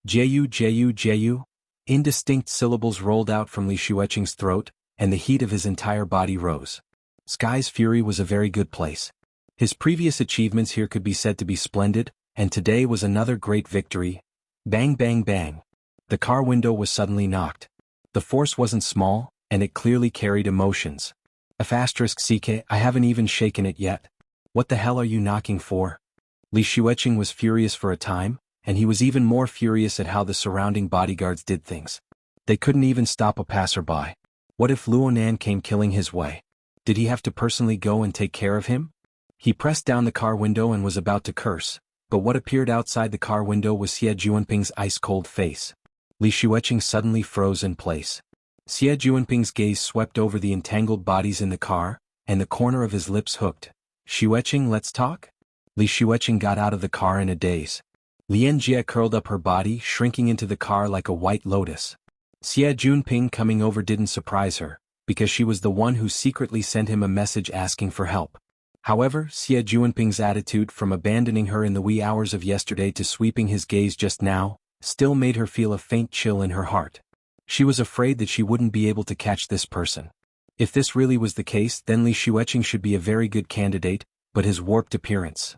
"Jianghu, Jianghu, Jianghu." Indistinct syllables rolled out from Li Xueqing's throat, and the heat of his entire body rose. Sky's Fury was a very good place. His previous achievements here could be said to be splendid, and today was another great victory. Bang bang bang. The car window was suddenly knocked. The force wasn't small, and it clearly carried emotions. *CK, I haven't even shaken it yet. What the hell are you knocking for? Li Xueqing was furious for a time, and he was even more furious at how the surrounding bodyguards did things. They couldn't even stop a passerby. What if Luo Nan came killing his way? Did he have to personally go and take care of him? He pressed down the car window and was about to curse, but what appeared outside the car window was Xie Juanping's ice-cold face. Li Xueqing suddenly froze in place. Xie Juanping's gaze swept over the entangled bodies in the car, and the corner of his lips hooked. "Xueqing, let's talk?" Li Xueqing got out of the car in a daze. Lian Jie curled up her body, shrinking into the car like a white lotus. Xie Junping coming over didn't surprise her, because she was the one who secretly sent him a message asking for help. However, Xie Junping's attitude from abandoning her in the wee hours of yesterday to sweeping his gaze just now, still made her feel a faint chill in her heart. She was afraid that she wouldn't be able to catch this person. If this really was the case, then Li Xueqing should be a very good candidate, but his warped appearance.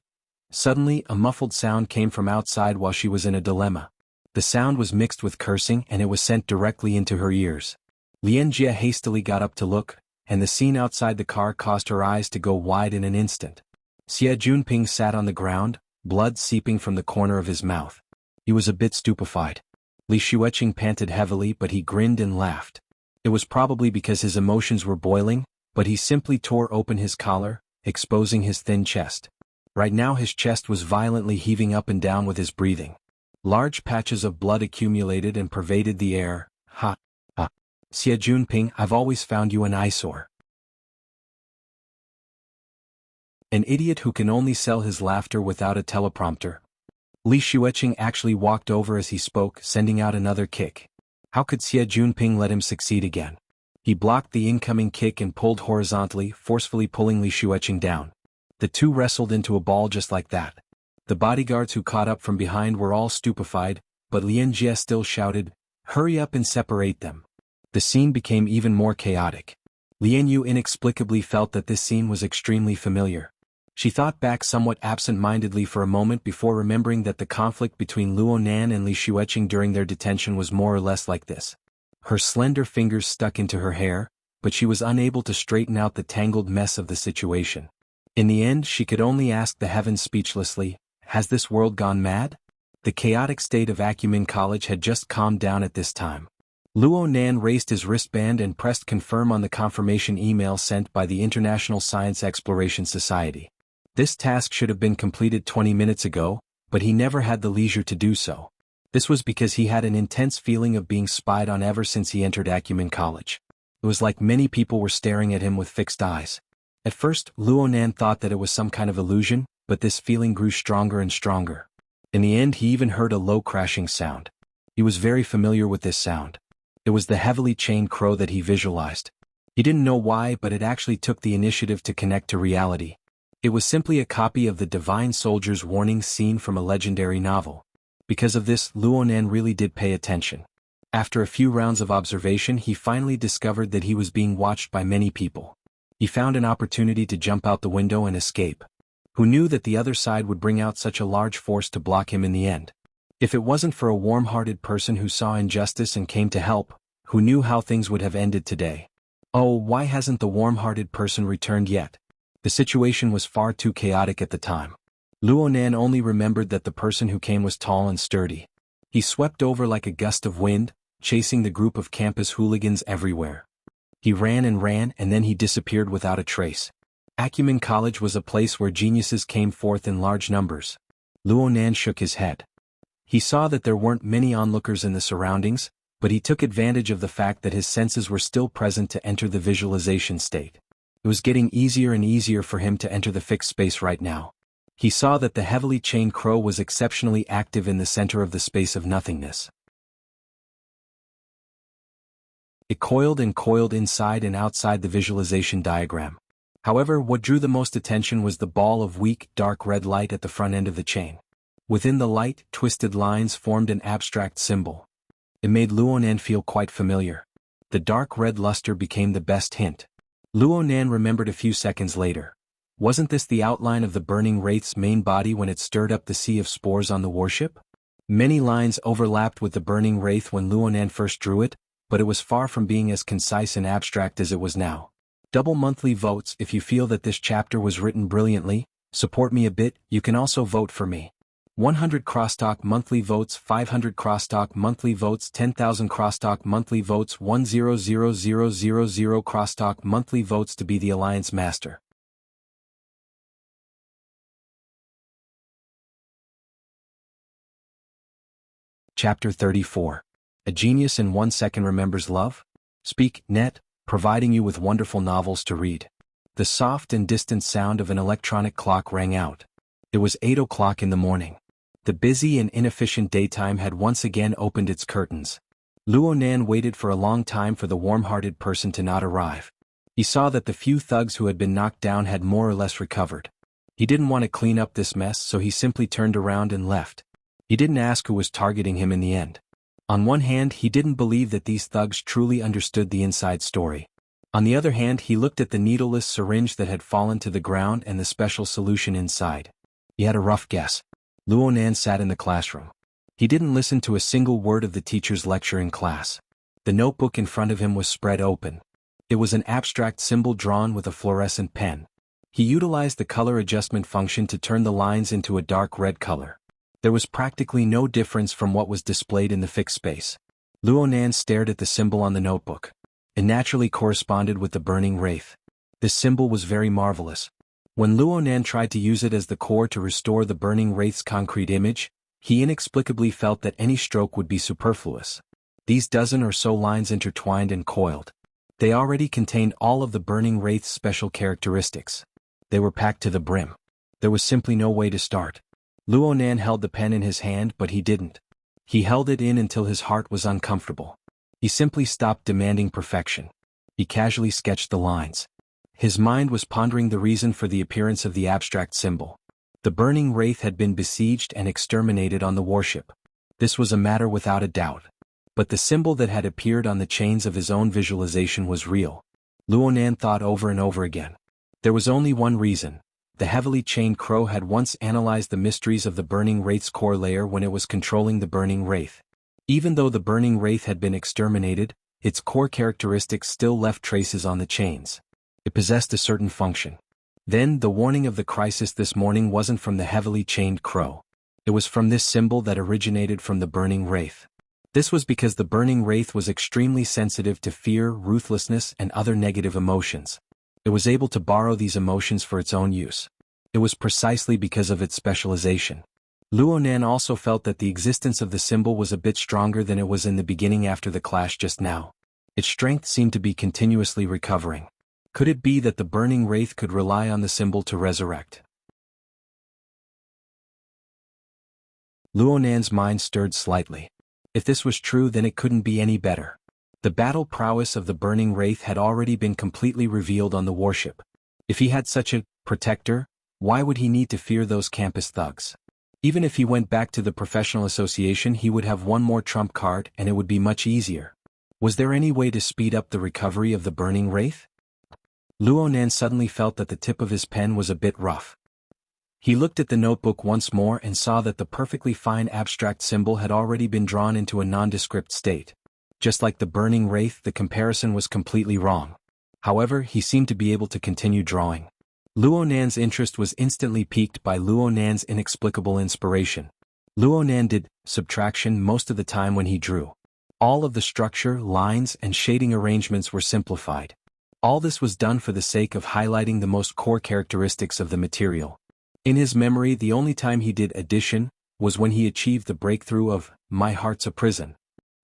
Suddenly, a muffled sound came from outside while she was in a dilemma. The sound was mixed with cursing and it was sent directly into her ears. Lian Jie hastily got up to look, and the scene outside the car caused her eyes to go wide in an instant. Xie Junping sat on the ground, blood seeping from the corner of his mouth. He was a bit stupefied. Li Xueqing panted heavily, but he grinned and laughed. It was probably because his emotions were boiling, but he simply tore open his collar, exposing his thin chest. Right now his chest was violently heaving up and down with his breathing. Large patches of blood accumulated and pervaded the air. Ha! Ha! Xie Junping, I've always found you an eyesore. An idiot who can only sell his laughter without a teleprompter. Li Xueqing actually walked over as he spoke, sending out another kick. How could Xie Junping let him succeed again? He blocked the incoming kick and pulled horizontally, forcefully pulling Li Xueqing down. The two wrestled into a ball just like that. The bodyguards who caught up from behind were all stupefied, but Lian Jie still shouted, "Hurry up and separate them." The scene became even more chaotic. Lian Yu inexplicably felt that this scene was extremely familiar. She thought back somewhat absent-mindedly for a moment before remembering that the conflict between Luo Nan and Li Xueqing during their detention was more or less like this. Her slender fingers stuck into her hair, but she was unable to straighten out the tangled mess of the situation. In the end, she could only ask the heavens speechlessly, "Has this world gone mad?" The chaotic state of Acumen College had just calmed down at this time. Luo Nan raised his wristband and pressed confirm on the confirmation email sent by the International Science Exploration Society. This task should have been completed 20 minutes ago, but he never had the leisure to do so. This was because he had an intense feeling of being spied on ever since he entered Acumen College. It was like many people were staring at him with fixed eyes. At first, Luo Nan thought that it was some kind of illusion, but this feeling grew stronger and stronger. In the end, he even heard a low crashing sound. He was very familiar with this sound. It was the heavily chained crow that he visualized. He didn't know why, but it actually took the initiative to connect to reality. It was simply a copy of the Divine Soldier's warning scene from a legendary novel. Because of this, Luo Nan really did pay attention. After a few rounds of observation, he finally discovered that he was being watched by many people. He found an opportunity to jump out the window and escape. Who knew that the other side would bring out such a large force to block him in the end? If it wasn't for a warm-hearted person who saw injustice and came to help, who knew how things would have ended today? Oh, why hasn't the warm-hearted person returned yet? The situation was far too chaotic at the time. Luo Nan only remembered that the person who came was tall and sturdy. He swept over like a gust of wind, chasing the group of campus hooligans everywhere. He ran and then he disappeared without a trace. Acumen College was a place where geniuses came forth in large numbers. Luo Nan shook his head. He saw that there weren't many onlookers in the surroundings, but he took advantage of the fact that his senses were still present to enter the visualization state. It was getting easier and easier for him to enter the fixed space right now. He saw that the heavily chained crow was exceptionally active in the center of the space of nothingness. It coiled and coiled inside and outside the visualization diagram. However, what drew the most attention was the ball of weak, dark red light at the front end of the chain. Within the light, twisted lines formed an abstract symbol. It made Luo Nan feel quite familiar. The dark red luster became the best hint. Luo Nan remembered a few seconds later. Wasn't this the outline of the burning wraith's main body when it stirred up the sea of spores on the warship? Many lines overlapped with the burning wraith when Luo Nan first drew it, but it was far from being as concise and abstract as it was now. Double monthly votes. If you feel that this chapter was written brilliantly, support me a bit, you can also vote for me. 100 crosstalk monthly votes, 500 crosstalk monthly votes, 10,000 crosstalk monthly votes, 100,000 crosstalk monthly votes to be the Alliance Master. Chapter 34. A Genius in 1 Second Remembers Love? Speak, Net, providing you with wonderful novels to read. The soft and distant sound of an electronic clock rang out. It was 8 o'clock in the morning. The busy and inefficient daytime had once again opened its curtains. Luonan waited for a long time for the warm-hearted person to not arrive. He saw that the few thugs who had been knocked down had more or less recovered. He didn't want to clean up this mess, so he simply turned around and left. He didn't ask who was targeting him in the end. On one hand, he didn't believe that these thugs truly understood the inside story. On the other hand, he looked at the needleless syringe that had fallen to the ground and the special solution inside. He had a rough guess. Luonan sat in the classroom. He didn't listen to a single word of the teacher's lecture in class. The notebook in front of him was spread open. It was an abstract symbol drawn with a fluorescent pen. He utilized the color adjustment function to turn the lines into a dark red color. There was practically no difference from what was displayed in the fixed space. Luonan stared at the symbol on the notebook. It naturally corresponded with the burning wraith. This symbol was very marvelous. When Luonan tried to use it as the core to restore the burning wraith's concrete image, he inexplicably felt that any stroke would be superfluous. These dozen or so lines intertwined and coiled. They already contained all of the burning wraith's special characteristics. They were packed to the brim. There was simply no way to start. Luonan held the pen in his hand, but he didn't. He held it in until his heart was uncomfortable. He simply stopped demanding perfection. He casually sketched the lines. His mind was pondering the reason for the appearance of the abstract symbol. The burning wraith had been besieged and exterminated on the warship. This was a matter without a doubt. But the symbol that had appeared on the chains of his own visualization was real. Luonan thought over and over again. There was only one reason. The heavily chained crow had once analyzed the mysteries of the burning wraith's core layer when it was controlling the burning wraith. Even though the burning wraith had been exterminated, its core characteristics still left traces on the chains. It possessed a certain function. Then, the warning of the crisis this morning wasn't from the heavily chained crow. It was from this symbol that originated from the burning wraith. This was because the burning wraith was extremely sensitive to fear, ruthlessness, and other negative emotions. It was able to borrow these emotions for its own use. It was precisely because of its specialization. Luonan also felt that the existence of the symbol was a bit stronger than it was in the beginning after the clash just now. Its strength seemed to be continuously recovering. Could it be that the burning wraith could rely on the symbol to resurrect? Luonan's mind stirred slightly. If this was true, then it couldn't be any better. The battle prowess of the burning wraith had already been completely revealed on the warship. If he had such a protector, why would he need to fear those campus thugs? Even if he went back to the professional association, he would have one more trump card and it would be much easier. Was there any way to speed up the recovery of the burning wraith? Luonan suddenly felt that the tip of his pen was a bit rough. He looked at the notebook once more and saw that the perfectly fine abstract symbol had already been drawn into a nondescript state. Just like the burning wraith, the comparison was completely wrong. However, he seemed to be able to continue drawing. Luonan's interest was instantly piqued by Luonan's inexplicable inspiration. Luonan did subtraction most of the time when he drew. All of the structure, lines, and shading arrangements were simplified. All this was done for the sake of highlighting the most core characteristics of the material. In his memory, the only time he did addition was when he achieved the breakthrough of "My Heart's a Prison."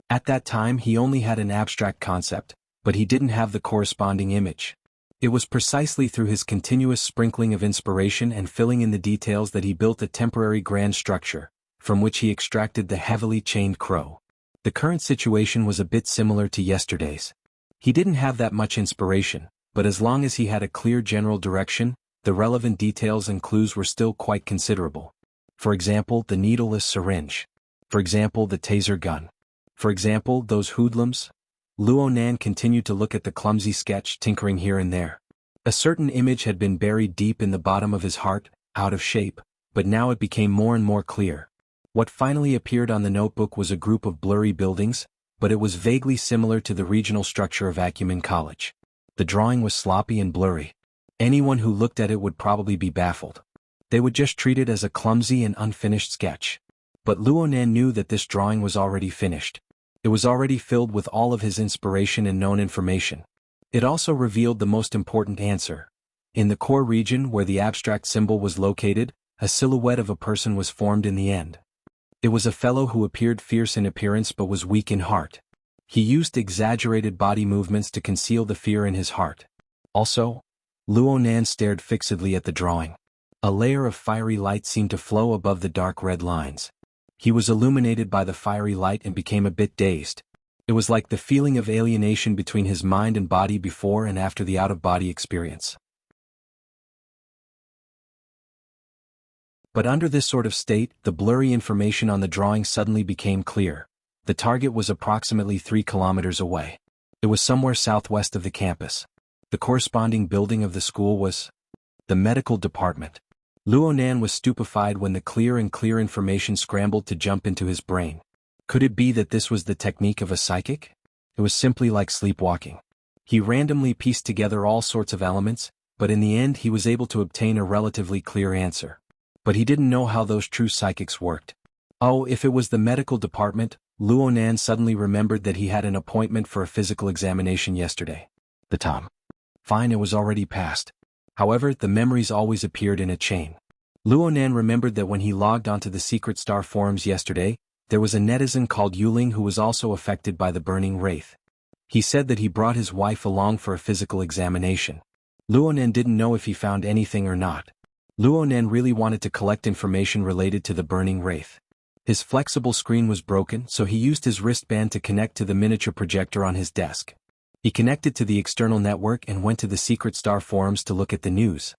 At that time he only had an abstract concept, but he didn't have the corresponding image. It was precisely through his continuous sprinkling of inspiration and filling in the details that he built a temporary grand structure, from which he extracted the heavily chained crow. The current situation was a bit similar to yesterday's. He didn't have that much inspiration, but as long as he had a clear general direction, the relevant details and clues were still quite considerable. For example, the needleless syringe. For example, the taser gun. For example, those hoodlums. Luonan continued to look at the clumsy sketch, tinkering here and there. A certain image had been buried deep in the bottom of his heart, out of shape, but now it became more and more clear. What finally appeared on the notebook was a group of blurry buildings, but it was vaguely similar to the regional structure of Acumen College. The drawing was sloppy and blurry. Anyone who looked at it would probably be baffled. They would just treat it as a clumsy and unfinished sketch. But Luonan knew that this drawing was already finished. It was already filled with all of his inspiration and known information. It also revealed the most important answer. In the core region where the abstract symbol was located, a silhouette of a person was formed in the end. It was a fellow who appeared fierce in appearance but was weak in heart. He used exaggerated body movements to conceal the fear in his heart. Also, Luonan stared fixedly at the drawing. A layer of fiery light seemed to flow above the dark red lines. He was illuminated by the fiery light and became a bit dazed. It was like the feeling of alienation between his mind and body before and after the out-of-body experience. But under this sort of state, the blurry information on the drawing suddenly became clear. The target was approximately 3 kilometers away. It was somewhere southwest of the campus. The corresponding building of the school was the medical department. Luonan was stupefied when the clear information scrambled to jump into his brain. Could it be that this was the technique of a psychic? It was simply like sleepwalking. He randomly pieced together all sorts of elements, but in the end he was able to obtain a relatively clear answer. But he didn't know how those true psychics worked. Oh, if it was the medical department, Luonan suddenly remembered that he had an appointment for a physical examination yesterday. The time. Fine, it was already past. However, the memories always appeared in a chain. Luonan remembered that when he logged onto the Secret Star forums yesterday, there was a netizen called Yuling who was also affected by the burning wraith. He said that he brought his wife along for a physical examination. Luonan didn't know if he found anything or not. Luonan really wanted to collect information related to the burning wraith. His flexible screen was broken, so he used his wristband to connect to the miniature projector on his desk. He connected to the external network and went to the Secret Star forums to look at the news.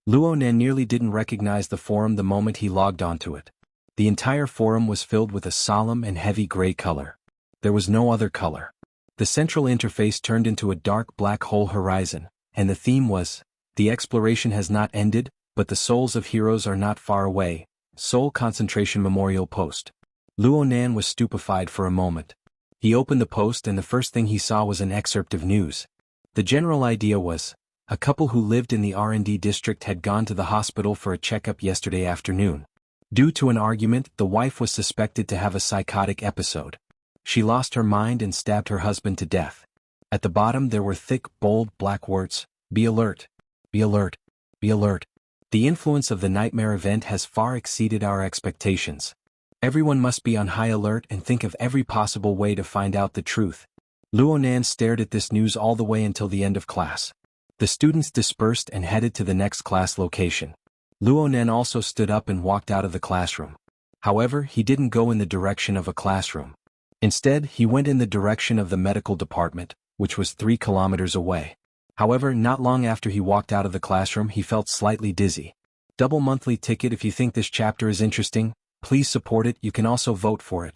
Luonan nearly didn't recognize the forum the moment he logged onto it. The entire forum was filled with a solemn and heavy gray color. There was no other color. The central interface turned into a dark black hole horizon, and the theme was, "The exploration has not ended, but the souls of heroes are not far away. Soul Concentration Memorial Post." Luonan was stupefied for a moment. He opened the post and the first thing he saw was an excerpt of news. The general idea was, a couple who lived in the R&D district had gone to the hospital for a checkup yesterday afternoon. Due to an argument, the wife was suspected to have a psychotic episode. She lost her mind and stabbed her husband to death. At the bottom there were thick, bold, black words, "Be alert. Be alert. Be alert. The influence of the nightmare event has far exceeded our expectations. Everyone must be on high alert and think of every possible way to find out the truth." Luonan stared at this news all the way until the end of class. The students dispersed and headed to the next class location. Luonan also stood up and walked out of the classroom. However, he didn't go in the direction of a classroom. Instead, he went in the direction of the medical department, which was 3 kilometers away. However, not long after he walked out of the classroom he felt slightly dizzy. Double monthly ticket. If you think this chapter is interesting, please support it. You can also vote for it.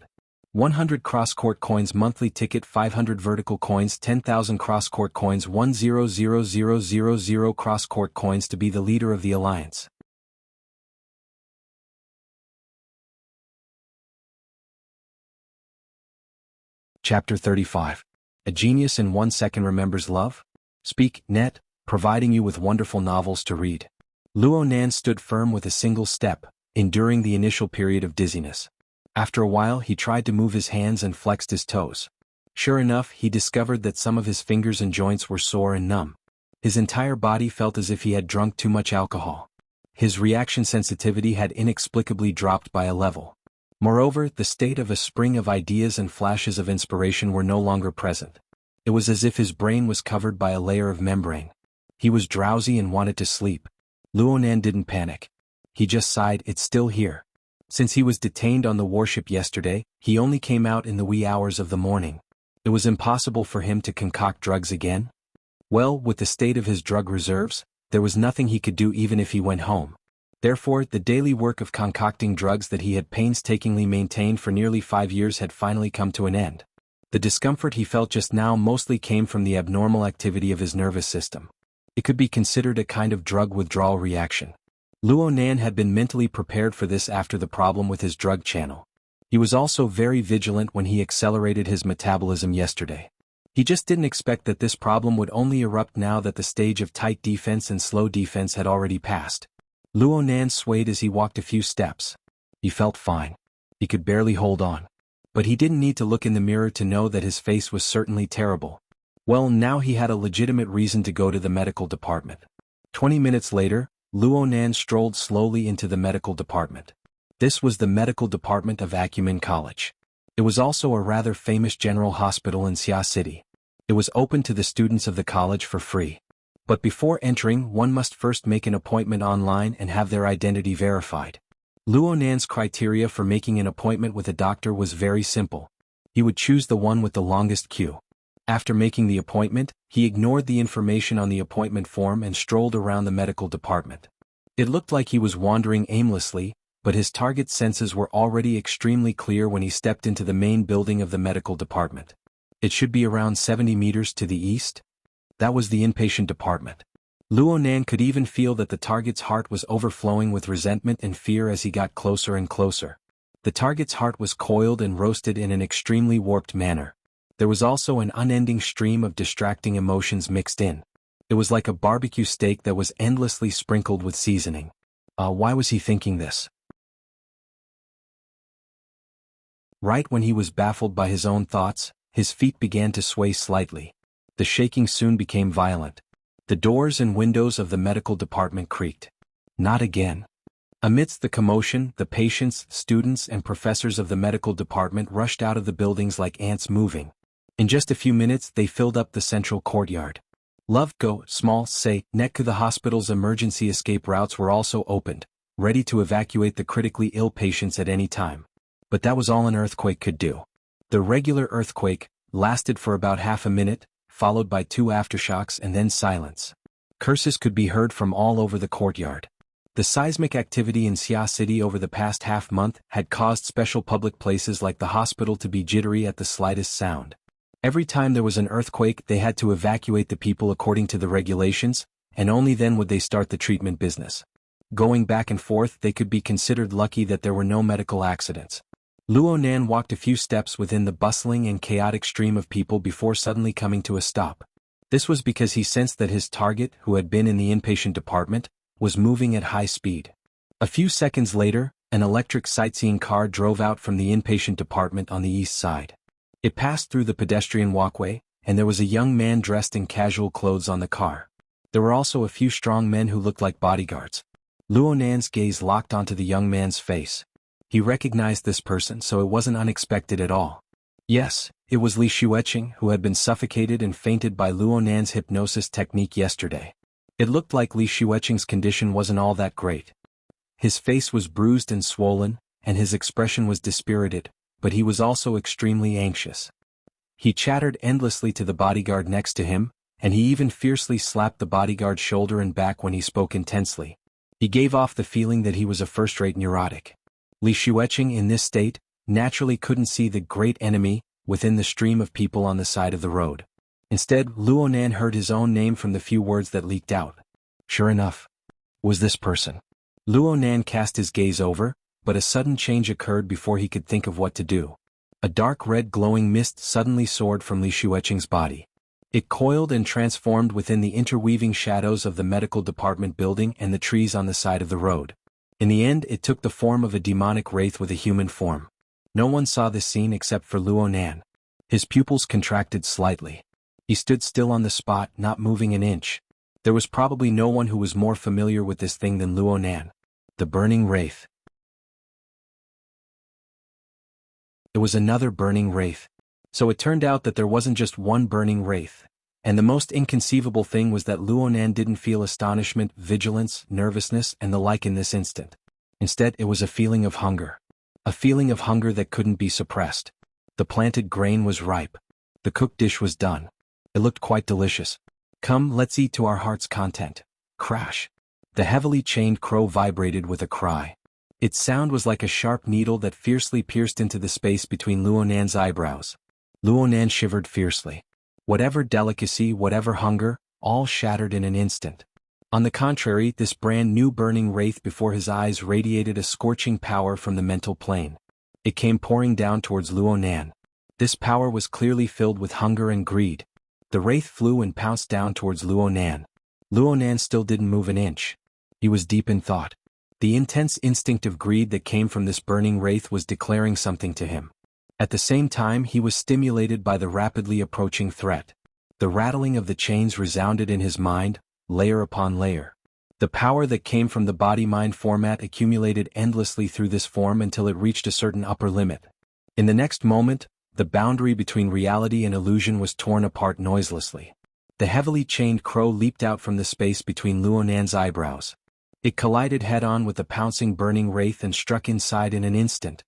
100 cross-court coins monthly ticket, 500 vertical coins, 10,000 cross-court coins, 10,000 cross-court coins to be the leader of the alliance. Chapter 35. A Genius in 1 Second Remembers Love? Speak, net, providing you with wonderful novels to read. Luonan stood firm with a single step, enduring the initial period of dizziness. After a while he tried to move his hands and flexed his toes. Sure enough, he discovered that some of his fingers and joints were sore and numb. His entire body felt as if he had drunk too much alcohol. His reaction sensitivity had inexplicably dropped by a level. Moreover, the state of a spring of ideas and flashes of inspiration were no longer present. It was as if his brain was covered by a layer of membrane. He was drowsy and wanted to sleep. Luonan didn't panic. He just sighed, "It's still here." Since he was detained on the warship yesterday, he only came out in the wee hours of the morning. It was impossible for him to concoct drugs again. Well, with the state of his drug reserves, there was nothing he could do even if he went home. Therefore, the daily work of concocting drugs that he had painstakingly maintained for nearly 5 years had finally come to an end. The discomfort he felt just now mostly came from the abnormal activity of his nervous system. It could be considered a kind of drug withdrawal reaction. Luonan had been mentally prepared for this after the problem with his drug channel. He was also very vigilant when he accelerated his metabolism yesterday. He just didn't expect that this problem would only erupt now that the stage of tight defense and slow defense had already passed. Luonan swayed as he walked a few steps. He felt fine. He could barely hold on. But he didn't need to look in the mirror to know that his face was certainly terrible. Well, now he had a legitimate reason to go to the medical department. 20 minutes later, Luonan strolled slowly into the medical department. This was the medical department of Acumen College. It was also a rather famous general hospital in Xia City. It was open to the students of the college for free. But before entering, one must first make an appointment online and have their identity verified. Luo Nan's criteria for making an appointment with a doctor was very simple. He would choose the one with the longest queue. After making the appointment, he ignored the information on the appointment form and strolled around the medical department. It looked like he was wandering aimlessly, but his target senses were already extremely clear when he stepped into the main building of the medical department. It should be around 70 meters to the east. That was the inpatient department. Luo Nan could even feel that the target's heart was overflowing with resentment and fear as he got closer and closer. The target's heart was coiled and roasted in an extremely warped manner. There was also an unending stream of distracting emotions mixed in. It was like a barbecue steak that was endlessly sprinkled with seasoning. Why was he thinking this? Right when he was baffled by his own thoughts, his feet began to sway slightly. The shaking soon became violent. The doors and windows of the medical department creaked. Not again. Amidst the commotion, the patients, students, and professors of the medical department rushed out of the buildings like ants moving. In just a few minutes, they filled up the central courtyard. Love, Go, Small, Say, Neck. The hospital's emergency escape routes were also opened, ready to evacuate the critically ill patients at any time. But that was all an earthquake could do. The regular earthquake lasted for about half a minute, followed by 2 aftershocks and then silence. Curses could be heard from all over the courtyard. The seismic activity in Xia City over the past half-month had caused special public places like the hospital to be jittery at the slightest sound. Every time there was an earthquake, they had to evacuate the people according to the regulations, and only then would they start the treatment business. Going back and forth, they could be considered lucky that there were no medical accidents. Luo Nan walked a few steps within the bustling and chaotic stream of people before suddenly coming to a stop. This was because he sensed that his target, who had been in the inpatient department, was moving at high speed. A few seconds later, an electric sightseeing car drove out from the inpatient department on the east side. It passed through the pedestrian walkway, and there was a young man dressed in casual clothes on the car. There were also a few strong men who looked like bodyguards. Luo Nan's gaze locked onto the young man's face. He recognized this person, so it wasn't unexpected at all. Yes, it was Li Xueqing, who had been suffocated and fainted by Luo Nan's hypnosis technique yesterday. It looked like Li Xueqing's condition wasn't all that great. His face was bruised and swollen, and his expression was dispirited, but he was also extremely anxious. He chattered endlessly to the bodyguard next to him, and he even fiercely slapped the bodyguard's shoulder and back when he spoke intensely. He gave off the feeling that he was a first-rate neurotic. Li Xueqing, in this state, naturally couldn't see the great enemy within the stream of people on the side of the road. Instead, Luo Nan heard his own name from the few words that leaked out. Sure enough, was this person. Luo Nan cast his gaze over, but a sudden change occurred before he could think of what to do. A dark red glowing mist suddenly soared from Li Xueqing's body. It coiled and transformed within the interweaving shadows of the medical department building and the trees on the side of the road. In the end, it took the form of a demonic wraith with a human form. No one saw this scene except for Luo Nan. His pupils contracted slightly. He stood still on the spot, not moving an inch. There was probably no one who was more familiar with this thing than Luo Nan. The burning wraith. It was another burning wraith. So it turned out that there wasn't just one burning wraith. And the most inconceivable thing was that Luo Nan didn't feel astonishment, vigilance, nervousness, and the like in this instant. Instead, it was a feeling of hunger. A feeling of hunger that couldn't be suppressed. The planted grain was ripe. The cooked dish was done. It looked quite delicious. Come, let's eat to our heart's content. Crash. The heavily chained crow vibrated with a cry. Its sound was like a sharp needle that fiercely pierced into the space between Luo Nan's eyebrows. Luo Nan shivered fiercely. Whatever delicacy, whatever hunger, all shattered in an instant. On the contrary, this brand new burning wraith before his eyes radiated a scorching power from the mental plane. It came pouring down towards Luo Nan. This power was clearly filled with hunger and greed. The wraith flew and pounced down towards Luo Nan. Luo Nan still didn't move an inch. He was deep in thought. The intense instinct of greed that came from this burning wraith was declaring something to him. At the same time, he was stimulated by the rapidly approaching threat. The rattling of the chains resounded in his mind, layer upon layer. The power that came from the body-mind format accumulated endlessly through this form until it reached a certain upper limit. In the next moment, the boundary between reality and illusion was torn apart noiselessly. The heavily chained crow leaped out from the space between Luonan's eyebrows. It collided head-on with the pouncing burning wraith and struck inside in an instant.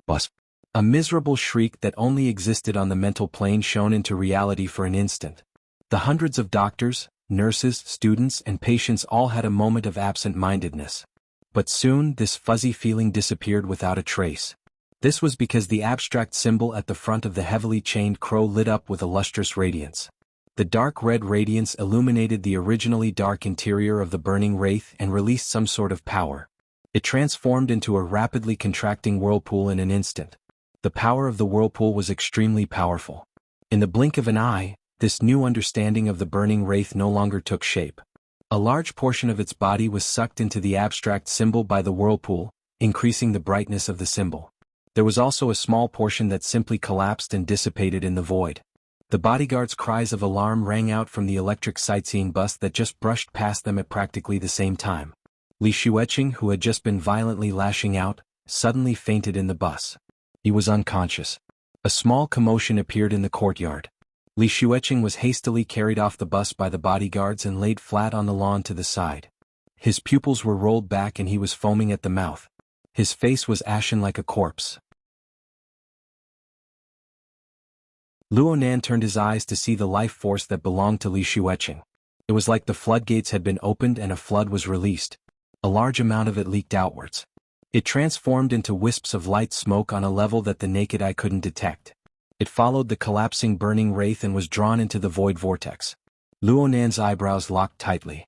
Buzz. A miserable shriek that only existed on the mental plane shone into reality for an instant. The hundreds of doctors, nurses, students, and patients all had a moment of absent-mindedness. But soon this fuzzy feeling disappeared without a trace. This was because the abstract symbol at the front of the heavily chained crow lit up with a lustrous radiance. The dark red radiance illuminated the originally dark interior of the burning wraith and released some sort of power. It transformed into a rapidly contracting whirlpool in an instant. The power of the whirlpool was extremely powerful. In the blink of an eye, this new understanding of the burning wraith no longer took shape. A large portion of its body was sucked into the abstract symbol by the whirlpool, increasing the brightness of the symbol. There was also a small portion that simply collapsed and dissipated in the void. The bodyguards' cries of alarm rang out from the electric sightseeing bus that just brushed past them at practically the same time. Li Xueqing, who had just been violently lashing out, suddenly fainted in the bus. He was unconscious. A small commotion appeared in the courtyard. Li Xueqing was hastily carried off the bus by the bodyguards and laid flat on the lawn to the side. His pupils were rolled back and he was foaming at the mouth. His face was ashen like a corpse. Luonan turned his eyes to see the life force that belonged to Li Xueqing. It was like the floodgates had been opened and a flood was released. A large amount of it leaked outwards. It transformed into wisps of light smoke on a level that the naked eye couldn't detect. It followed the collapsing burning wraith and was drawn into the void vortex. Luonan's eyebrows locked tightly.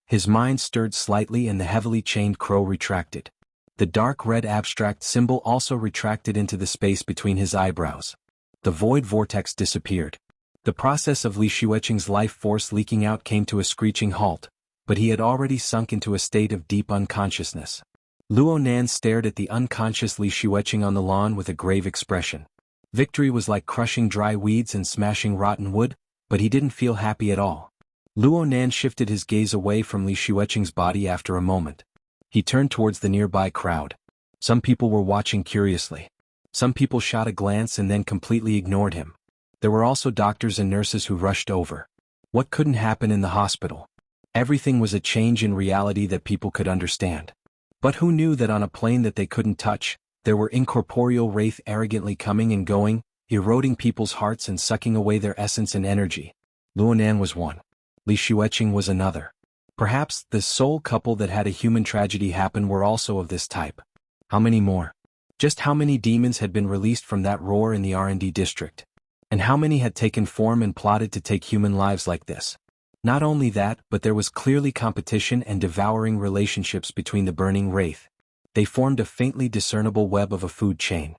His mind stirred slightly and the heavily chained crow retracted. The dark red abstract symbol also retracted into the space between his eyebrows. The void vortex disappeared. The process of Li Xueqing's life force leaking out came to a screeching halt, but he had already sunk into a state of deep unconsciousness. Luonan stared at the unconscious Li Xueqing on the lawn with a grave expression. Victory was like crushing dry weeds and smashing rotten wood, but he didn't feel happy at all. Luonan shifted his gaze away from Li Xueqing's body after a moment. He turned towards the nearby crowd. Some people were watching curiously. Some people shot a glance and then completely ignored him. There were also doctors and nurses who rushed over. What couldn't happen in the hospital? Everything was a change in reality that people could understand. But who knew that on a plane that they couldn't touch, there were incorporeal wraith arrogantly coming and going, eroding people's hearts and sucking away their essence and energy? Luonan was one. Li Xueqing was another. Perhaps the sole couple that had a human tragedy happen were also of this type. How many more? Just how many demons had been released from that roar in the R&D district? And how many had taken form and plotted to take human lives like this? Not only that, but there was clearly competition and devouring relationships between the burning wraith. They formed a faintly discernible web of a food chain.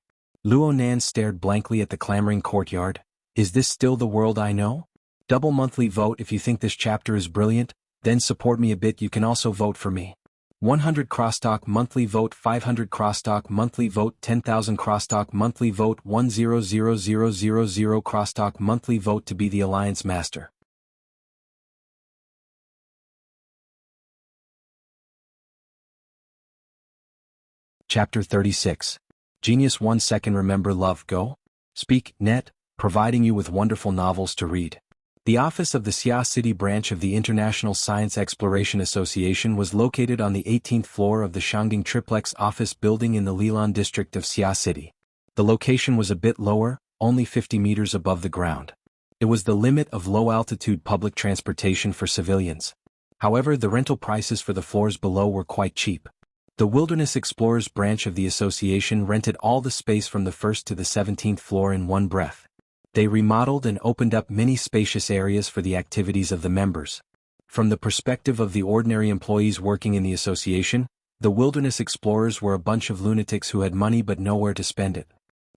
Luonan stared blankly at the clamoring courtyard. Is this still the world I know? Double monthly vote if you think this chapter is brilliant, then support me a bit. You can also vote for me. 100 crosstalk monthly vote, 500 crosstalk monthly vote, 10,000 crosstalk monthly vote, 100,000 crosstalk monthly vote to be the Alliance Master. Chapter 36. Genius 1 second. Remember, love, go? Speak, net, providing you with wonderful novels to read. The office of the Xia City branch of the International Science Exploration Association was located on the 18th floor of the Shangding Triplex office building in the Lilan district of Xia City. The location was a bit lower, only 50 meters above the ground. It was the limit of low-altitude public transportation for civilians. However, the rental prices for the floors below were quite cheap. The Wilderness Explorers branch of the association rented all the space from the 1st to the 17th floor in one breath. They remodeled and opened up many spacious areas for the activities of the members. From the perspective of the ordinary employees working in the association, the Wilderness Explorers were a bunch of lunatics who had money but nowhere to spend it.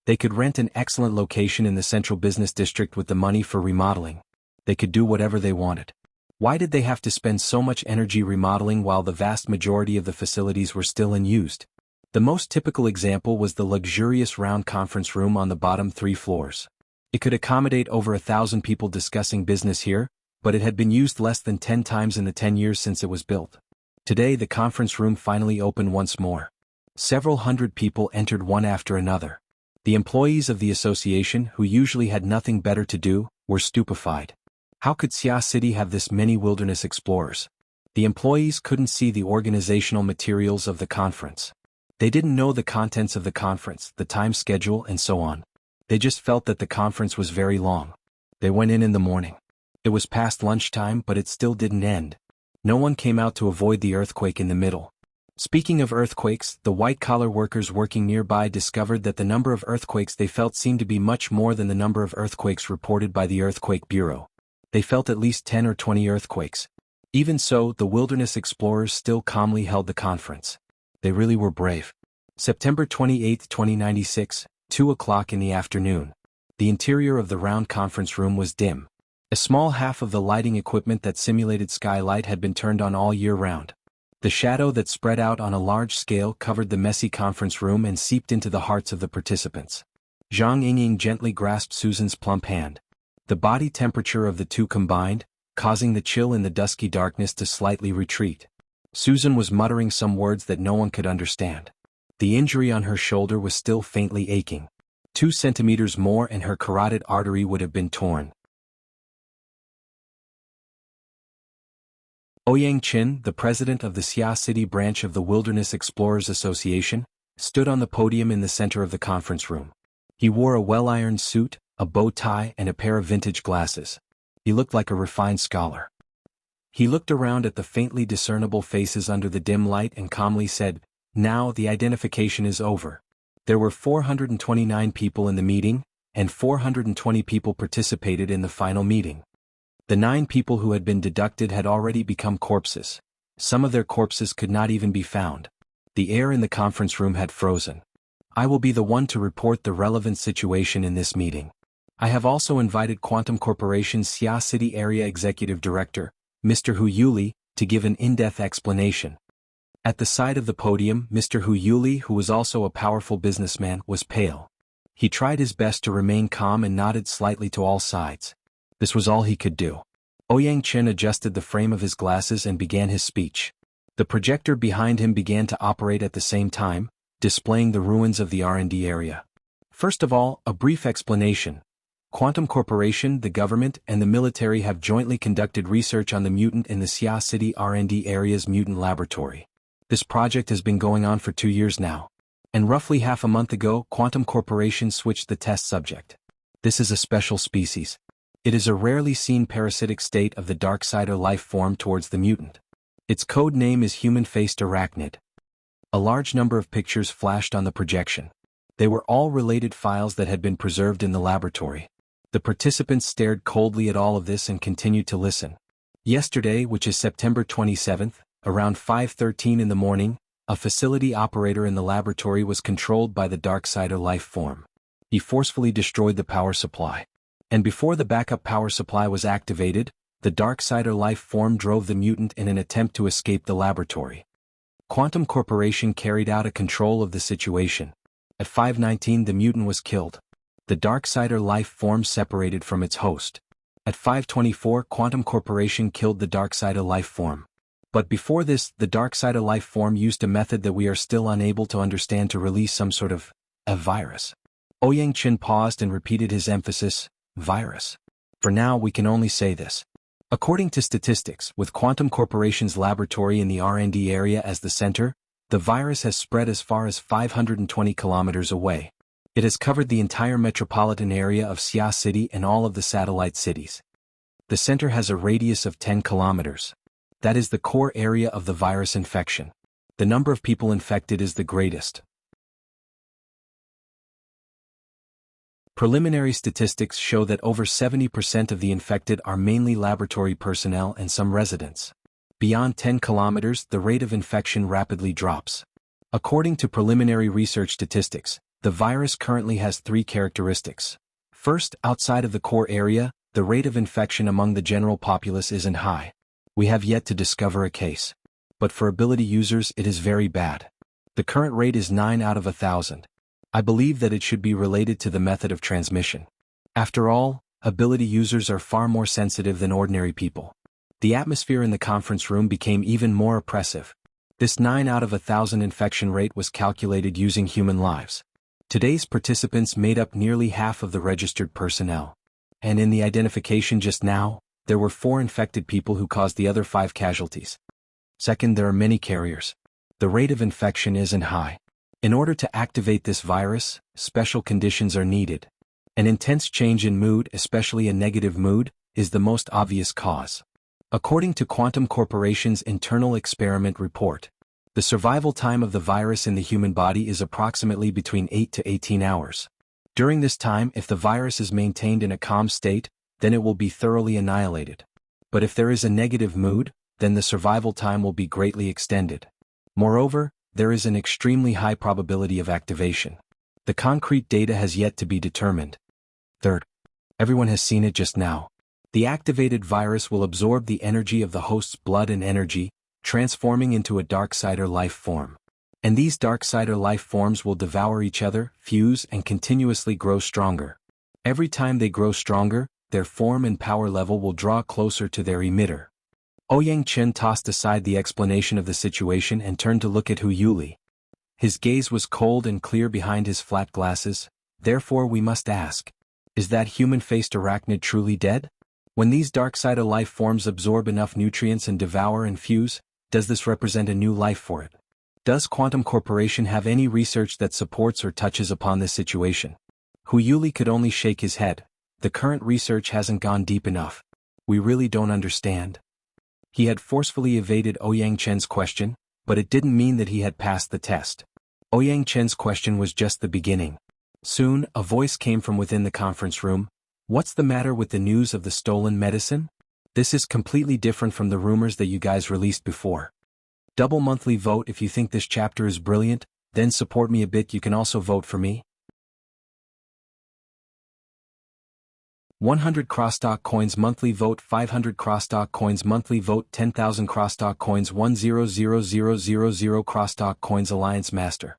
They could rent an excellent location in the central business district with the money for remodeling. They could do whatever they wanted. Why did they have to spend so much energy remodeling while the vast majority of the facilities were still unused? The most typical example was the luxurious round conference room on the bottom 3 floors. It could accommodate over 1,000 people discussing business here, but it had been used less than 10 times in the 10 years since it was built. Today the conference room finally opened once more. Several hundred people entered one after another. The employees of the association, who usually had nothing better to do, were stupefied. How could Xia City have this many wilderness explorers? The employees couldn't see the organizational materials of the conference. They didn't know the contents of the conference, the time schedule, and so on. They just felt that the conference was very long. They went in the morning. It was past lunchtime, but it still didn't end. No one came out to avoid the earthquake in the middle. Speaking of earthquakes, the white-collar workers working nearby discovered that the number of earthquakes they felt seemed to be much more than the number of earthquakes reported by the Earthquake Bureau. They felt at least 10 or 20 earthquakes. Even so, the wilderness explorers still calmly held the conference. They really were brave. September 28, 2096, 2 o'clock in the afternoon. The interior of the round conference room was dim. A small half of the lighting equipment that simulated skylight had been turned on all year round. The shadow that spread out on a large scale covered the messy conference room and seeped into the hearts of the participants. Zhang Yingying gently grasped Susan's plump hand. The body temperature of the two combined, causing the chill in the dusky darkness to slightly retreat. Susan was muttering some words that no one could understand. The injury on her shoulder was still faintly aching. 2 centimeters more and her carotid artery would have been torn. Ouyang Qin, the president of the Xia City branch of the Wilderness Explorers Association, stood on the podium in the center of the conference room. He wore a well-ironed suit, a bow tie, and a pair of vintage glasses. He looked like a refined scholar. He looked around at the faintly discernible faces under the dim light and calmly said, "Now the identification is over." There were 429 people in the meeting, and 420 people participated in the final meeting. The 9 people who had been deducted had already become corpses. Some of their corpses could not even be found. The air in the conference room had frozen. I will be the one to report the relevant situation in this meeting. I have also invited Quantum Corporation's Xia City Area Executive Director, Mr. Hu Yuli, to give an in-depth explanation. At the side of the podium, Mr. Hu Yuli, who was also a powerful businessman, was pale. He tried his best to remain calm and nodded slightly to all sides. This was all he could do. Ouyang Qin adjusted the frame of his glasses and began his speech. The projector behind him began to operate at the same time, displaying the ruins of the R&D area. First of all, a brief explanation. Quantum Corporation, the government, and the military have jointly conducted research on the mutant in the Xia City R&D area's mutant laboratory. This project has been going on for 2 years now. And roughly half a month ago, Quantum Corporation switched the test subject. This is a special species. It is a rarely seen parasitic state of the Darksider life form towards the mutant. Its code name is human-faced arachnid. A large number of pictures flashed on the projection. They were all related files that had been preserved in the laboratory. The participants stared coldly at all of this and continued to listen. Yesterday, which is September 27th, around 5:13 in the morning, a facility operator in the laboratory was controlled by the Darksider life form. He forcefully destroyed the power supply. And before the backup power supply was activated, the Darksider life form drove the mutant in an attempt to escape the laboratory. Quantum Corporation carried out a control of the situation. At 5:19 the mutant was killed. The Darksider life form separated from its host. At 5:24 Quantum Corporation killed the Darksider life form. But before this, the Darksider life form used a method that we are still unable to understand to release some sort of a virus. Ouyang Qin paused and repeated his emphasis, virus. For now we can only say this. According to statistics, with Quantum Corporation's laboratory in the R&D area as the center, the virus has spread as far as 520 kilometers away. It has covered the entire metropolitan area of Xia City and all of the satellite cities. The center has a radius of 10 kilometers. That is the core area of the virus infection. The number of people infected is the greatest. Preliminary statistics show that over 70% of the infected are mainly laboratory personnel and some residents. Beyond 10 kilometers, the rate of infection rapidly drops. According to preliminary research statistics, the virus currently has 3 characteristics. First, outside of the core area, the rate of infection among the general populace isn't high. We have yet to discover a case. But for ability users it is very bad. The current rate is 9 out of 1,000. I believe that it should be related to the method of transmission. After all, ability users are far more sensitive than ordinary people. The atmosphere in the conference room became even more oppressive. This 9 out of 1,000 infection rate was calculated using human lives. Today's participants made up nearly half of the registered personnel. And in the identification just now, There were 4 infected people who caused the other 5 casualties. Second, there are many carriers. The rate of infection isn't high. In order to activate this virus, special conditions are needed. An intense change in mood, especially a negative mood, is the most obvious cause. According to Quantum Corporation's internal experiment report, the survival time of the virus in the human body is approximately between 8 to 18 hours. During this time, if the virus is maintained in a calm state, then it will be thoroughly annihilated. But if there is a negative mood, then the survival time will be greatly extended. Moreover, there is an extremely high probability of activation. The concrete data has yet to be determined. Third, everyone has seen it just now. The activated virus will absorb the energy of the host's blood and energy, transforming into a Darksider life form. And these Darksider life forms will devour each other, fuse, and continuously grow stronger. Every time they grow stronger, their form and power level will draw closer to their emitter. Ouyang Chen tossed aside the explanation of the situation and turned to look at Hu Yuli. His gaze was cold and clear behind his flat glasses. Therefore we must ask, is that human-faced arachnid truly dead? When these Darksider life forms absorb enough nutrients and devour and fuse, does this represent a new life for it? Does Quantum Corporation have any research that supports or touches upon this situation? Hu Yuli could only shake his head. The current research hasn't gone deep enough. We really don't understand. He had forcefully evaded Ouyang Chen's question, but it didn't mean that he had passed the test. Ouyang Chen's question was just the beginning. Soon, a voice came from within the conference room. What's the matter with the news of the stolen medicine? This is completely different from the rumors that you guys released before. Double monthly vote if you think this chapter is brilliant, then support me a bit. You can also vote for me. 100 crosstalk coins monthly vote, 500 crosstalk coins monthly vote, 10,000 crosstalk coins, 100000 crosstalk coins. Alliance Master.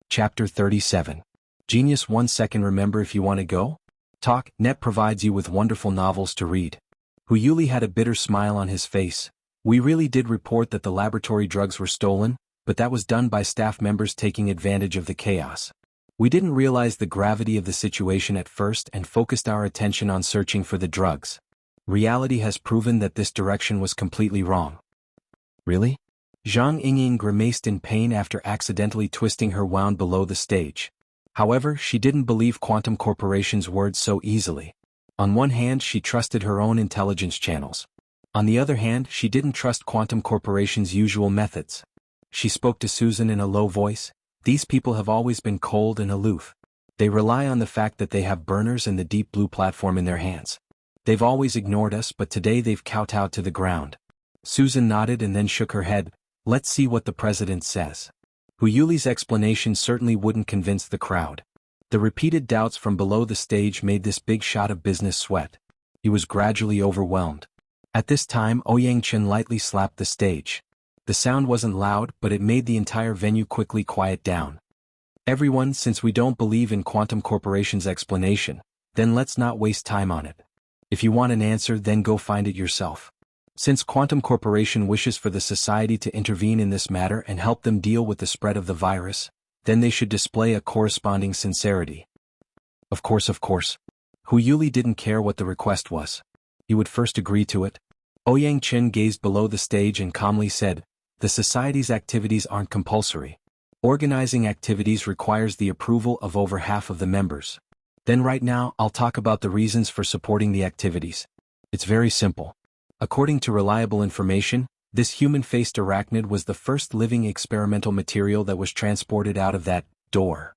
Chapter 37. Genius 1 second. Remember, if you want to go? Talk. Net provides you with wonderful novels to read. Hu Yuli had a bitter smile on his face. We really did report that the laboratory drugs were stolen, but that was done by staff members taking advantage of the chaos. We didn't realize the gravity of the situation at first and focused our attention on searching for the drugs. Reality has proven that this direction was completely wrong. Really? Zhang Yingying grimaced in pain after accidentally twisting her wound below the stage. However, she didn't believe Quantum Corporation's words so easily. On one hand, she trusted her own intelligence channels. On the other hand, she didn't trust Quantum Corporation's usual methods. She spoke to Susan in a low voice. These people have always been cold and aloof. They rely on the fact that they have burners and the deep blue platform in their hands. They've always ignored us, but today they've kowtowed to the ground. Susan nodded and then shook her head. Let's see what the president says. Hu Yuli's explanation certainly wouldn't convince the crowd. The repeated doubts from below the stage made this big shot of business sweat. He was gradually overwhelmed. At this time, Ouyang Chen lightly slapped the stage. The sound wasn't loud, but it made the entire venue quickly quiet down. Everyone, since we don't believe in Quantum Corporation's explanation, then let's not waste time on it. If you want an answer, then go find it yourself. Since Quantum Corporation wishes for the society to intervene in this matter and help them deal with the spread of the virus, then they should display a corresponding sincerity. Of course. Hu Yuli didn't care what the request was. He would first agree to it. Ouyang Chen gazed below the stage and calmly said, the society's activities aren't compulsory. Organizing activities requires the approval of over half of the members. Then right now, I'll talk about the reasons for supporting the activities. It's very simple. According to reliable information, this human-faced arachnid was the first living experimental material that was transported out of that door.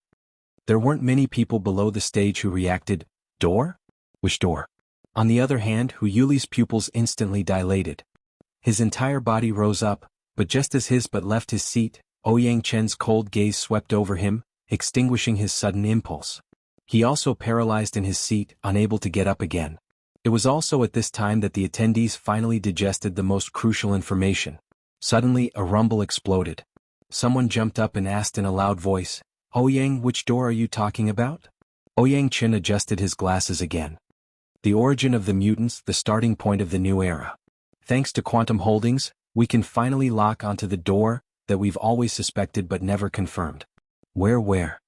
There weren't many people below the stage who reacted, door? Which door? On the other hand, Hu Yuli's pupils instantly dilated. His entire body rose up, but just as his butt left his seat, Ouyang Chen's cold gaze swept over him, extinguishing his sudden impulse. He also paralyzed in his seat, unable to get up again. It was also at this time that the attendees finally digested the most crucial information. Suddenly, a rumble exploded. Someone jumped up and asked in a loud voice, Ouyang, which door are you talking about? Ouyang Chen adjusted his glasses again. The origin of the mutants, the starting point of the new era. Thanks to Quantum Holdings, we can finally lock onto the door that we've always suspected but never confirmed. Where?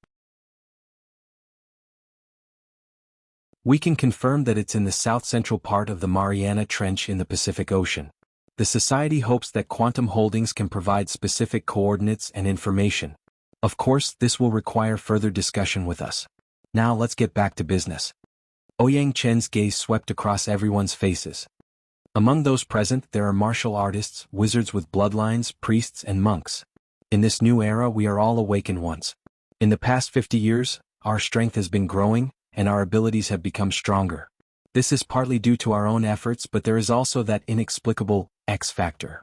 We can confirm that it's in the south-central part of the Mariana Trench in the Pacific Ocean. The Society hopes that Quantum Holdings can provide specific coordinates and information. Of course, this will require further discussion with us. Now let's get back to business. Ouyang Chen's gaze swept across everyone's faces. Among those present there are martial artists, wizards with bloodlines, priests and monks. In this new era we are all awakened ones. In the past 50 years, our strength has been growing, and our abilities have become stronger. This is partly due to our own efforts, but there is also that inexplicable X factor.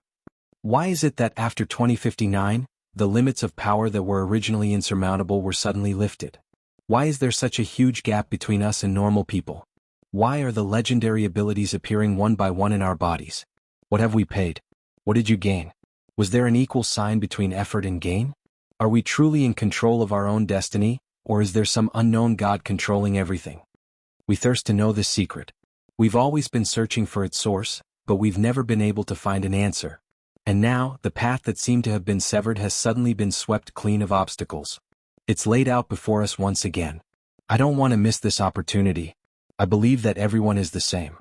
Why is it that after 2059, the limits of power that were originally insurmountable were suddenly lifted? Why is there such a huge gap between us and normal people? Why are the legendary abilities appearing one by one in our bodies? What have we paid? What did you gain? Was there an equal sign between effort and gain? Are we truly in control of our own destiny, or is there some unknown God controlling everything? We thirst to know this secret. We've always been searching for its source, but we've never been able to find an answer. And now, the path that seemed to have been severed has suddenly been swept clean of obstacles. It's laid out before us once again. I don't want to miss this opportunity. I believe that everyone is the same.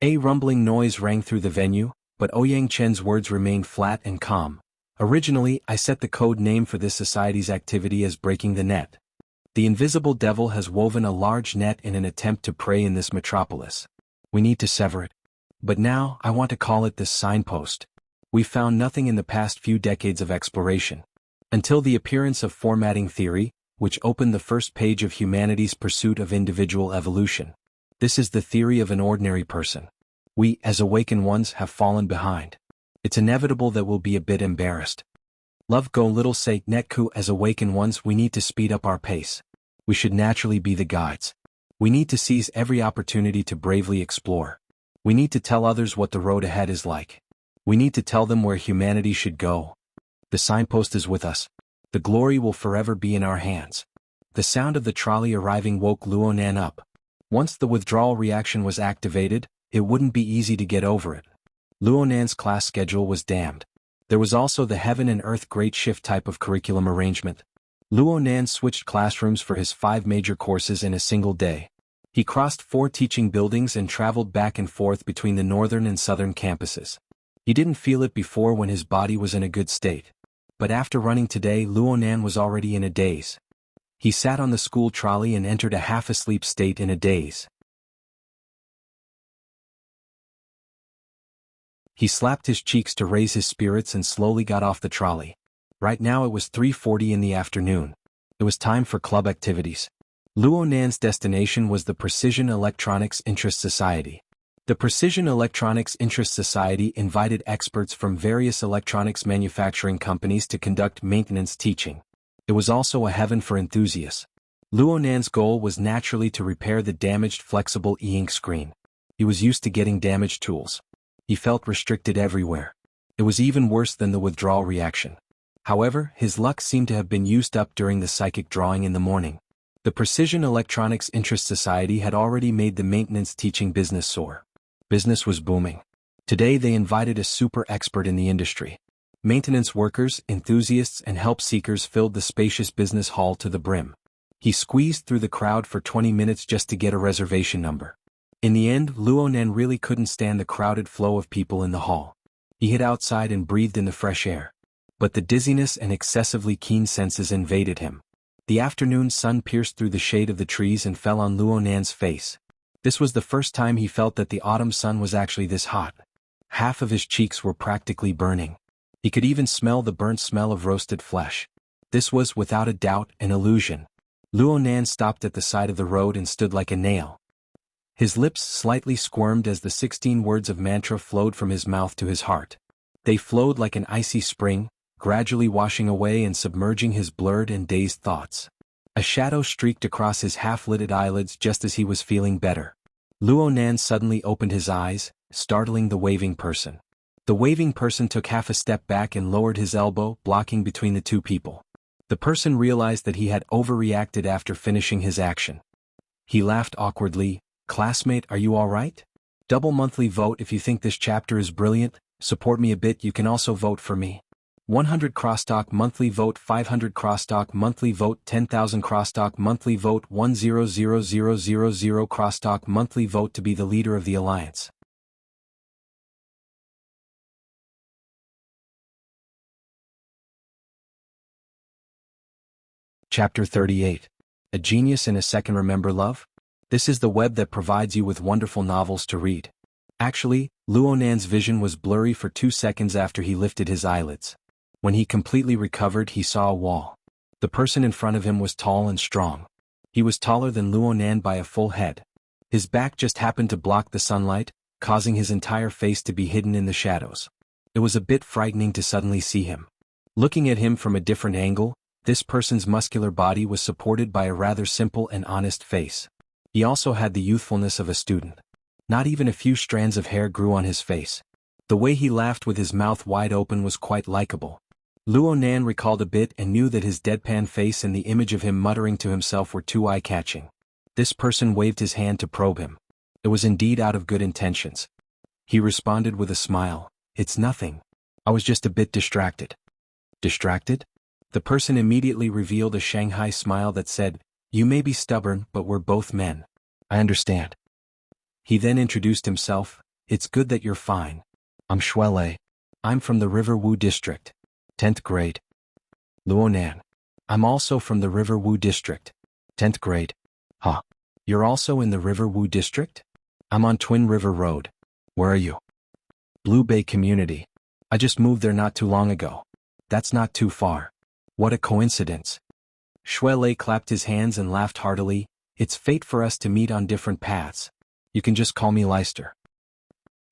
A rumbling noise rang through the venue, but Ouyang Chen's words remained flat and calm. Originally, I set the code name for this society's activity as breaking the net. The invisible devil has woven a large net in an attempt to prey in this metropolis. We need to sever it. But now, I want to call it this signpost. We found nothing in the past few decades of exploration. Until the appearance of formatting theory, which opened the first page of humanity's pursuit of individual evolution. This is the theory of an ordinary person. We, as awakened ones, have fallen behind. It's inevitable that we'll be a bit embarrassed. Love go little say netku as awakened ones we need to speed up our pace. We should naturally be the guides. We need to seize every opportunity to bravely explore. We need to tell others what the road ahead is like. We need to tell them where humanity should go. The signpost is with us. The glory will forever be in our hands. The sound of the trolley arriving woke Luonan up. Once the withdrawal reaction was activated, it wouldn't be easy to get over it. Luonan's class schedule was damned. There was also the heaven and earth great shift type of curriculum arrangement. Luonan switched classrooms for his 5 major courses in a single day. He crossed 4 teaching buildings and traveled back and forth between the northern and southern campuses. He didn't feel it before when his body was in a good state. But after running today, Luonan was already in a daze. He sat on the school trolley and entered a half-asleep state in a daze. He slapped his cheeks to raise his spirits and slowly got off the trolley. Right now it was 3:40 in the afternoon. It was time for club activities. Luonan's destination was the Precision Electronics Interest Society. The Precision Electronics Interest Society invited experts from various electronics manufacturing companies to conduct maintenance teaching. It was also a heaven for enthusiasts. Luonan's goal was naturally to repair the damaged flexible e-ink screen. He was used to getting damaged tools. He felt restricted everywhere. It was even worse than the withdrawal reaction. However, his luck seemed to have been used up during the psychic drawing in the morning. The Precision Electronics Interest Society had already made the maintenance teaching business soar. Business was booming. Today they invited a super expert in the industry. Maintenance workers, enthusiasts and help seekers filled the spacious business hall to the brim. He squeezed through the crowd for 20 minutes just to get a reservation number. In the end, Luonan really couldn't stand the crowded flow of people in the hall. He hid outside and breathed in the fresh air. But the dizziness and excessively keen senses invaded him. The afternoon sun pierced through the shade of the trees and fell on Luonan's face. This was the first time he felt that the autumn sun was actually this hot. Half of his cheeks were practically burning. He could even smell the burnt smell of roasted flesh. This was, without a doubt, an illusion. Luonan stopped at the side of the road and stood like a nail. His lips slightly squirmed as the 16 words of mantra flowed from his mouth to his heart. They flowed like an icy spring, gradually washing away and submerging his blurred and dazed thoughts. A shadow streaked across his half-lidded eyelids just as he was feeling better. Luonan suddenly opened his eyes, startling the waving person. The waving person took half a step back and lowered his elbow, blocking between the two people. The person realized that he had overreacted after finishing his action. He laughed awkwardly. "Classmate, are you alright? Double monthly vote if you think this chapter is brilliant. Support me a bit, you can also vote for me." 100 crosstalk monthly vote, 500 crosstalk monthly vote, 10,000 crosstalk monthly vote, 100,000 crosstalk monthly vote to be the leader of the alliance. Chapter 38. A Genius in a Second. Remember love? This is the web that provides you with wonderful novels to read. Actually, Luonan's vision was blurry for 2 seconds after he lifted his eyelids. When he completely recovered, he saw a wall. The person in front of him was tall and strong. He was taller than Luonan by a full head. His back just happened to block the sunlight, causing his entire face to be hidden in the shadows. It was a bit frightening to suddenly see him. Looking at him from a different angle, this person's muscular body was supported by a rather simple and honest face. He also had the youthfulness of a student. Not even a few strands of hair grew on his face. The way he laughed with his mouth wide open was quite likable. Luonan recalled a bit and knew that his deadpan face and the image of him muttering to himself were too eye-catching. This person waved his hand to probe him. It was indeed out of good intentions. He responded with a smile, "It's nothing. I was just a bit distracted." Distracted? The person immediately revealed a Shanghai smile that said, "You may be stubborn, but we're both men. I understand." He then introduced himself, "It's good that you're fine. I'm Shuelei. I'm from the River Wu district. 10th grade. Luonan. I'm also from the River Wu district. 10th grade. Huh. You're also in the River Wu district? I'm on Twin River Road. Where are you? Blue Bay Community. I just moved there not too long ago. That's not too far. What a coincidence." Shuelei clapped his hands and laughed heartily. "It's fate for us to meet on different paths. You can just call me Leister.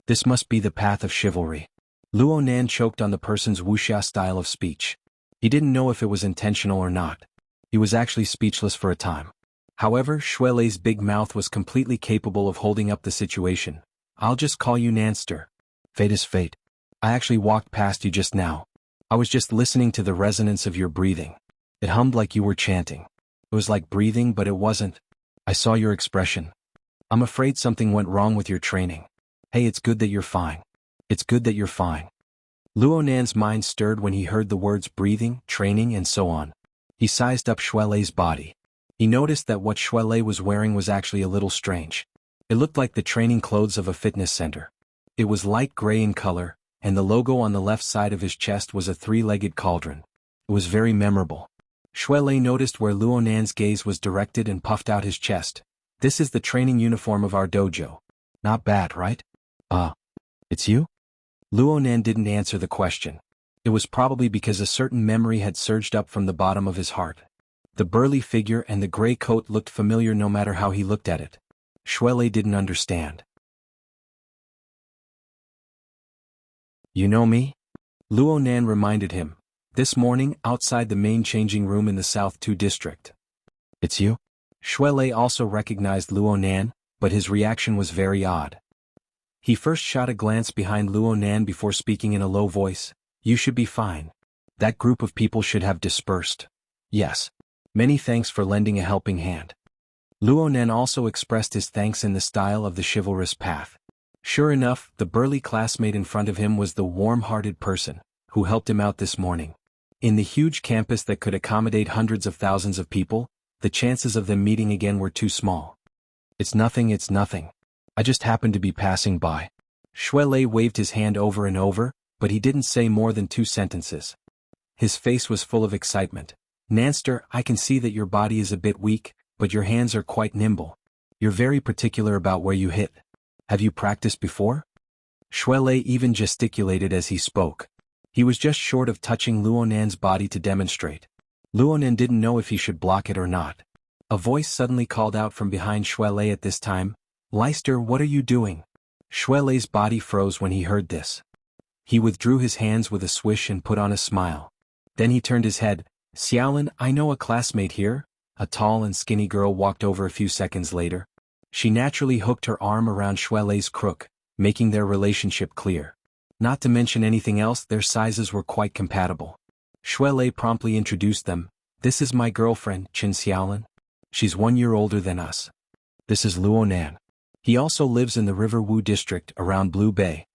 This must be the path of chivalry." Luonan choked on the person's Wuxia style of speech. He didn't know if it was intentional or not. He was actually speechless for a time. However, Shuelei's big mouth was completely capable of holding up the situation. "I'll just call you Nanster. Fate is fate. I actually walked past you just now. I was just listening to the resonance of your breathing. It hummed like you were chanting. It was like breathing, but it wasn't. I saw your expression. I'm afraid something went wrong with your training. Hey, it's good that you're fine. It's good that you're fine." Luonan's mind stirred when he heard the words breathing, training, and so on. He sized up Shuelei's body. He noticed that what Shuelei was wearing was actually a little strange. It looked like the training clothes of a fitness center. It was light gray in color, and the logo on the left side of his chest was a 3-legged cauldron. It was very memorable. Shuelei noticed where Luonan's gaze was directed and puffed out his chest. "This is the training uniform of our dojo. Not bad, right?" It's you?" Luonan didn't answer the question. It was probably because a certain memory had surged up from the bottom of his heart. The burly figure and the gray coat looked familiar no matter how he looked at it. Shuelei didn't understand. "You know me?" Luonan reminded him. "This morning, outside the main changing room in the South 2 district." "It's you?" Shuelei also recognized Luonan, but his reaction was very odd. He first shot a glance behind Luonan before speaking in a low voice. "You should be fine. That group of people should have dispersed. Yes. Many thanks for lending a helping hand." Luonan also expressed his thanks in the style of the chivalrous path. Sure enough, the burly classmate in front of him was the warm-hearted person who helped him out this morning. In the huge campus that could accommodate hundreds of thousands of people, the chances of them meeting again were too small. It's nothing. I just happened to be passing by." Shuelei waved his hand over and over, but he didn't say more than 2 sentences. His face was full of excitement. "Nanster, I can see that your body is a bit weak, but your hands are quite nimble. You're very particular about where you hit. Have you practiced before?" Shuelei even gesticulated as he spoke. He was just short of touching Luonan's body to demonstrate. Luonan didn't know if he should block it or not. A voice suddenly called out from behind Shuelei at this time, "Leister, what are you doing?" Shuelei's body froze when he heard this. He withdrew his hands with a swish and put on a smile. Then he turned his head. "Xiaolin, I know a classmate here." A tall and skinny girl walked over a few seconds later. She naturally hooked her arm around Shuelei's crook, making their relationship clear. Not to mention anything else, their sizes were quite compatible. Shuelei promptly introduced them. "This is my girlfriend, Qin Xiaolin. She's 1 year older than us. This is Luonan. He also lives in the River Wu district around Blue Bay."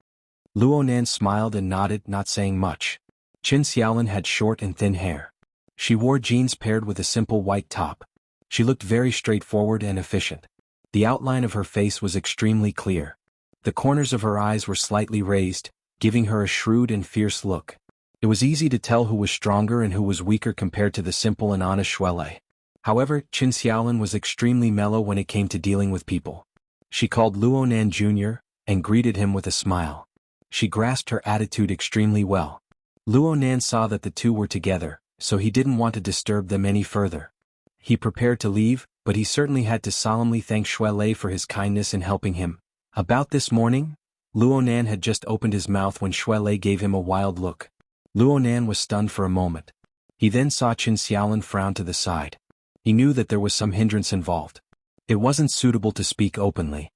Luonan smiled and nodded, not saying much. Qin Xiaolin had short and thin hair. She wore jeans paired with a simple white top. She looked very straightforward and efficient. The outline of her face was extremely clear. The corners of her eyes were slightly raised, giving her a shrewd and fierce look. It was easy to tell who was stronger and who was weaker compared to the simple and honest Shuelei. However, Qin Xiaolin was extremely mellow when it came to dealing with people. She called Luonan Jr. and greeted him with a smile. She grasped her attitude extremely well. Luonan saw that the two were together, so he didn't want to disturb them any further. He prepared to leave, but he certainly had to solemnly thank Shuelei for his kindness in helping him. About this morning, Luonan had just opened his mouth when Shuelei gave him a wild look. Luonan was stunned for a moment. He then saw Qin Xiaolin frown to the side. He knew that there was some hindrance involved. It wasn't suitable to speak openly.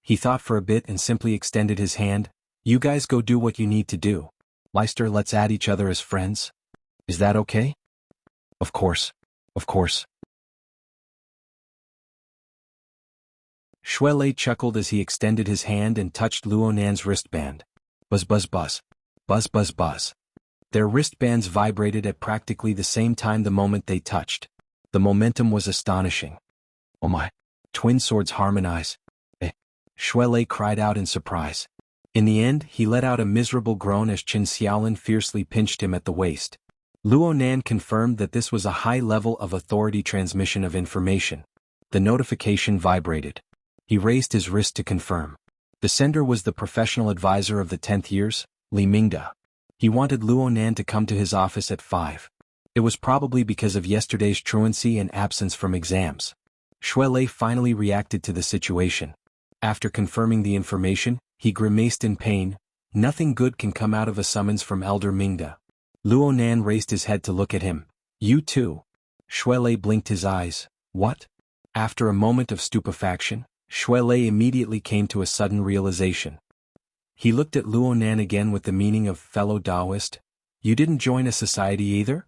He thought for a bit and simply extended his hand. You guys go do what you need to do. Leister, let's add each other as friends. Is that okay? Of course. Of course. Shuelei chuckled as he extended his hand and touched Luonan's wristband. Buzz buzz buzz. Buzz buzz buzz. Their wristbands vibrated at practically the same time the moment they touched. The momentum was astonishing. Oh my! Twin swords harmonize. Shuelei cried out in surprise. In the end, he let out a miserable groan as Qin Xiaolin fiercely pinched him at the waist. Luonan confirmed that this was a high level of authority transmission of information. The notification vibrated. He raised his wrist to confirm. The sender was the professional advisor of the 10th years, Li Mingda. He wanted Luonan to come to his office at 5. It was probably because of yesterday's truancy and absence from exams. Shuelei finally reacted to the situation. After confirming the information, he grimaced in pain. Nothing good can come out of a summons from Elder Mingda. Luonan raised his head to look at him. You too? Shuelei blinked his eyes. What? After a moment of stupefaction, Shuelei immediately came to a sudden realization. He looked at Luonan again with the meaning of fellow Taoist. You didn't join a society either?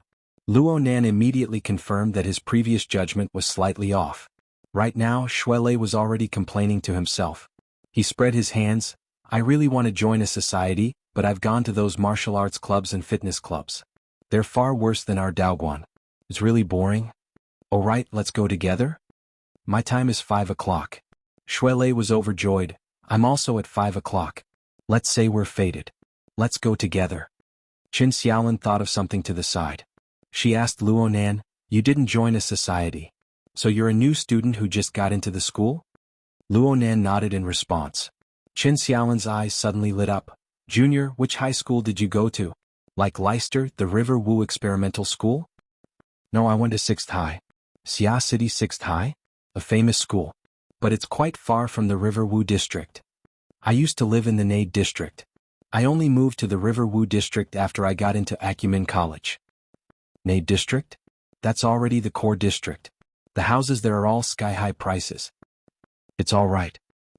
Luonan immediately confirmed that his previous judgment was slightly off. Right now, Shuelei was already complaining to himself. He spread his hands. I really want to join a society, but I've gone to those martial arts clubs and fitness clubs. They're far worse than our Daoguan. It's really boring. Alright, let's go together? My time is 5 o'clock. Shuelei was overjoyed. I'm also at 5 o'clock. Let's say we're fated. Let's go together. Qin Xiaolin thought of something to the side. She asked Luonan, you didn't join a society. So you're a new student who just got into the school? Luonan nodded in response. Qin Xiaolin's eyes suddenly lit up. Junior, which high school did you go to? Like Leister, the River Wu Experimental School? No, I went to 6th High. Xia City 6th High? A famous school. But it's quite far from the River Wu district. I used to live in the Nade district. I only moved to the River Wu district after I got into Acumen College. Nade district? That's already the core district. The houses there are all sky-high prices. It's all right.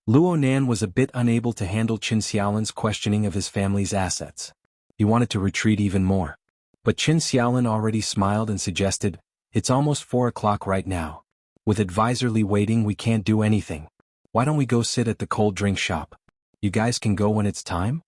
Luonan was a bit unable to handle Qin Xiaolin's questioning of his family's assets. He wanted to retreat even more. But Qin Xiaolin already smiled and suggested, it's almost 4 o'clock right now. With Advisor Li waiting, we can't do anything. Why don't we go sit at the cold drink shop? You guys can go when it's time?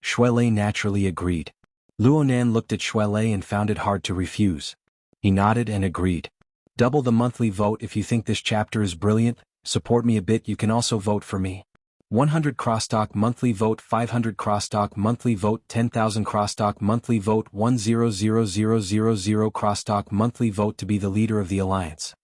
Shuelei naturally agreed. Luonan looked at Shuelei and found it hard to refuse. He nodded and agreed. Double the monthly vote if you think this chapter is brilliant. Support me a bit, you can also vote for me. 100 crosstalk monthly vote, 500 crosstalk monthly vote, 10,000 crosstalk monthly vote, 100,000 crosstalk monthly vote to be the leader of the alliance.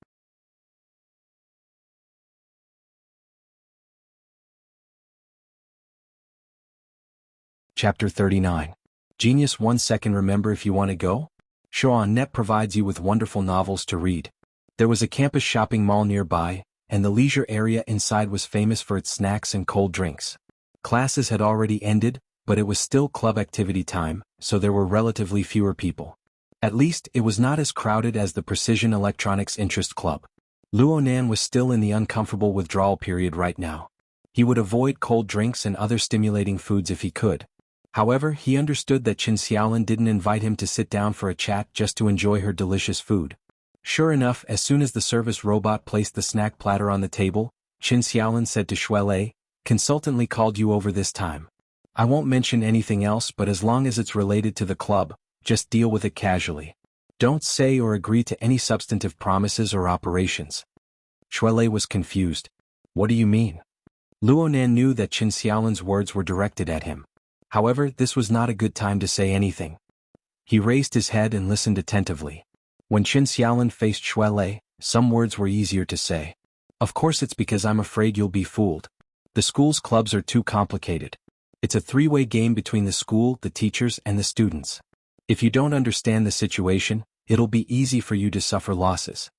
Chapter 39. Genius 1 second. Remember, if you want to go? Show.net provides you with wonderful novels to read. There was a campus shopping mall nearby, and the leisure area inside was famous for its snacks and cold drinks. Classes had already ended, but it was still club activity time, so there were relatively fewer people. At least, it was not as crowded as the Precision Electronics Interest Club. Luonan was still in the uncomfortable withdrawal period right now. He would avoid cold drinks and other stimulating foods if he could. However, he understood that Qin Xiaolin didn't invite him to sit down for a chat just to enjoy her delicious food. Sure enough, as soon as the service robot placed the snack platter on the table, Qin Xiaolin said to Shuelei, "Consultant Li called you over this time. I won't mention anything else, but as long as it's related to the club, Just deal with it casually. Don't say or agree to any substantive promises or operations. Shuelei was confused. What do you mean? Luonan knew that Qin Xiaolin's words were directed at him. However, this was not a good time to say anything. He raised his head and listened attentively. When Qin Xiaolin faced Shuelei, some words were easier to say. Of course it's because I'm afraid you'll be fooled. The school's clubs are too complicated. It's a three-way game between the school, the teachers, and the students. If you don't understand the situation, it'll be easy for you to suffer losses.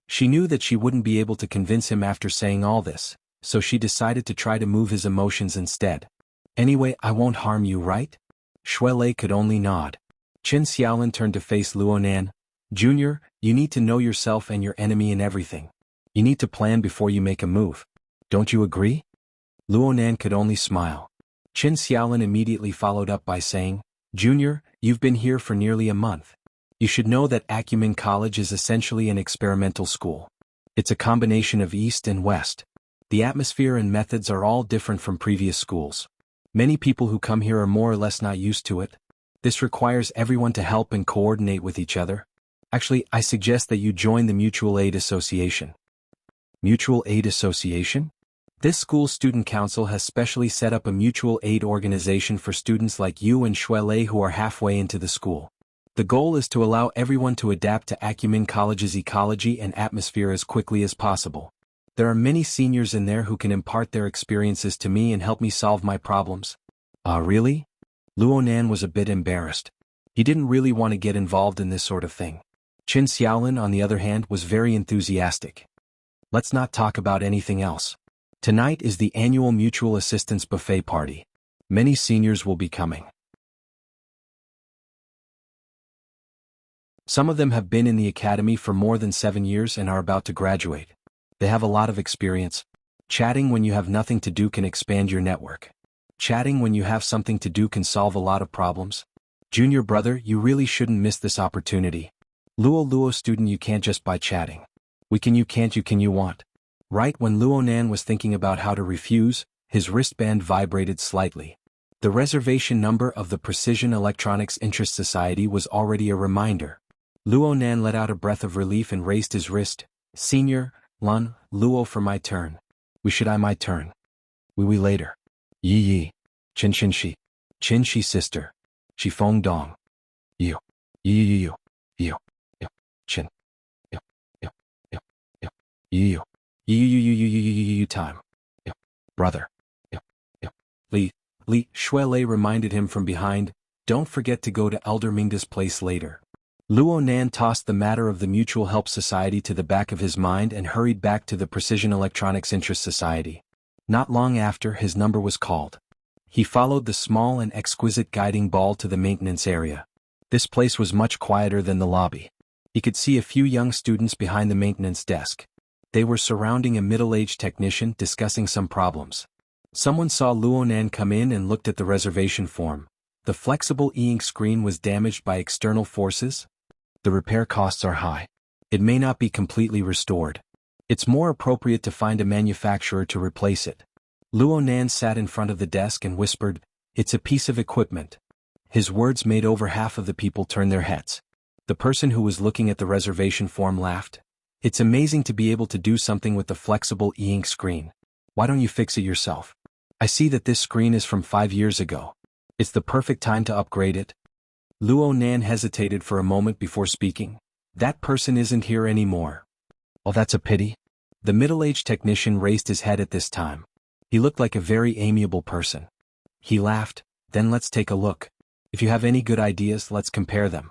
She knew that she wouldn't be able to convince him after saying all this, so she decided to try to move his emotions instead. Anyway, I won't harm you, right? Shuelei could only nod. Qin Xiaolin turned to face Luonan. Junior, you need to know yourself and your enemy in everything. You need to plan before you make a move. Don't you agree? Luonan could only smile. Qin Xiaolin immediately followed up by saying, Junior, you've been here for nearly a month. You should know that Acumen College is essentially an experimental school. It's a combination of East and West. The atmosphere and methods are all different from previous schools. Many people who come here are more or less not used to it. This requires everyone to help and coordinate with each other. Actually, I suggest that you join the Mutual Aid Association. Mutual Aid Association? This school's student council has specially set up a mutual aid organization for students like you and Shuelei who are halfway into the school. The goal is to allow everyone to adapt to Acumen College's ecology and atmosphere as quickly as possible. There are many seniors in there who can impart their experiences to me and help me solve my problems. Really? Luonan was a bit embarrassed. He didn't really want to get involved in this sort of thing. Qin Xiaolin, on the other hand, was very enthusiastic. Let's not talk about anything else. Tonight is the annual Mutual Assistance Buffet Party. Many seniors will be coming. Some of them have been in the academy for more than 7 years and are about to graduate. They have a lot of experience. Chatting when you have nothing to do can expand your network. Chatting when you have something to do can solve a lot of problems. Junior brother, you really shouldn't miss this opportunity. Luo student, you can't just by chatting. We can, you can't, you can, you want. Right when Luonan was thinking about how to refuse, his wristband vibrated slightly. The reservation number of the Precision Electronics Interest Society was already a reminder. Luonan let out a breath of relief and raised his wrist. Senior, Lun, Luo for my turn. We should I my turn. We later. Yi. Qin Shi. Qin Shi sister. Shi Feng Dong. You. You. Qin. You time. Brother. Li Shuelei reminded him from behind, don't forget to go to Elder Mingda's place later. Luonan tossed the matter of the Mutual Help Society to the back of his mind and hurried back to the Precision Electronics Interest Society. Not long after, his number was called. He followed the small and exquisite guiding ball to the maintenance area. This place was much quieter than the lobby. He could see a few young students behind the maintenance desk. They were surrounding a middle-aged technician discussing some problems. Someone saw Luonan come in and looked at the reservation form. The flexible e-ink screen was damaged by external forces. The repair costs are high. It may not be completely restored. It's more appropriate to find a manufacturer to replace it. Luonan sat in front of the desk and whispered, it's a piece of equipment. His words made over half of the people turn their heads. The person who was looking at the reservation form laughed. It's amazing to be able to do something with the flexible e-ink screen. Why don't you fix it yourself? I see that this screen is from 5 years ago. It's the perfect time to upgrade it. Luonan hesitated for a moment before speaking. That person isn't here anymore. Oh, that's a pity. The middle-aged technician raised his head at this time. He looked like a very amiable person. He laughed. Then let's take a look. If you have any good ideas, let's compare them.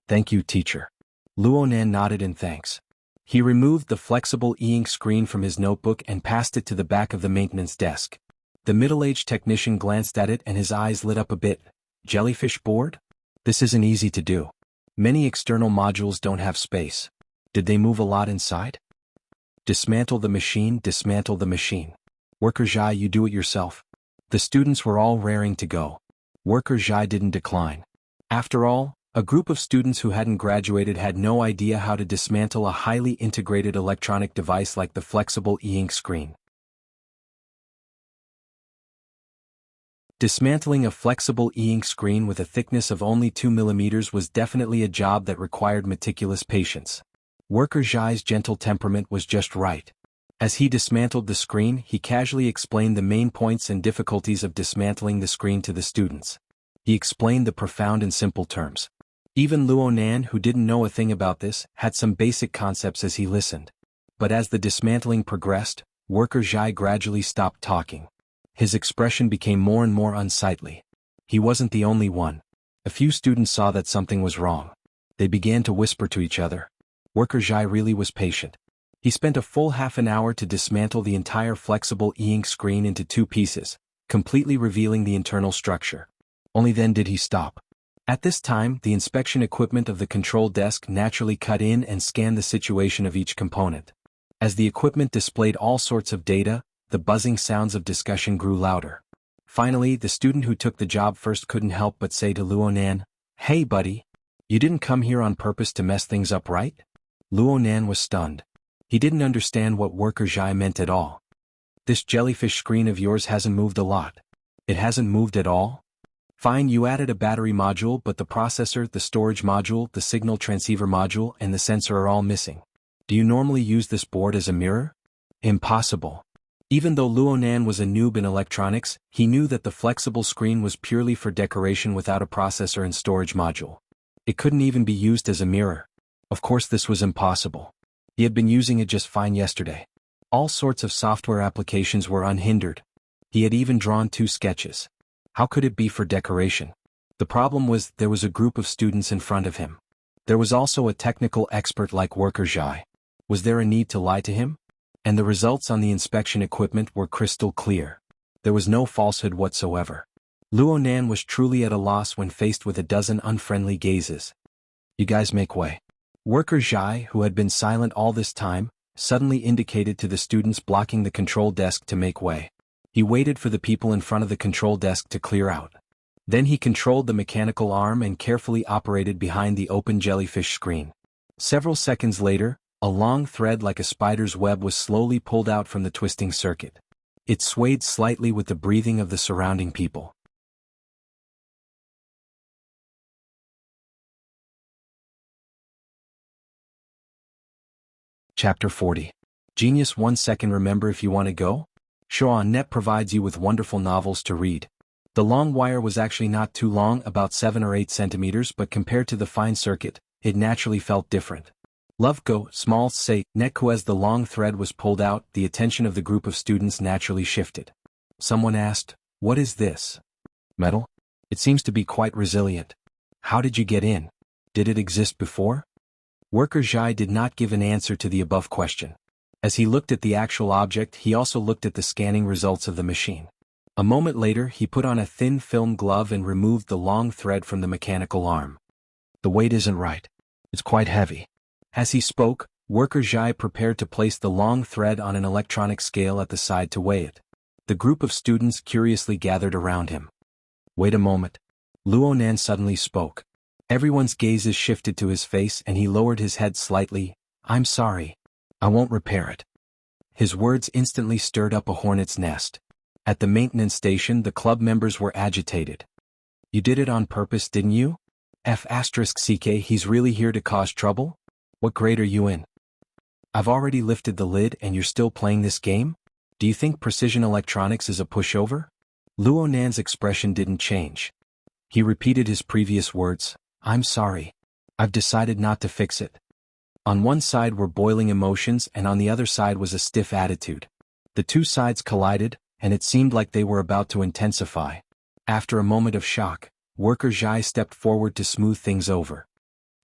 Thank you, teacher. Luonan nodded in thanks. He removed the flexible e-ink screen from his notebook and passed it to the back of the maintenance desk. The middle-aged technician glanced at it and his eyes lit up a bit. Jellyfish board? This isn't easy to do. Many external modules don't have space. Did they move a lot inside? Dismantle the machine, dismantle the machine. Worker Zhai, you do it yourself. The students were all raring to go. Worker Zhai didn't decline. After all, a group of students who hadn't graduated had no idea how to dismantle a highly integrated electronic device like the flexible e-ink screen. Dismantling a flexible e-ink screen with a thickness of only 2 millimeters was definitely a job that required meticulous patience. Worker Zhai's gentle temperament was just right. As he dismantled the screen, he casually explained the main points and difficulties of dismantling the screen to the students. He explained the profound and simple terms. Even Luo Nan, who didn't know a thing about this, had some basic concepts as he listened. But as the dismantling progressed, Worker Zhai gradually stopped talking. His expression became more and more unsightly. He wasn't the only one. A few students saw that something was wrong. They began to whisper to each other. Worker Zhai really was patient. He spent a full half an hour to dismantle the entire flexible e-ink screen into 2 pieces, completely revealing the internal structure. Only then did he stop. At this time, the inspection equipment of the control desk naturally cut in and scanned the situation of each component. As the equipment displayed all sorts of data, the buzzing sounds of discussion grew louder. Finally, the student who took the job first couldn't help but say to Luo Nan, "Hey buddy, you didn't come here on purpose to mess things up, right?" Luo Nan was stunned. He didn't understand what Worker Zhai meant at all. "This jellyfish screen of yours hasn't moved a lot." "It hasn't moved at all?" "Fine, you added a battery module, but the processor, the storage module, the signal transceiver module, and the sensor are all missing. Do you normally use this board as a mirror?" "Impossible." Even though Luo Nan was a noob in electronics, he knew that the flexible screen was purely for decoration without a processor and storage module. It couldn't even be used as a mirror. Of course this was impossible. He had been using it just fine yesterday. All sorts of software applications were unhindered. He had even drawn 2 sketches. How could it be for decoration? The problem was there was a group of students in front of him. There was also a technical expert like Worker Zhai. Was there a need to lie to him? And the results on the inspection equipment were crystal clear. There was no falsehood whatsoever. Luo Nan was truly at a loss when faced with a dozen unfriendly gazes. "You guys make way." Worker Zhai, who had been silent all this time, suddenly indicated to the students blocking the control desk to make way. He waited for the people in front of the control desk to clear out. Then he controlled the mechanical arm and carefully operated behind the open jellyfish screen. Several seconds later, a long thread like a spider's web was slowly pulled out from the twisting circuit. It swayed slightly with the breathing of the surrounding people. Chapter 40. Genius 1 second. Remember if you want to go? Show.net provides you with wonderful novels to read. The long wire was actually not too long, about 7 or 8 centimeters, but compared to the fine circuit, it naturally felt different. Love go, small say, netku. As the long thread was pulled out, the attention of the group of students naturally shifted. Someone asked, "What is this? Metal? It seems to be quite resilient. How did you get in? Did it exist before?" Worker Zhai did not give an answer to the above question. As he looked at the actual object, he also looked at the scanning results of the machine. A moment later, he put on a thin film glove and removed the long thread from the mechanical arm. "The weight isn't right. It's quite heavy." As he spoke, Worker Zhai prepared to place the long thread on an electronic scale at the side to weigh it. The group of students curiously gathered around him. "Wait a moment." Luo Nan suddenly spoke. Everyone's gazes shifted to his face and he lowered his head slightly. "I'm sorry. I won't repair it." His words instantly stirred up a hornet's nest. At the maintenance station, the club members were agitated. "You did it on purpose, didn't you? F***ck, he's really here to cause trouble? What grade are you in? I've already lifted the lid and you're still playing this game? Do you think precision electronics is a pushover?" Luo Nan's expression didn't change. He repeated his previous words. "I'm sorry. I've decided not to fix it." On one side were boiling emotions and on the other side was a stiff attitude. The two sides collided, and it seemed like they were about to intensify. After a moment of shock, Worker Zhai stepped forward to smooth things over.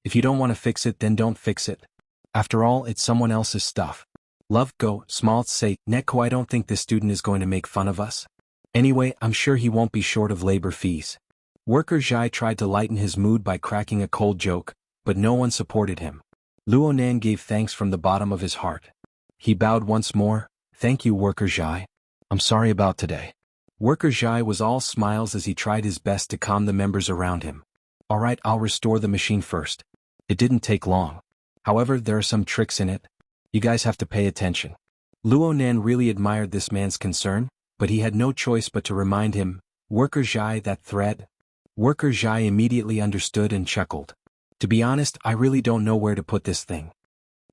"If you don't want to fix it, then don't fix it. After all, it's someone else's stuff. Love go, small say, netko. I don't think this student is going to make fun of us. Anyway, I'm sure he won't be short of labor fees." Worker Zhai tried to lighten his mood by cracking a cold joke, but no one supported him. Luo Nan gave thanks from the bottom of his heart. He bowed once more. "Thank you, Worker Zhai. I'm sorry about today." Worker Zhai was all smiles as he tried his best to calm the members around him. "All right, I'll restore the machine first." It didn't take long. However, there are some tricks in it. You guys have to pay attention. Luo Nan really admired this man's concern, but he had no choice but to remind him, Worker Zhai, that thread? Worker Zhai immediately understood and chuckled. To be honest, I really don't know where to put this thing.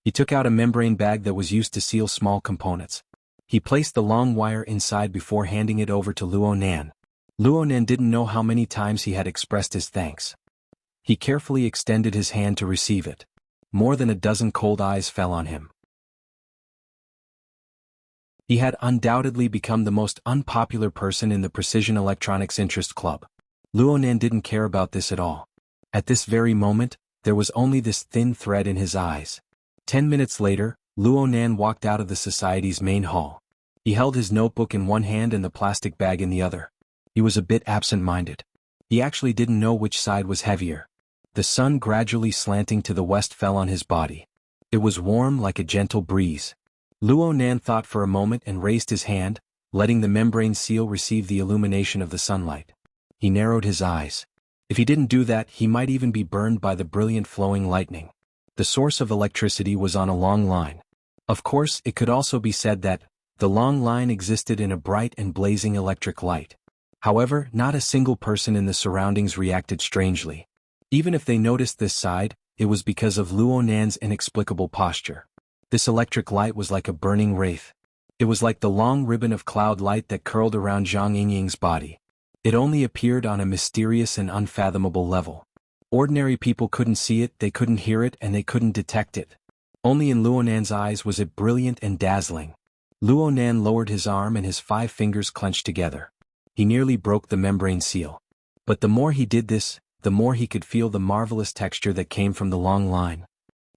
He took out a membrane bag that was used to seal small components. He placed the long wire inside before handing it over to Luo Nan. Luo Nan didn't know how many times he had expressed his thanks. He carefully extended his hand to receive it. More than a dozen cold eyes fell on him. He had undoubtedly become the most unpopular person in the Precision Electronics Interest Club. Luo Nan didn't care about this at all. At this very moment, there was only this thin thread in his eyes. 10 minutes later, Luo Nan walked out of the society's main hall. He held his notebook in one hand and the plastic bag in the other. He was a bit absent-minded. He actually didn't know which side was heavier. The sun gradually slanting to the west fell on his body. It was warm like a gentle breeze. Luo Nan thought for a moment and raised his hand, letting the membrane seal receive the illumination of the sunlight. He narrowed his eyes. If he didn't do that, he might even be burned by the brilliant flowing lightning. The source of electricity was on a long line. Of course, it could also be said that the long line existed in a bright and blazing electric light. However, not a single person in the surroundings reacted strangely. Even if they noticed this side, it was because of Luo Nan's inexplicable posture. This electric light was like a burning wraith. It was like the long ribbon of cloud light that curled around Zhang Yingying's body. It only appeared on a mysterious and unfathomable level. Ordinary people couldn't see it, they couldn't hear it, and they couldn't detect it. Only in Luo Nan's eyes was it brilliant and dazzling. Luo Nan lowered his arm and his 5 fingers clenched together. He nearly broke the membrane seal. But the more he did this, the more he could feel the marvelous texture that came from the long line.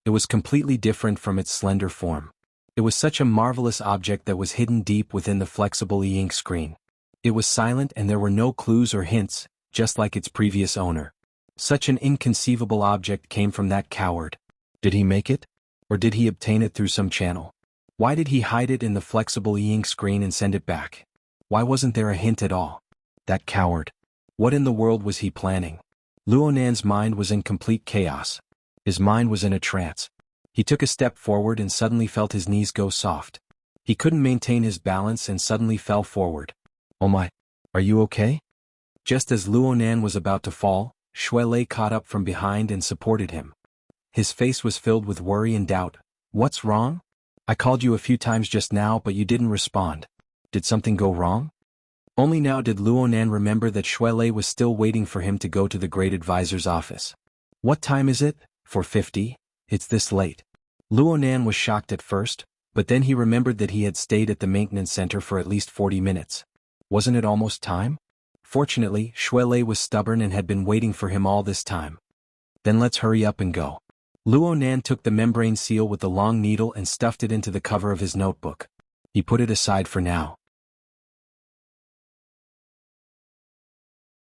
It was completely different from its slender form. It was such a marvelous object that was hidden deep within the flexible e-ink screen. It was silent and there were no clues or hints, just like its previous owner. Such an inconceivable object came from that coward. Did he make it? Or did he obtain it through some channel? Why did he hide it in the flexible e-ink screen and send it back? Why wasn't there a hint at all? That coward. What in the world was he planning? Luo Nan's mind was in complete chaos. His mind was in a trance. He took a step forward and suddenly felt his knees go soft. He couldn't maintain his balance and suddenly fell forward. Oh my, are you okay? Just as Luo Nan was about to fall, Shui Lei caught up from behind and supported him. His face was filled with worry and doubt. What's wrong? I called you a few times just now but you didn't respond. Did something go wrong? Only now did Luo Nan remember that Shui Lei was still waiting for him to go to the great advisor's office. What time is it? 4:50? It's this late. Luo Nan was shocked at first, but then he remembered that he had stayed at the maintenance center for at least 40 minutes. Wasn't it almost time? Fortunately, Shui Lei was stubborn and had been waiting for him all this time. Then let's hurry up and go. Luo Nan took the membrane seal with the long needle and stuffed it into the cover of his notebook. He put it aside for now.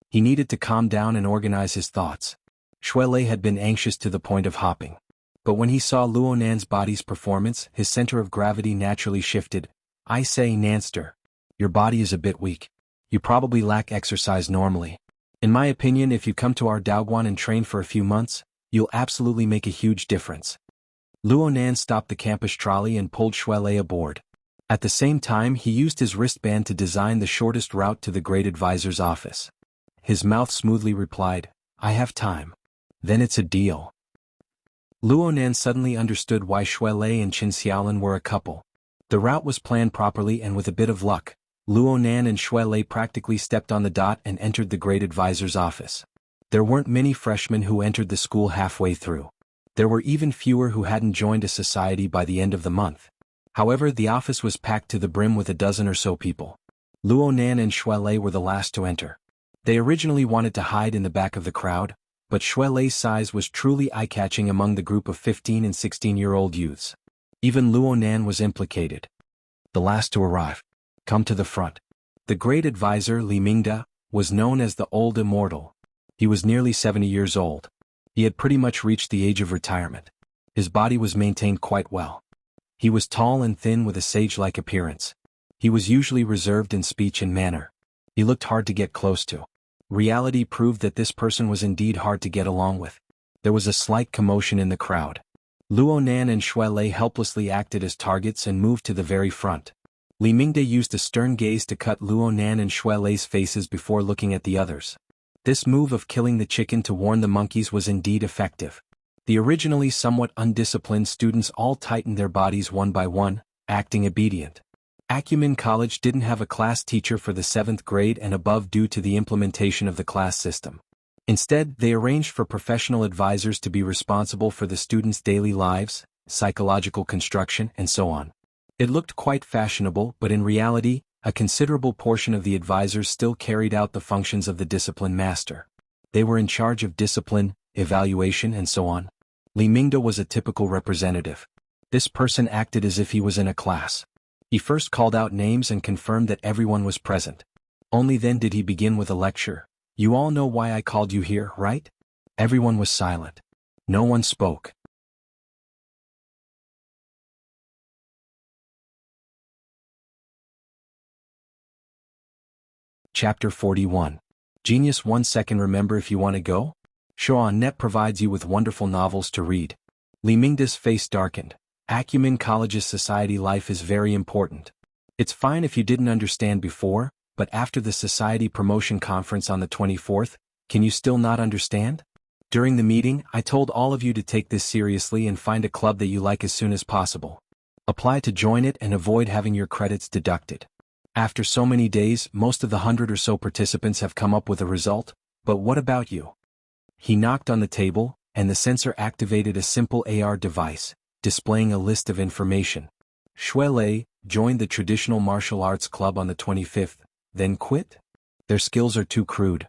He needed to calm down and organize his thoughts. Shui Lei had been anxious to the point of hopping. But when he saw Luo Nan's body's performance, his center of gravity naturally shifted. I say, Nanster, your body is a bit weak. You probably lack exercise normally. In my opinion, if you come to our Daoguan and train for a few months, you'll absolutely make a huge difference. Luo Nan stopped the campus trolley and pulled Shui Lei aboard. At the same time, he used his wristband to design the shortest route to the great advisor's office. His mouth smoothly replied, I have time. Then it's a deal. Luo Nan suddenly understood why Shui Lei and Qin Xiaolin were a couple. The route was planned properly and with a bit of luck, Luo Nan and Shui Lei practically stepped on the dot and entered the great advisor's office. There weren't many freshmen who entered the school halfway through. There were even fewer who hadn't joined a society by the end of the month. However, the office was packed to the brim with a dozen or so people. Luo Nan and Shui Lei were the last to enter. They originally wanted to hide in the back of the crowd, but Shui Lei's size was truly eye-catching among the group of 15 and 16-year-old youths. Even Luo Nan was implicated. The last to arrive. Come to the front. The great advisor, Li Mingda, was known as the Old Immortal. He was nearly 70 years old. He had pretty much reached the age of retirement. His body was maintained quite well. He was tall and thin with a sage-like appearance. He was usually reserved in speech and manner. He looked hard to get close to. Reality proved that this person was indeed hard to get along with. There was a slight commotion in the crowd. Luo Nan and Shui Lei helplessly acted as targets and moved to the very front. Li Mingde used a stern gaze to cut Luo Nan and Shui Lei's faces before looking at the others. This move of killing the chicken to warn the monkeys was indeed effective. The originally somewhat undisciplined students all tightened their bodies one by one, acting obedient. Acumen College didn't have a class teacher for the 7th grade and above due to the implementation of the class system. Instead, they arranged for professional advisors to be responsible for the students' daily lives, psychological construction, and so on. It looked quite fashionable, but in reality, a considerable portion of the advisors still carried out the functions of the discipline master. They were in charge of discipline, evaluation, and so on. Li Mingde was a typical representative. This person acted as if he was in a class. He first called out names and confirmed that everyone was present. Only then did he begin with a lecture. You all know why I called you here, right? Everyone was silent. No one spoke. Chapter 41. Genius 1 second. Remember if you want to go? Show.net provides you with wonderful novels to read. Li Mingde's face darkened. Acumen College's society life is very important. It's fine if you didn't understand before, but after the society promotion conference on the 24th, can you still not understand? During the meeting, I told all of you to take this seriously and find a club that you like as soon as possible. Apply to join it and avoid having your credits deducted. After so many days, most of the 100 or so participants have come up with a result, but what about you? He knocked on the table, and the sensor activated a simple AR device, displaying a list of information. Shui Lei joined the traditional martial arts club on the 25th, then quit? Their skills are too crude.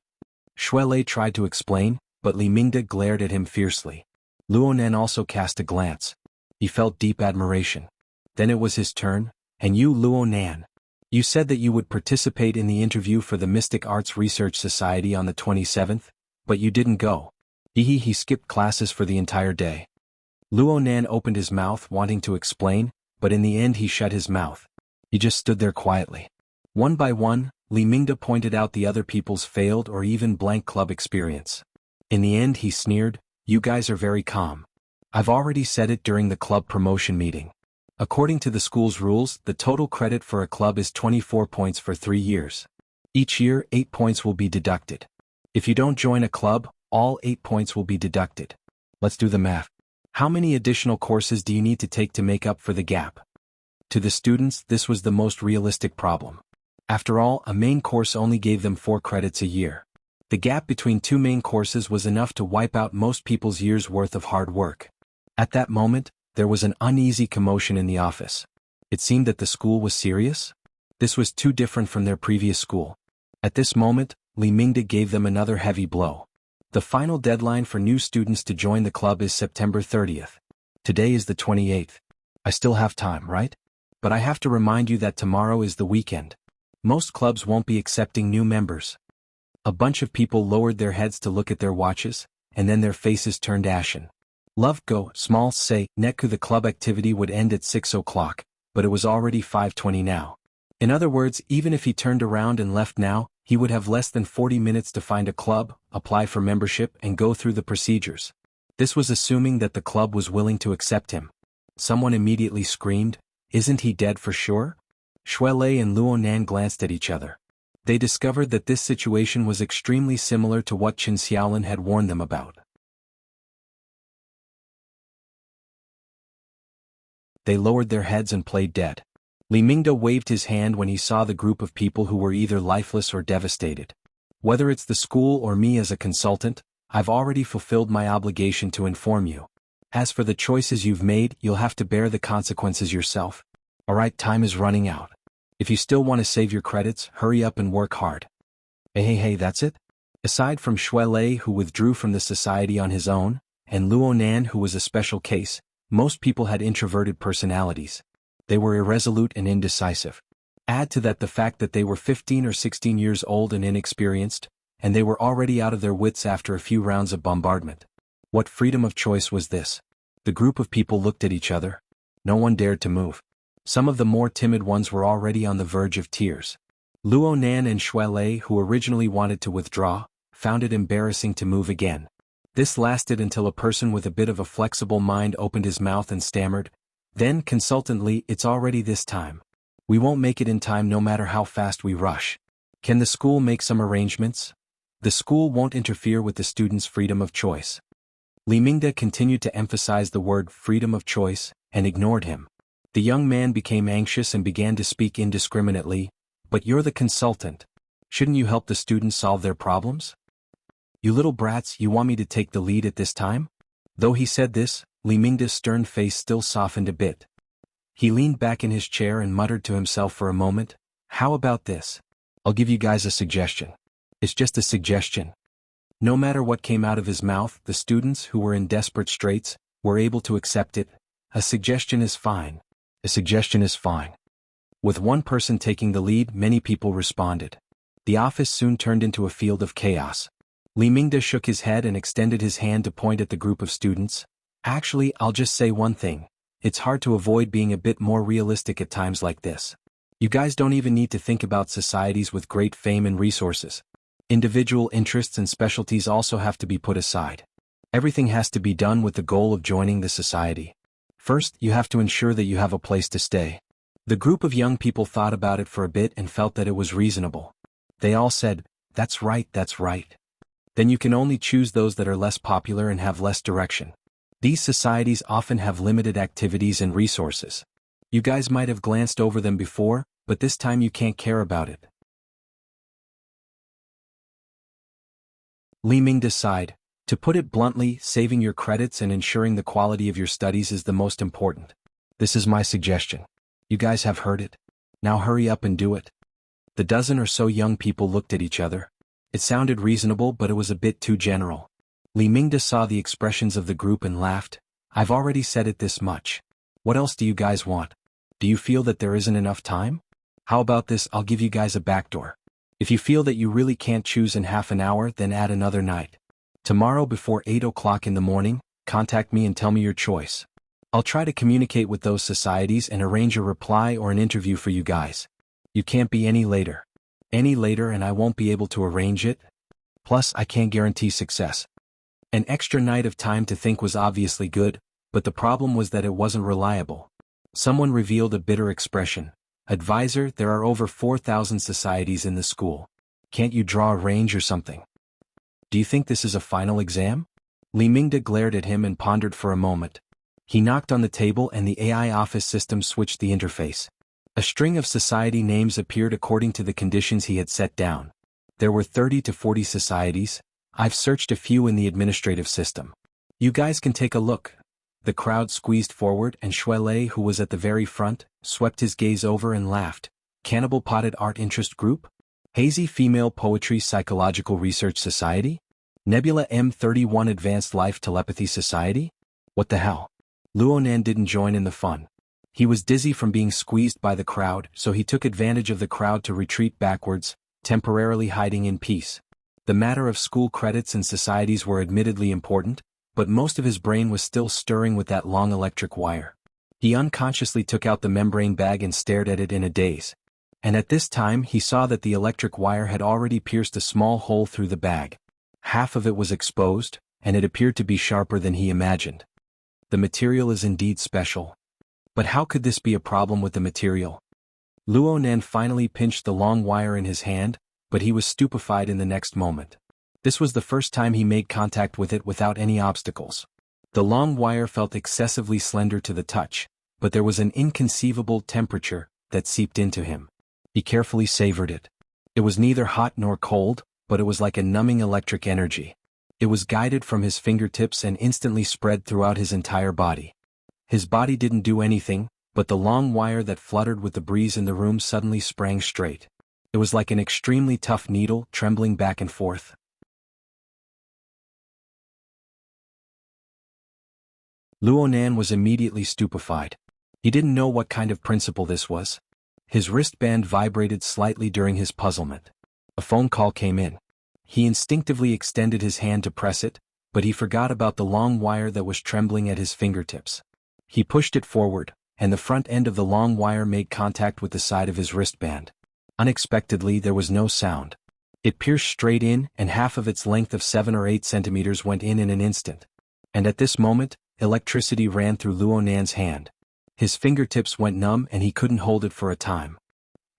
Shui Lei tried to explain, but Li Mingde glared at him fiercely. Luo Nan also cast a glance. He felt deep admiration. Then it was his turn. And you, Luo Nan? You said that you would participate in the interview for the Mystic Arts Research Society on the 27th, but you didn't go. He skipped classes for the entire day. Luo Nan opened his mouth wanting to explain, but in the end he shut his mouth. He just stood there quietly. One by one, Li Mingde pointed out the other people's failed or even blank club experience. In the end he sneered, you guys are very calm. I've already said it during the club promotion meeting. According to the school's rules, the total credit for a club is 24 points for 3 years. Each year, 8 points will be deducted. If you don't join a club, all 8 points will be deducted. Let's do the math. How many additional courses do you need to take to make up for the gap? To the students, this was the most realistic problem. After all, a main course only gave them 4 credits a year. The gap between 2 main courses was enough to wipe out most people's year's worth of hard work. At that moment, there was an uneasy commotion in the office. It seemed that the school was serious? This was too different from their previous school. At this moment, Li Mingde gave them another heavy blow. The final deadline for new students to join the club is September 30th. Today is the 28th. I still have time, right? But I have to remind you that tomorrow is the weekend. Most clubs won't be accepting new members. A bunch of people lowered their heads to look at their watches, and then their faces turned ashen. Love go, small say, Neku. The club activity would end at 6 o'clock, but it was already 5:20 now. In other words, even if he turned around and left now, he would have less than 40 minutes to find a club, apply for membership, and go through the procedures. This was assuming that the club was willing to accept him. Someone immediately screamed, isn't he dead for sure? Shui Lei and Luo Nan glanced at each other. They discovered that this situation was extremely similar to what Qin Xiaolin had warned them about. They lowered their heads and played dead. Li Mingde waved his hand when he saw the group of people who were either lifeless or devastated. Whether it's the school or me as a consultant, I've already fulfilled my obligation to inform you. As for the choices you've made, you'll have to bear the consequences yourself. Alright, time is running out. If you still want to save your credits, hurry up and work hard. Hey, that's it? Aside from Shui Lei, who withdrew from the society on his own, and Luo Nan, who was a special case, most people had introverted personalities. They were irresolute and indecisive. Add to that the fact that they were 15 or 16 years old and inexperienced, and they were already out of their wits after a few rounds of bombardment. What freedom of choice was this? The group of people looked at each other. No one dared to move. Some of the more timid ones were already on the verge of tears. Luo Nan and Shui Lei, who originally wanted to withdraw, found it embarrassing to move again. This lasted until a person with a bit of a flexible mind opened his mouth and stammered, then, consultantly, it's already this time. We won't make it in time no matter how fast we rush. Can the school make some arrangements? The school won't interfere with the students' freedom of choice. Li Mingde continued to emphasize the word freedom of choice, and ignored him. The young man became anxious and began to speak indiscriminately. But you're the consultant. Shouldn't you help the students solve their problems? You little brats, you want me to take the lead at this time? Though he said this, Li Mingde's stern face still softened a bit. He leaned back in his chair and muttered to himself for a moment. How about this? I'll give you guys a suggestion. It's just a suggestion. No matter what came out of his mouth, the students, who were in desperate straits, were able to accept it. A suggestion is fine. A suggestion is fine. With one person taking the lead, many people responded. The office soon turned into a field of chaos. Li Mingde shook his head and extended his hand to point at the group of students. Actually, I'll just say one thing. It's hard to avoid being a bit more realistic at times like this. You guys don't even need to think about societies with great fame and resources. Individual interests and specialties also have to be put aside. Everything has to be done with the goal of joining the society. First, you have to ensure that you have a place to stay. The group of young people thought about it for a bit and felt that it was reasonable. They all said, "That's right, that's right." Then you can only choose those that are less popular and have less direction. These societies often have limited activities and resources. You guys might have glanced over them before, but this time you can't care about it. Li Mingde sighed. To put it bluntly, saving your credits and ensuring the quality of your studies is the most important. This is my suggestion. You guys have heard it. Now hurry up and do it. The dozen or so young people looked at each other. It sounded reasonable, but it was a bit too general. Li Mingde saw the expressions of the group and laughed. I've already said it this much. What else do you guys want? Do you feel that there isn't enough time? How about this? I'll give you guys a backdoor. If you feel that you really can't choose in half an hour, then add another night. Tomorrow before 8 o'clock in the morning, contact me and tell me your choice. I'll try to communicate with those societies and arrange a reply or an interview for you guys. You can't be any later. Any later and I won't be able to arrange it. Plus, I can't guarantee success. An extra night of time to think was obviously good, but the problem was that it wasn't reliable. Someone revealed a bitter expression. Advisor, there are over 4,000 societies in the school. Can't you draw a range or something? Do you think this is a final exam? Li Mingde glared at him and pondered for a moment. He knocked on the table and the AI office system switched the interface. A string of society names appeared according to the conditions he had set down. There were 30 to 40 societies. I've searched a few in the administrative system. You guys can take a look. The crowd squeezed forward and Shuele, who was at the very front, swept his gaze over and laughed. Cannibal Potted Art Interest Group? Hazy Female Poetry Psychological Research Society? Nebula M31 Advanced Life Telepathy Society? What the hell? Luonan didn't join in the fun. He was dizzy from being squeezed by the crowd, so he took advantage of the crowd to retreat backwards, temporarily hiding in peace. The matter of school credits and societies were admittedly important, but most of his brain was still stirring with that long electric wire. He unconsciously took out the membrane bag and stared at it in a daze. And at this time he saw that the electric wire had already pierced a small hole through the bag. Half of it was exposed, and it appeared to be sharper than he imagined. The material is indeed special. But how could this be a problem with the material? Luonan finally pinched the long wire in his hand, but he was stupefied in the next moment. This was the first time he made contact with it without any obstacles. The long wire felt excessively slender to the touch, but there was an inconceivable temperature that seeped into him. He carefully savored it. It was neither hot nor cold, but it was like a numbing electric energy. It was guided from his fingertips and instantly spread throughout his entire body. His body didn't do anything, but the long wire that fluttered with the breeze in the room suddenly sprang straight. It was like an extremely tough needle trembling back and forth. Luonan was immediately stupefied. He didn't know what kind of principle this was. His wristband vibrated slightly during his puzzlement. A phone call came in. He instinctively extended his hand to press it, but he forgot about the long wire that was trembling at his fingertips. He pushed it forward, and the front end of the long wire made contact with the side of his wristband. Unexpectedly, there was no sound. It pierced straight in, and half of its length of 7 or 8 centimeters went in an instant. And at this moment, electricity ran through Luonan's hand. His fingertips went numb and he couldn't hold it for a time.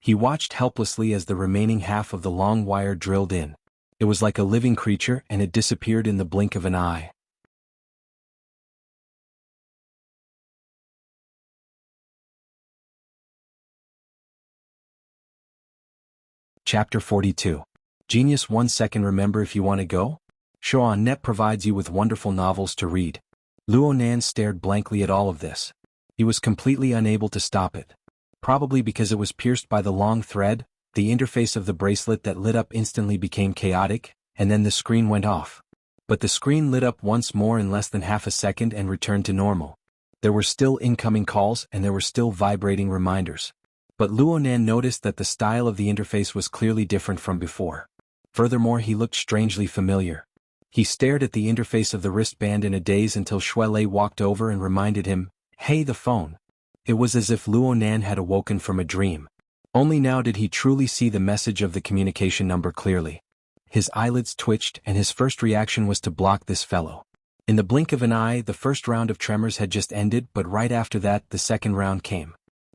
He watched helplessly as the remaining half of the long wire drilled in. It was like a living creature and it disappeared in the blink of an eye. Chapter 42. Genius 1 second. Remember if you want to go? Showa.net provides you with wonderful novels to read. Luo Nan stared blankly at all of this. He was completely unable to stop it. Probably because it was pierced by the long thread, the interface of the bracelet that lit up instantly became chaotic, and then the screen went off. But the screen lit up once more in less than half a second and returned to normal. There were still incoming calls and there were still vibrating reminders. But Luo Nan noticed that the style of the interface was clearly different from before. Furthermore, he looked strangely familiar. He stared at the interface of the wristband in a daze until Shuelei walked over and reminded him, "Hey, the phone." It was as if Luo Nan had awoken from a dream. Only now did he truly see the message of the communication number clearly. His eyelids twitched and his first reaction was to block this fellow. In the blink of an eye, the first round of tremors had just ended, but right after that the second round came.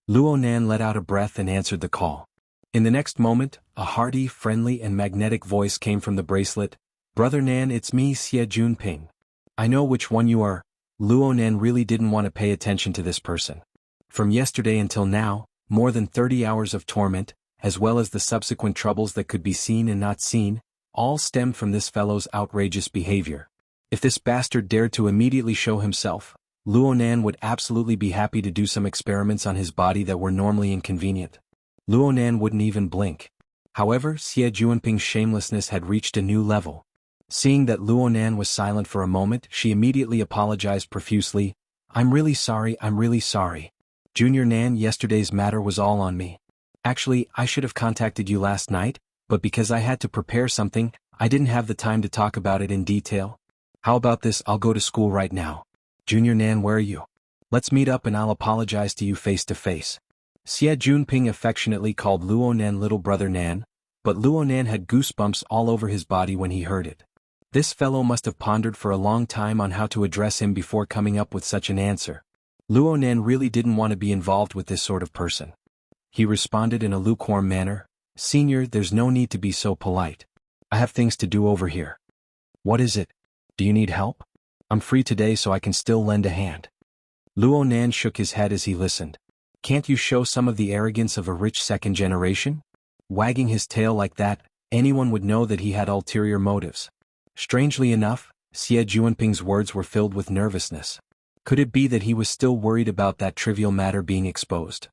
Luo Nan let out a breath and answered the call. In the next moment, a hearty, friendly and magnetic voice came from the bracelet. "Brother Nan, it's me, Xie Junping. I know which one you are." Luo Nan really didn't want to pay attention to this person. From yesterday until now, more than 30 hours of torment, as well as the subsequent troubles that could be seen and not seen, all stemmed from this fellow's outrageous behavior. If this bastard dared to immediately show himself, Luo Nan would absolutely be happy to do some experiments on his body that were normally inconvenient. Luo Nan wouldn't even blink. However, Xie Junping's shamelessness had reached a new level. Seeing that Luo Nan was silent for a moment, she immediately apologized profusely. I'm really sorry. Junior Nan, yesterday's matter was all on me. Actually, I should have contacted you last night, but because I had to prepare something, I didn't have the time to talk about it in detail. How about this? I'll go to school right now. Junior Nan, where are you? Let's meet up and I'll apologize to you face to face. Xie Junping affectionately called Luo Nan little brother Nan, but Luo Nan had goosebumps all over his body when he heard it. This fellow must have pondered for a long time on how to address him before coming up with such an answer. Luo Nan really didn't want to be involved with this sort of person. He responded in a lukewarm manner, "Senior, there's no need to be so polite. I have things to do over here." "What is it? Do you need help? I'm free today so I can still lend a hand." Luo Nan shook his head as he listened. "Can't you show some of the arrogance of a rich second generation?" Wagging his tail like that, anyone would know that he had ulterior motives. Strangely enough, Xie Junping's words were filled with nervousness. Could it be that he was still worried about that trivial matter being exposed?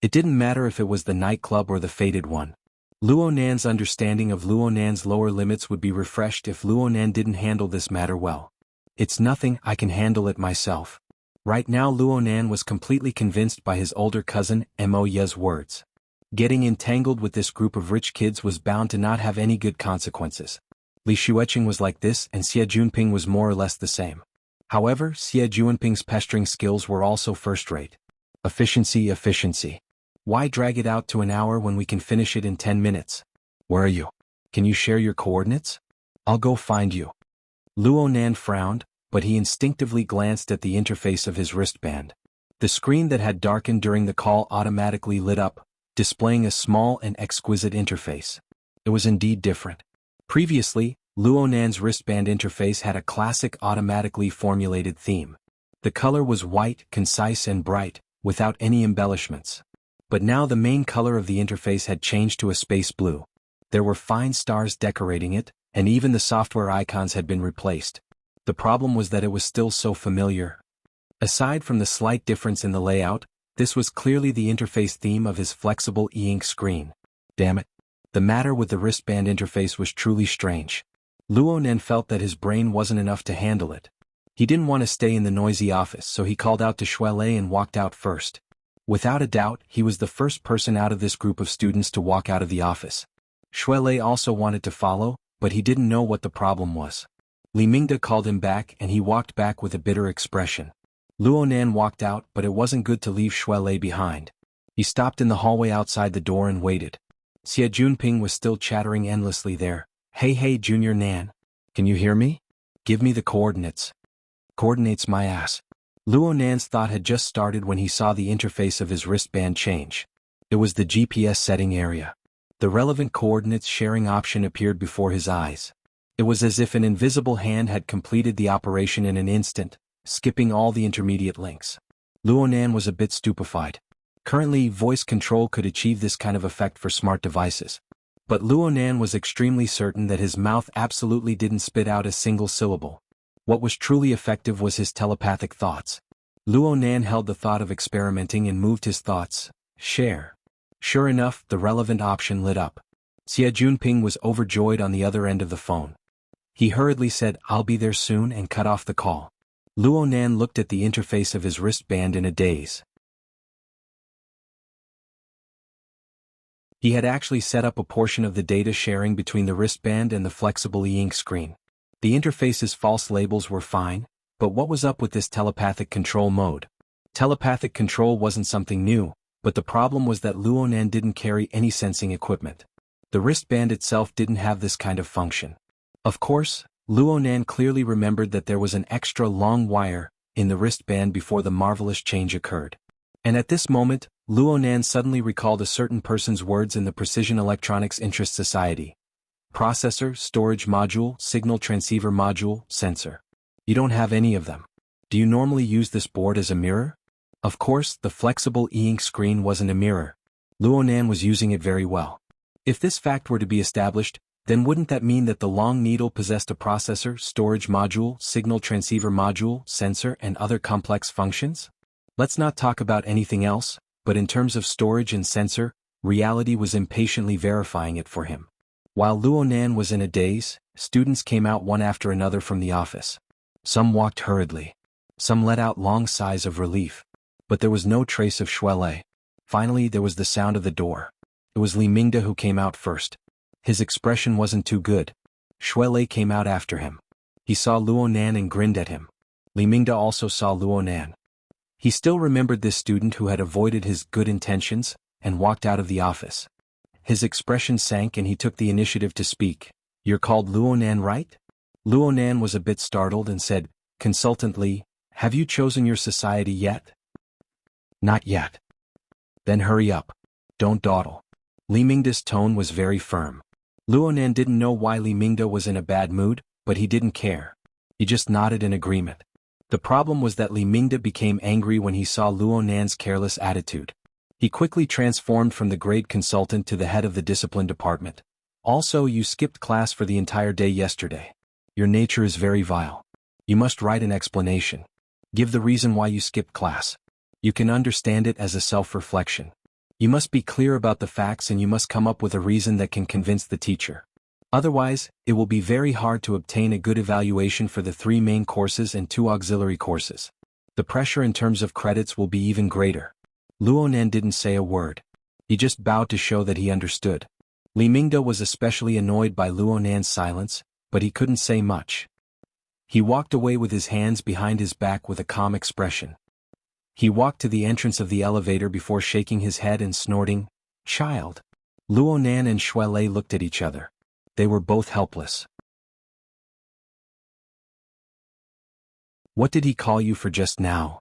It didn't matter if it was the nightclub or the fated one. Luo Nan's understanding of Luo Nan's lower limits would be refreshed if Luo Nan didn't handle this matter well. "It's nothing, I can handle it myself." Right now Luo Nan was completely convinced by his older cousin, Mo Ye's words. Getting entangled with this group of rich kids was bound to not have any good consequences. Li Xueqing was like this and Xie Junping was more or less the same. However, Xie Junping's pestering skills were also first-rate. Efficiency. Why drag it out to an hour when we can finish it in 10 minutes? Where are you? Can you share your coordinates? I'll go find you. Luo Nan frowned, but he instinctively glanced at the interface of his wristband. The screen that had darkened during the call automatically lit up, displaying a small and exquisite interface. It was indeed different. Previously, Luo Nan's wristband interface had a classic automatically formulated theme. The color was white, concise and bright, without any embellishments. But now the main color of the interface had changed to a space blue. There were fine stars decorating it, and even the software icons had been replaced. The problem was that it was still so familiar. Aside from the slight difference in the layout, this was clearly the interface theme of his flexible e-ink screen. Damn it. The matter with the wristband interface was truly strange. Luo Nan felt that his brain wasn't enough to handle it. He didn't want to stay in the noisy office, so he called out to Shuelei and walked out first. Without a doubt, he was the first person out of this group of students to walk out of the office. Shuelei also wanted to follow, but he didn't know what the problem was. Li Mingde called him back and he walked back with a bitter expression. Luo Nan walked out, but it wasn't good to leave Shuelei behind. He stopped in the hallway outside the door and waited. Xie Junping was still chattering endlessly there. Hey, Junior Nan. Can you hear me? Give me the coordinates. Coordinates my ass. Luo Nan's thought had just started when he saw the interface of his wristband change. It was the GPS setting area. The relevant coordinates sharing option appeared before his eyes. It was as if an invisible hand had completed the operation in an instant, skipping all the intermediate links. Luo Nan was a bit stupefied. Currently, voice control could achieve this kind of effect for smart devices. But Luo Nan was extremely certain that his mouth absolutely didn't spit out a single syllable. What was truly effective was his telepathic thoughts. Luo Nan held the thought of experimenting and moved his thoughts. Share. Sure enough, the relevant option lit up. Xie Junping was overjoyed on the other end of the phone. He hurriedly said, "I'll be there soon," and cut off the call. Luo Nan looked at the interface of his wristband in a daze. He had actually set up a portion of the data sharing between the wristband and the flexible e-ink screen. The interface's false labels were fine, but what was up with this telepathic control mode? Telepathic control wasn't something new, but the problem was that Luo Nan didn't carry any sensing equipment. The wristband itself didn't have this kind of function. Of course, Luo Nan clearly remembered that there was an extra long wire in the wristband before the marvelous change occurred. And at this moment, Luo Nan suddenly recalled a certain person's words in the Precision Electronics Interest Society. Processor, storage module, signal transceiver module, sensor. You don't have any of them. Do you normally use this board as a mirror? Of course, the flexible e-ink screen wasn't a mirror. Luo Nan was using it very well. If this fact were to be established, then wouldn't that mean that the long needle possessed a processor, storage module, signal transceiver module, sensor, and other complex functions? Let's not talk about anything else, but in terms of storage and sensor, reality was impatiently verifying it for him. While Luo Nan was in a daze, students came out one after another from the office. Some walked hurriedly. Some let out long sighs of relief. But there was no trace of Shuelei. Finally, there was the sound of the door. It was Li Mingde who came out first. His expression wasn't too good. Shuelei came out after him. He saw Luo Nan and grinned at him. Li Mingde also saw Luo Nan. He still remembered this student who had avoided his good intentions and walked out of the office. His expression sank and he took the initiative to speak. "You're called Luo Nan, right?" Luo Nan was a bit startled and said, consultantly, "Have you chosen your society yet?" "Not yet." "Then hurry up. Don't dawdle." Li Mingde's tone was very firm. Luo Nan didn't know why Li Mingde was in a bad mood, but he didn't care. He just nodded in agreement. The problem was that Li Mingde became angry when he saw Luo Nan's careless attitude. He quickly transformed from the grade consultant to the head of the discipline department. "Also, you skipped class for the entire day yesterday. Your nature is very vile. You must write an explanation. Give the reason why you skipped class. You can understand it as a self-reflection. You must be clear about the facts and you must come up with a reason that can convince the teacher. Otherwise, it will be very hard to obtain a good evaluation for the 3 main courses and 2 auxiliary courses. The pressure in terms of credits will be even greater." Luo Nan didn't say a word. He just bowed to show that he understood. Li Mingde was especially annoyed by Luo Nan's silence, but he couldn't say much. He walked away with his hands behind his back with a calm expression. He walked to the entrance of the elevator before shaking his head and snorting, "Child." Luo Nan and Shuelei looked at each other. They were both helpless. "What did he call you for just now?"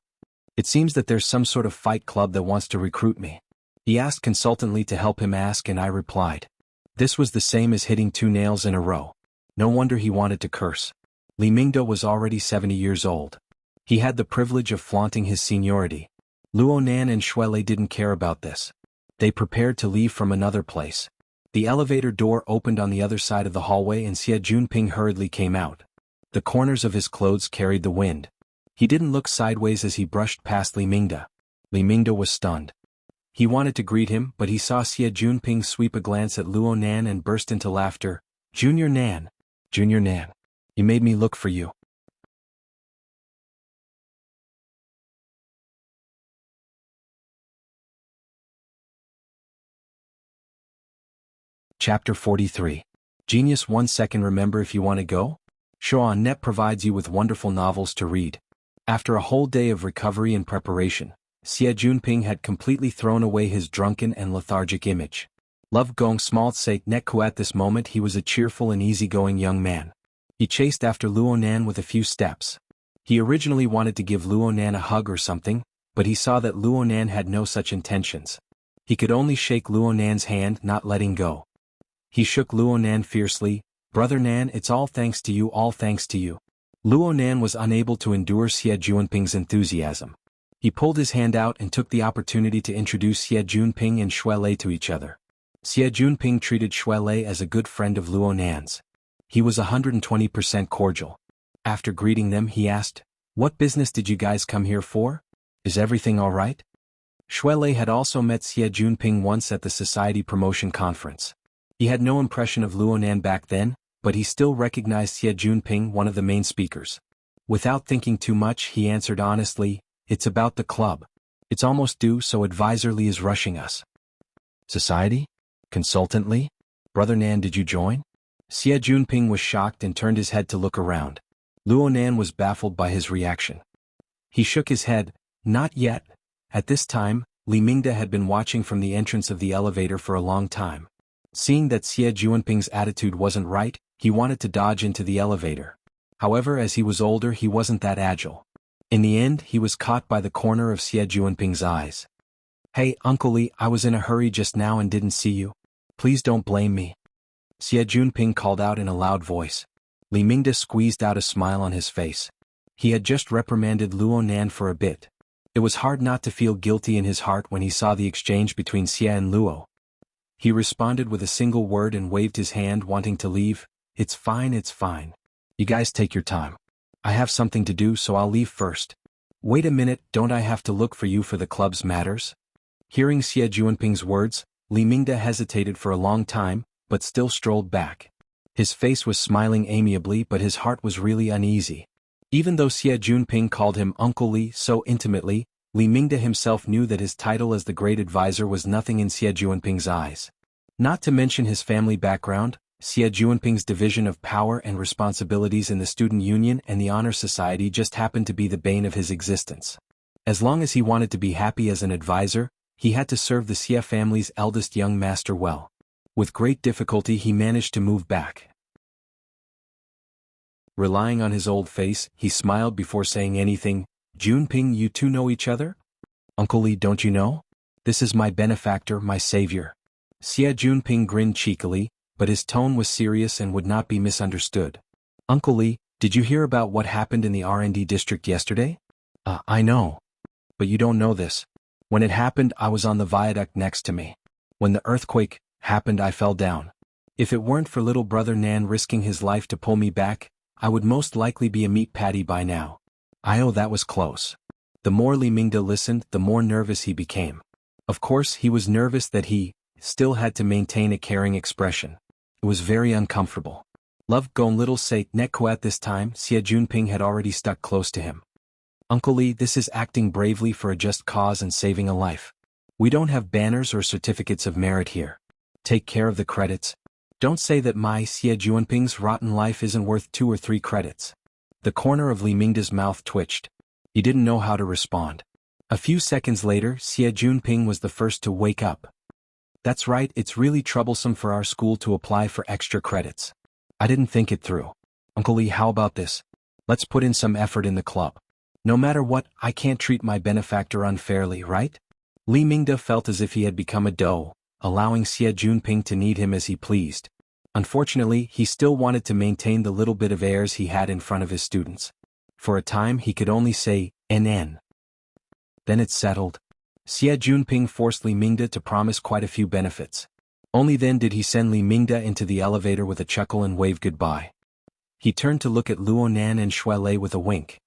"It seems that there's some sort of fight club that wants to recruit me." He asked consultantly to help him ask and I replied. This was the same as hitting 2 nails in a row. No wonder he wanted to curse. Li Mingde was already 70 years old. He had the privilege of flaunting his seniority. Luo Nan and Shuelei didn't care about this. They prepared to leave from another place. The elevator door opened on the other side of the hallway and Xie Junping hurriedly came out. The corners of his clothes carried the wind. He didn't look sideways as he brushed past Li Mingde. Li Mingde was stunned. He wanted to greet him, but he saw Xie Junping sweep a glance at Luo Nan and burst into laughter. "Junior Nan! Junior Nan! You made me look for you." Chapter 43. Genius 1 second. Remember if you want to go? Show.net provides you with wonderful novels to read. After a whole day of recovery and preparation, Xie Junping had completely thrown away his drunken and lethargic image. Love Gong Smalt Sake Nekku. At this moment he was a cheerful and easygoing young man. He chased after Luo Nan with a few steps. He originally wanted to give Luonan a hug or something, but he saw that Luonan had no such intentions. He could only shake Luonan's hand, not letting go. He shook Luonan fiercely. "Brother Nan, it's all thanks to you, all thanks to you." Luonan was unable to endure Xie Junping's enthusiasm. He pulled his hand out and took the opportunity to introduce Xie Junping and Shuelei to each other. Xie Junping treated Shuelei as a good friend of Luonan's. He was 120% cordial. After greeting them, he asked, "What business did you guys come here for? Is everything all right?" Shuelei had also met Xie Junping once at the Society Promotion Conference. He had no impression of Luonan back then, but he still recognized Xie Junping, one of the main speakers. Without thinking too much, he answered honestly, "It's about the club. It's almost due, so Advisor Li is rushing us." "Society? Consultant Li? Brother Nan, did you join?" Xie Junping was shocked and turned his head to look around. Luonan was baffled by his reaction. He shook his head, "Not yet." At this time, Li Mingde had been watching from the entrance of the elevator for a long time. Seeing that Xie Junping's attitude wasn't right, he wanted to dodge into the elevator. However, as he was older, he wasn't that agile. In the end, he was caught by the corner of Xie Junping's eyes. "Hey, Uncle Li, I was in a hurry just now and didn't see you. Please don't blame me." Xie Junping called out in a loud voice. Li Mingde squeezed out a smile on his face. He had just reprimanded Luonan for a bit. It was hard not to feel guilty in his heart when he saw the exchange between Xie and Luo. He responded with a single word and waved his hand, wanting to leave. "It's fine, it's fine. You guys take your time. I have something to do, so I'll leave first." "Wait a minute, don't I have to look for you for the club's matters?" Hearing Xie Junping's words, Li Mingde hesitated for a long time, but still strolled back. His face was smiling amiably, but his heart was really uneasy. Even though Xie Junping called him Uncle Li so intimately, Li Mingde himself knew that his title as the Great Advisor was nothing in Xie Junping's eyes. Not to mention his family background, Xie Junping's division of power and responsibilities in the Student Union and the Honor Society just happened to be the bane of his existence. As long as he wanted to be happy as an advisor, he had to serve the Xie family's eldest young master well. With great difficulty he managed to move back. Relying on his old face, he smiled before saying anything. "Junping, you two know each other?" "Uncle Li, don't you know? This is my benefactor, my savior." Xie Junping grinned cheekily, but his tone was serious and would not be misunderstood. "Uncle Li, did you hear about what happened in the R&D district yesterday?" I know. But you don't know this. When it happened, I was on the viaduct next to me. When the earthquake happened, I fell down. If it weren't for little brother Nan risking his life to pull me back, I would most likely be a meat patty by now." That was close. The more Li Mingde listened, the more nervous he became. Of course, he was nervous that he still had to maintain a caring expression. It was very uncomfortable. "Love gon little say neko." At this time, Xie Junping had already stuck close to him. "Uncle Li, this is acting bravely for a just cause and saving a life. We don't have banners or certificates of merit here. Take care of the credits. Don't say that my Xie Junping's rotten life isn't worth 2 or 3 credits." The corner of Li Mingde's mouth twitched. He didn't know how to respond. A few seconds later, Xie Junping was the first to wake up. "That's right, it's really troublesome for our school to apply for extra credits. I didn't think it through. Uncle Li, how about this? Let's put in some effort in the club. No matter what, I can't treat my benefactor unfairly, right?" Li Mingde felt as if he had become a doe, allowing Xie Junping to knead him as he pleased. Unfortunately, he still wanted to maintain the little bit of airs he had in front of his students. For a time he could only say, "NN." Then it settled. Xie Junping forced Li Mingde to promise quite a few benefits. Only then did he send Li Mingde into the elevator with a chuckle and wave goodbye. He turned to look at Luonan and Shuelei with a wink.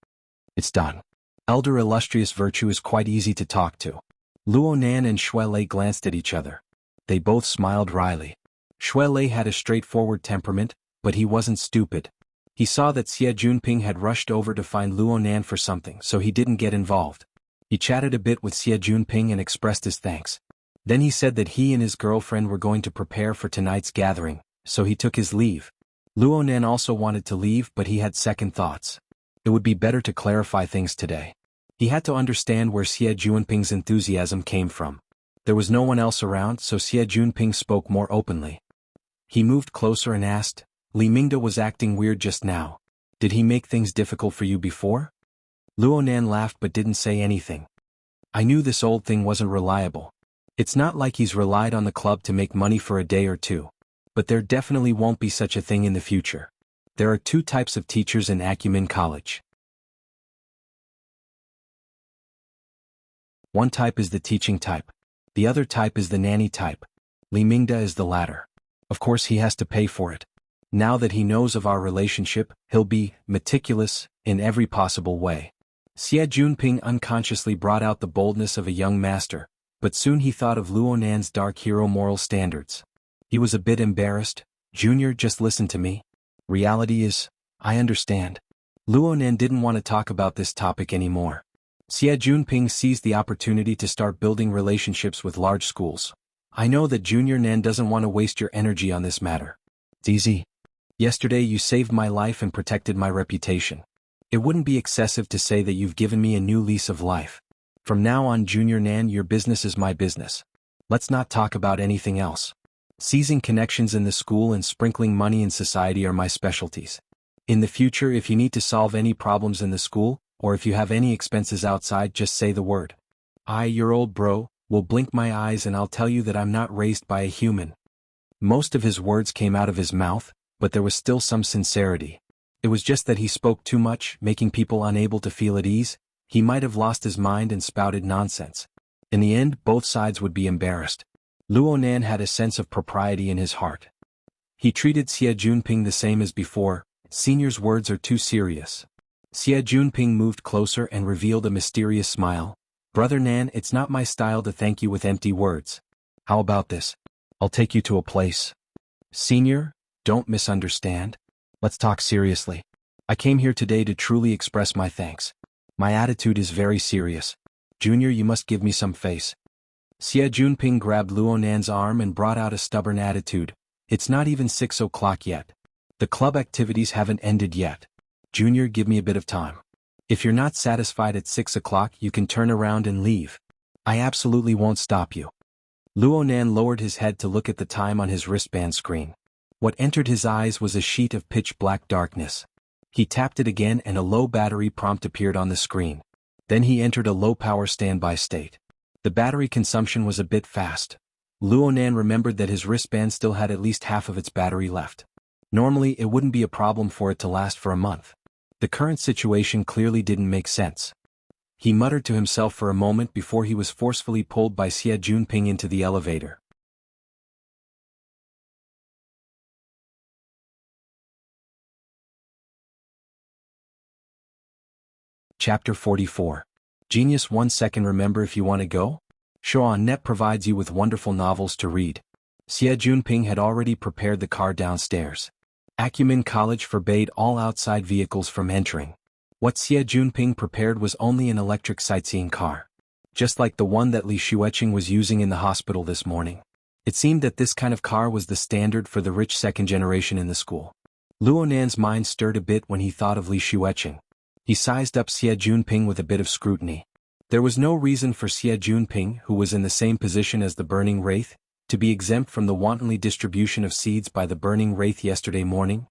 "It's done. Elder illustrious virtue is quite easy to talk to." Luonan and Shuelei glanced at each other. They both smiled wryly. Shuelei had a straightforward temperament, but he wasn't stupid. He saw that Xie Junping had rushed over to find Luonan for something, so he didn't get involved. He chatted a bit with Xie Junping and expressed his thanks. Then he said that he and his girlfriend were going to prepare for tonight's gathering, so he took his leave. Luonan also wanted to leave, but he had second thoughts. It would be better to clarify things today. He had to understand where Xie Junping's enthusiasm came from. There was no one else around, so Xie Junping spoke more openly. He moved closer and asked, "Li Mingde was acting weird just now. Did he make things difficult for you before?" Luonan laughed but didn't say anything. I knew this old thing wasn't reliable. It's not like he's relied on the club to make money for a day or two. But there definitely won't be such a thing in the future. There are two types of teachers in Acumen College. One type is the teaching type. The other type is the nanny type. Li Mingda is the latter. Of course he has to pay for it. Now that he knows of our relationship, he'll be meticulous in every possible way. Xie Junping unconsciously brought out the boldness of a young master, but soon he thought of Luonan's dark hero moral standards. He was a bit embarrassed. Junior, just listen to me. Reality is, I understand. Luonan didn't want to talk about this topic anymore. Xie Junping seized the opportunity to start building relationships with large schools. I know that Junior Nan doesn't want to waste your energy on this matter. Zizi. Yesterday you saved my life and protected my reputation. It wouldn't be excessive to say that you've given me a new lease of life. From now on, Junior Nan, your business is my business. Let's not talk about anything else. Seizing connections in the school and sprinkling money in society are my specialties. In the future, if you need to solve any problems in the school, or if you have any expenses outside, just say the word. I, your old bro, will blink my eyes and I'll tell you that I'm not raised by a human. Most of his words came out of his mouth, but there was still some sincerity. It was just that he spoke too much, making people unable to feel at ease. He might have lost his mind and spouted nonsense. In the end, both sides would be embarrassed. Luonan had a sense of propriety in his heart. He treated Xie Junping the same as before. Senior's words are too serious. Xie Junping moved closer and revealed a mysterious smile. Brother Nan, it's not my style to thank you with empty words. How about this? I'll take you to a place. Senior, don't misunderstand. Let's talk seriously. I came here today to truly express my thanks. My attitude is very serious. Junior, you must give me some face. Xie Junping grabbed Luonan's arm and brought out a stubborn attitude. It's not even 6 o'clock yet. The club activities haven't ended yet. Junior, give me a bit of time. If you're not satisfied at 6 o'clock, you can turn around and leave. I absolutely won't stop you. Luonan lowered his head to look at the time on his wristband screen. What entered his eyes was a sheet of pitch-black darkness. He tapped it again and a low battery prompt appeared on the screen. Then he entered a low-power standby state. The battery consumption was a bit fast. Luonan remembered that his wristband still had at least half of its battery left. Normally, it wouldn't be a problem for it to last for a month. The current situation clearly didn't make sense. He muttered to himself for a moment before he was forcefully pulled by Xie Junping into the elevator. Chapter 44. Genius 1 second. Remember, if you want to go? Show.net provides you with wonderful novels to read. Xie Junping had already prepared the car downstairs. Acumen College forbade all outside vehicles from entering. What Xie Junping prepared was only an electric sightseeing car. Just like the one that Li Xueqing was using in the hospital this morning. It seemed that this kind of car was the standard for the rich second generation in the school. Luonan's mind stirred a bit when he thought of Li Xueqing. He sized up Xie Junping with a bit of scrutiny. There was no reason for Xie Junping, who was in the same position as the Burning Wraith, to be exempt from the wantonly distribution of seeds by the Burning Wraith yesterday morning.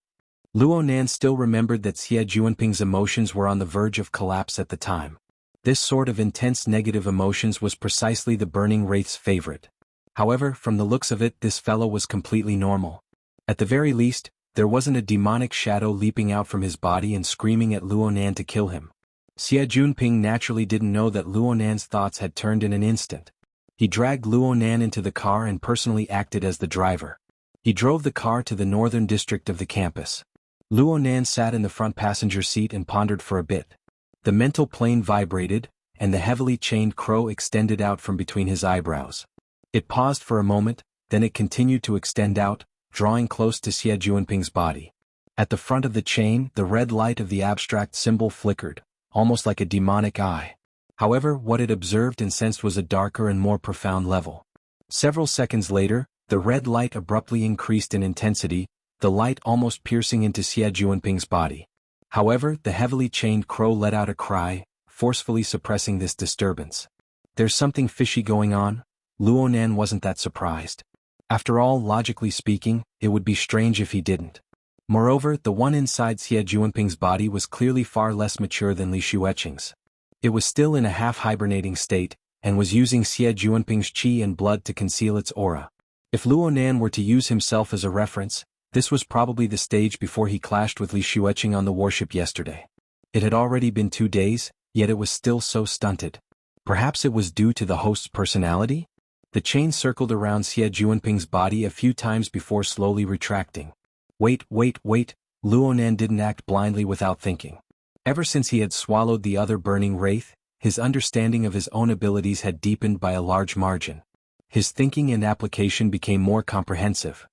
Luonan still remembered that Xie Junping's emotions were on the verge of collapse at the time. This sort of intense negative emotions was precisely the Burning Wraith's favorite. However, from the looks of it, this fellow was completely normal. At the very least, there wasn't a demonic shadow leaping out from his body and screaming at Luonan to kill him. Xie Junping naturally didn't know that Luonan's thoughts had turned in an instant. He dragged Luonan into the car and personally acted as the driver. He drove the car to the northern district of the campus. Luonan sat in the front passenger seat and pondered for a bit. The mental plane vibrated, and the heavily chained crow extended out from between his eyebrows. It paused for a moment, then it continued to extend out, drawing close to Xie Junping's body. At the front of the chain, the red light of the abstract symbol flickered, almost like a demonic eye. However, what it observed and sensed was a darker and more profound level. Several seconds later, the red light abruptly increased in intensity, the light almost piercing into Xie Junping's body. However, the heavily chained crow let out a cry, forcefully suppressing this disturbance. There's something fishy going on? Luonan wasn't that surprised. After all, logically speaking, it would be strange if he didn't. Moreover, the one inside Xie Juanping's body was clearly far less mature than Li Xueqing's. It was still in a half-hibernating state, and was using Xie Juanping's qi and blood to conceal its aura. If Luonan were to use himself as a reference, this was probably the stage before he clashed with Li Xueqing on the warship yesterday. It had already been 2 days, yet it was still so stunted. Perhaps it was due to the host's personality? The chain circled around Xie Juanping's body a few times before slowly retracting. Wait, Luonan didn't act blindly without thinking. Ever since he had swallowed the other burning wraith, his understanding of his own abilities had deepened by a large margin. His thinking and application became more comprehensive.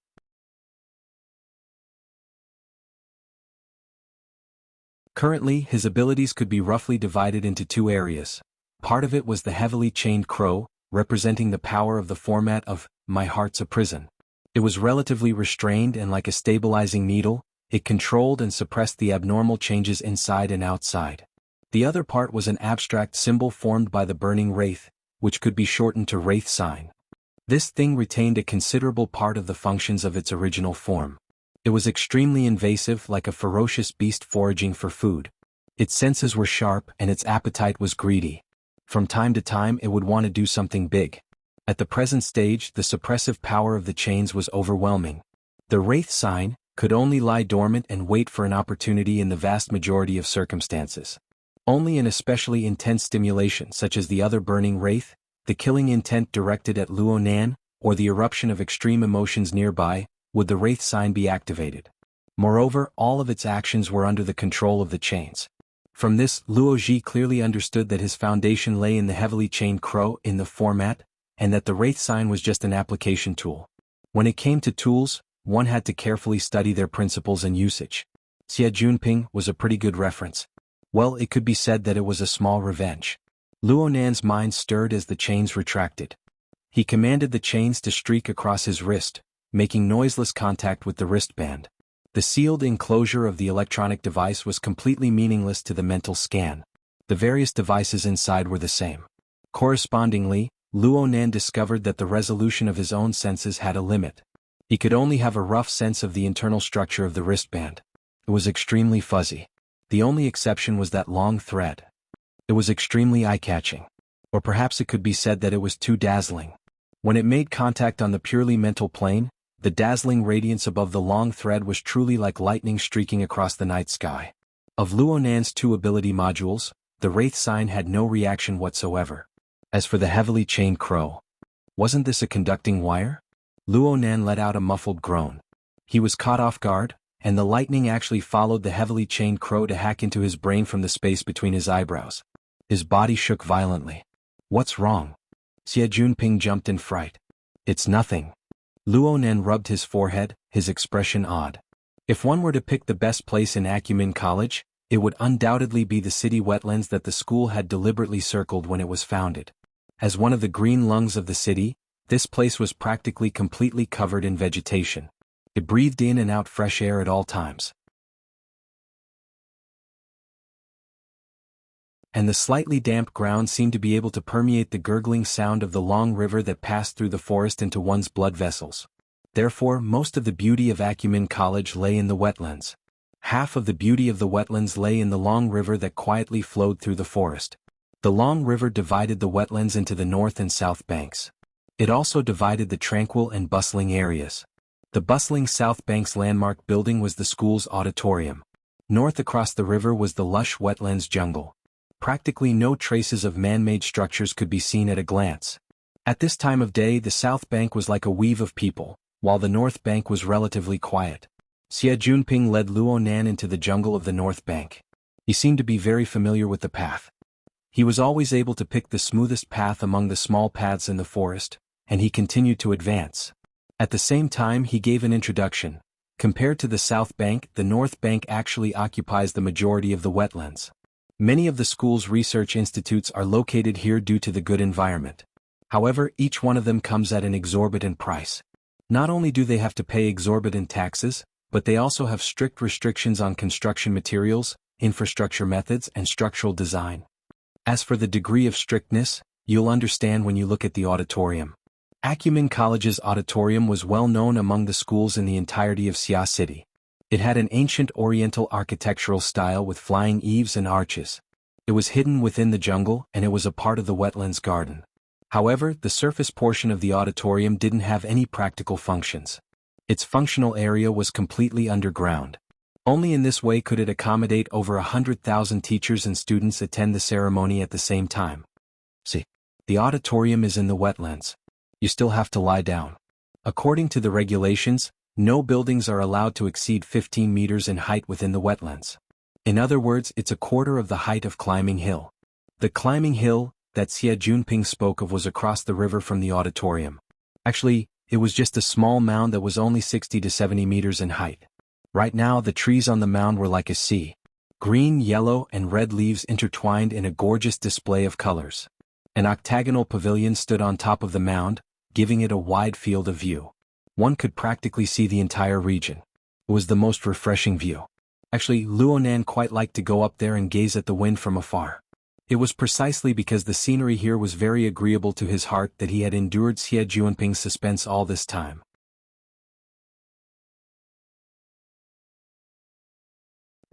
Currently, his abilities could be roughly divided into 2 areas. Part of it was the heavily chained crow, representing the power of the format of "My Heart's a Prison." It was relatively restrained and like a stabilizing needle, it controlled and suppressed the abnormal changes inside and outside. The other part was an abstract symbol formed by the burning wraith, which could be shortened to wraith sign. This thing retained a considerable part of the functions of its original form. It was extremely invasive, like a ferocious beast foraging for food. Its senses were sharp and its appetite was greedy. From time to time it would want to do something big. At the present stage, the suppressive power of the chains was overwhelming. The wraith sign could only lie dormant and wait for an opportunity in the vast majority of circumstances. Only in especially intense stimulation such as the other burning wraith, the killing intent directed at Luonan, or the eruption of extreme emotions nearby, would the wraith sign be activated. Moreover, all of its actions were under the control of the chains. From this, Luo Ji clearly understood that his foundation lay in the heavily chained crow in the format, and that the wraith sign was just an application tool. When it came to tools, one had to carefully study their principles and usage. Xie Juanping was a pretty good reference. Well, it could be said that it was a small revenge. Luonan's mind stirred as the chains retracted. He commanded the chains to streak across his wrist, making noiseless contact with the wristband. The sealed enclosure of the electronic device was completely meaningless to the mental scan. The various devices inside were the same. Correspondingly, Luonan discovered that the resolution of his own senses had a limit. He could only have a rough sense of the internal structure of the wristband. It was extremely fuzzy. The only exception was that long thread. It was extremely eye-catching. Or perhaps it could be said that it was too dazzling. When it made contact on the purely mental plane, the dazzling radiance above the long thread was truly like lightning streaking across the night sky. Of Luonan's 2 ability modules, the wraith sign had no reaction whatsoever. As for the heavily chained crow, wasn't this a conducting wire? Luonan let out a muffled groan. He was caught off guard, and the lightning actually followed the heavily chained crow to hack into his brain from the space between his eyebrows. His body shook violently. What's wrong? Xie Juanping jumped in fright. It's nothing. Luonan rubbed his forehead, his expression odd. If one were to pick the best place in Acumen College, it would undoubtedly be the city wetlands that the school had deliberately circled when it was founded. As one of the green lungs of the city, this place was practically completely covered in vegetation. It breathed in and out fresh air at all times. And the slightly damp ground seemed to be able to permeate the gurgling sound of the long river that passed through the forest into one's blood vessels. Therefore, most of the beauty of Acumen College lay in the wetlands. Half of the beauty of the wetlands lay in the long river that quietly flowed through the forest. The long river divided the wetlands into the north and south banks. It also divided the tranquil and bustling areas. The bustling south bank's landmark building was the school's auditorium. North across the river was the lush wetlands jungle. Practically no traces of man-made structures could be seen at a glance. At this time of day, the south bank was like a weave of people, while the north bank was relatively quiet. Xie Juanping led Luonan into the jungle of the north bank. He seemed to be very familiar with the path. He was always able to pick the smoothest path among the small paths in the forest, and he continued to advance. At the same time, he gave an introduction. Compared to the south bank, the north bank actually occupies the majority of the wetlands. Many of the school's research institutes are located here due to the good environment. However, each one of them comes at an exorbitant price. Not only do they have to pay exorbitant taxes, but they also have strict restrictions on construction materials, infrastructure methods, and structural design. As for the degree of strictness, you'll understand when you look at the auditorium. Acumen College's auditorium was well known among the schools in the entirety of Xia City. It had an ancient Oriental architectural style with flying eaves and arches. It was hidden within the jungle and it was a part of the wetlands garden. However, the surface portion of the auditorium didn't have any practical functions. Its functional area was completely underground. Only in this way could it accommodate over 100,000 teachers and students attend the ceremony at the same time. See, the auditorium is in the wetlands. You still have to lie down. According to the regulations, no buildings are allowed to exceed 15 meters in height within the wetlands. In other words, it's a quarter of the height of Climbing Hill. The Climbing Hill that Xie Junping spoke of was across the river from the auditorium. Actually, it was just a small mound that was only 60 to 70 meters in height. Right now the trees on the mound were like a sea. Green, yellow, and red leaves intertwined in a gorgeous display of colors. An octagonal pavilion stood on top of the mound, giving it a wide field of view. One could practically see the entire region. It was the most refreshing view. Actually, Luonan quite liked to go up there and gaze at the wind from afar. It was precisely because the scenery here was very agreeable to his heart that he had endured Xie Junping's suspense all this time.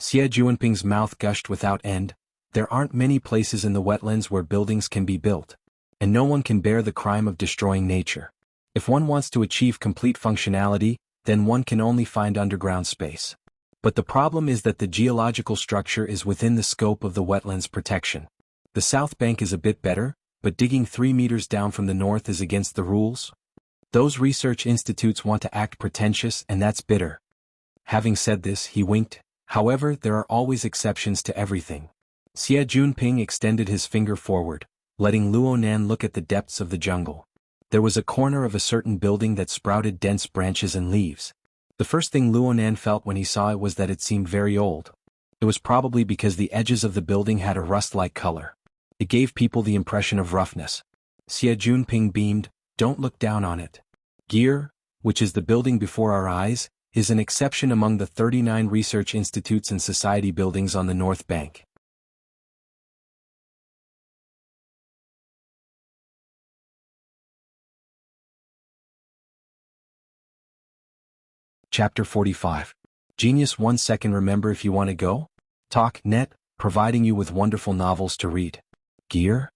Xie Junping's mouth gushed without end. There aren't many places in the wetlands where buildings can be built, and no one can bear the crime of destroying nature. If one wants to achieve complete functionality, then one can only find underground space. But the problem is that the geological structure is within the scope of the wetlands protection. The south bank is a bit better, but digging 3 meters down from the north is against the rules. Those research institutes want to act pretentious and that's bitter. Having said this, he winked. However, there are always exceptions to everything. Xie Junping extended his finger forward, letting Luonan look at the depths of the jungle. There was a corner of a certain building that sprouted dense branches and leaves. The first thing Luonan felt when he saw it was that it seemed very old. It was probably because the edges of the building had a rust-like color. It gave people the impression of roughness. Xie Junping beamed, "Don't look down on it. Gear, which is the building before our eyes, is an exception among the 39 research institutes and society buildings on the north bank." Chapter 45. Genius 1 second. Remember, if you want to go? Talk net, providing you with wonderful novels to read. Gear?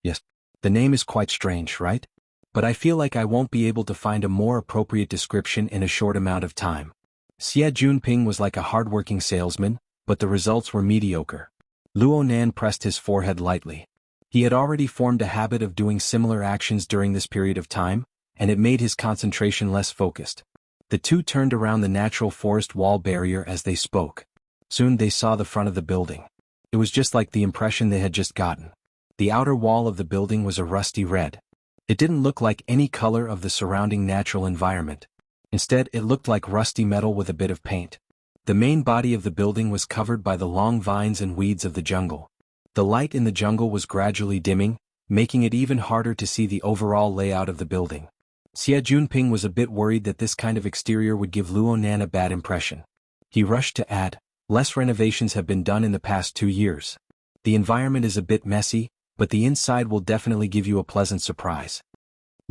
Yes. The name is quite strange, right? But I feel like I won't be able to find a more appropriate description in a short amount of time. Xie Junping was like a hardworking salesman, but the results were mediocre. Luonan pressed his forehead lightly. He had already formed a habit of doing similar actions during this period of time, and it made his concentration less focused. The two turned around the natural forest wall barrier as they spoke. Soon they saw the front of the building. It was just like the impression they had just gotten. The outer wall of the building was a rusty red. It didn't look like any color of the surrounding natural environment. Instead, it looked like rusty metal with a bit of paint. The main body of the building was covered by the long vines and weeds of the jungle. The light in the jungle was gradually dimming, making it even harder to see the overall layout of the building. Xie Junping was a bit worried that this kind of exterior would give Luonan a bad impression. He rushed to add, "Less renovations have been done in the past 2 years. The environment is a bit messy, but the inside will definitely give you a pleasant surprise."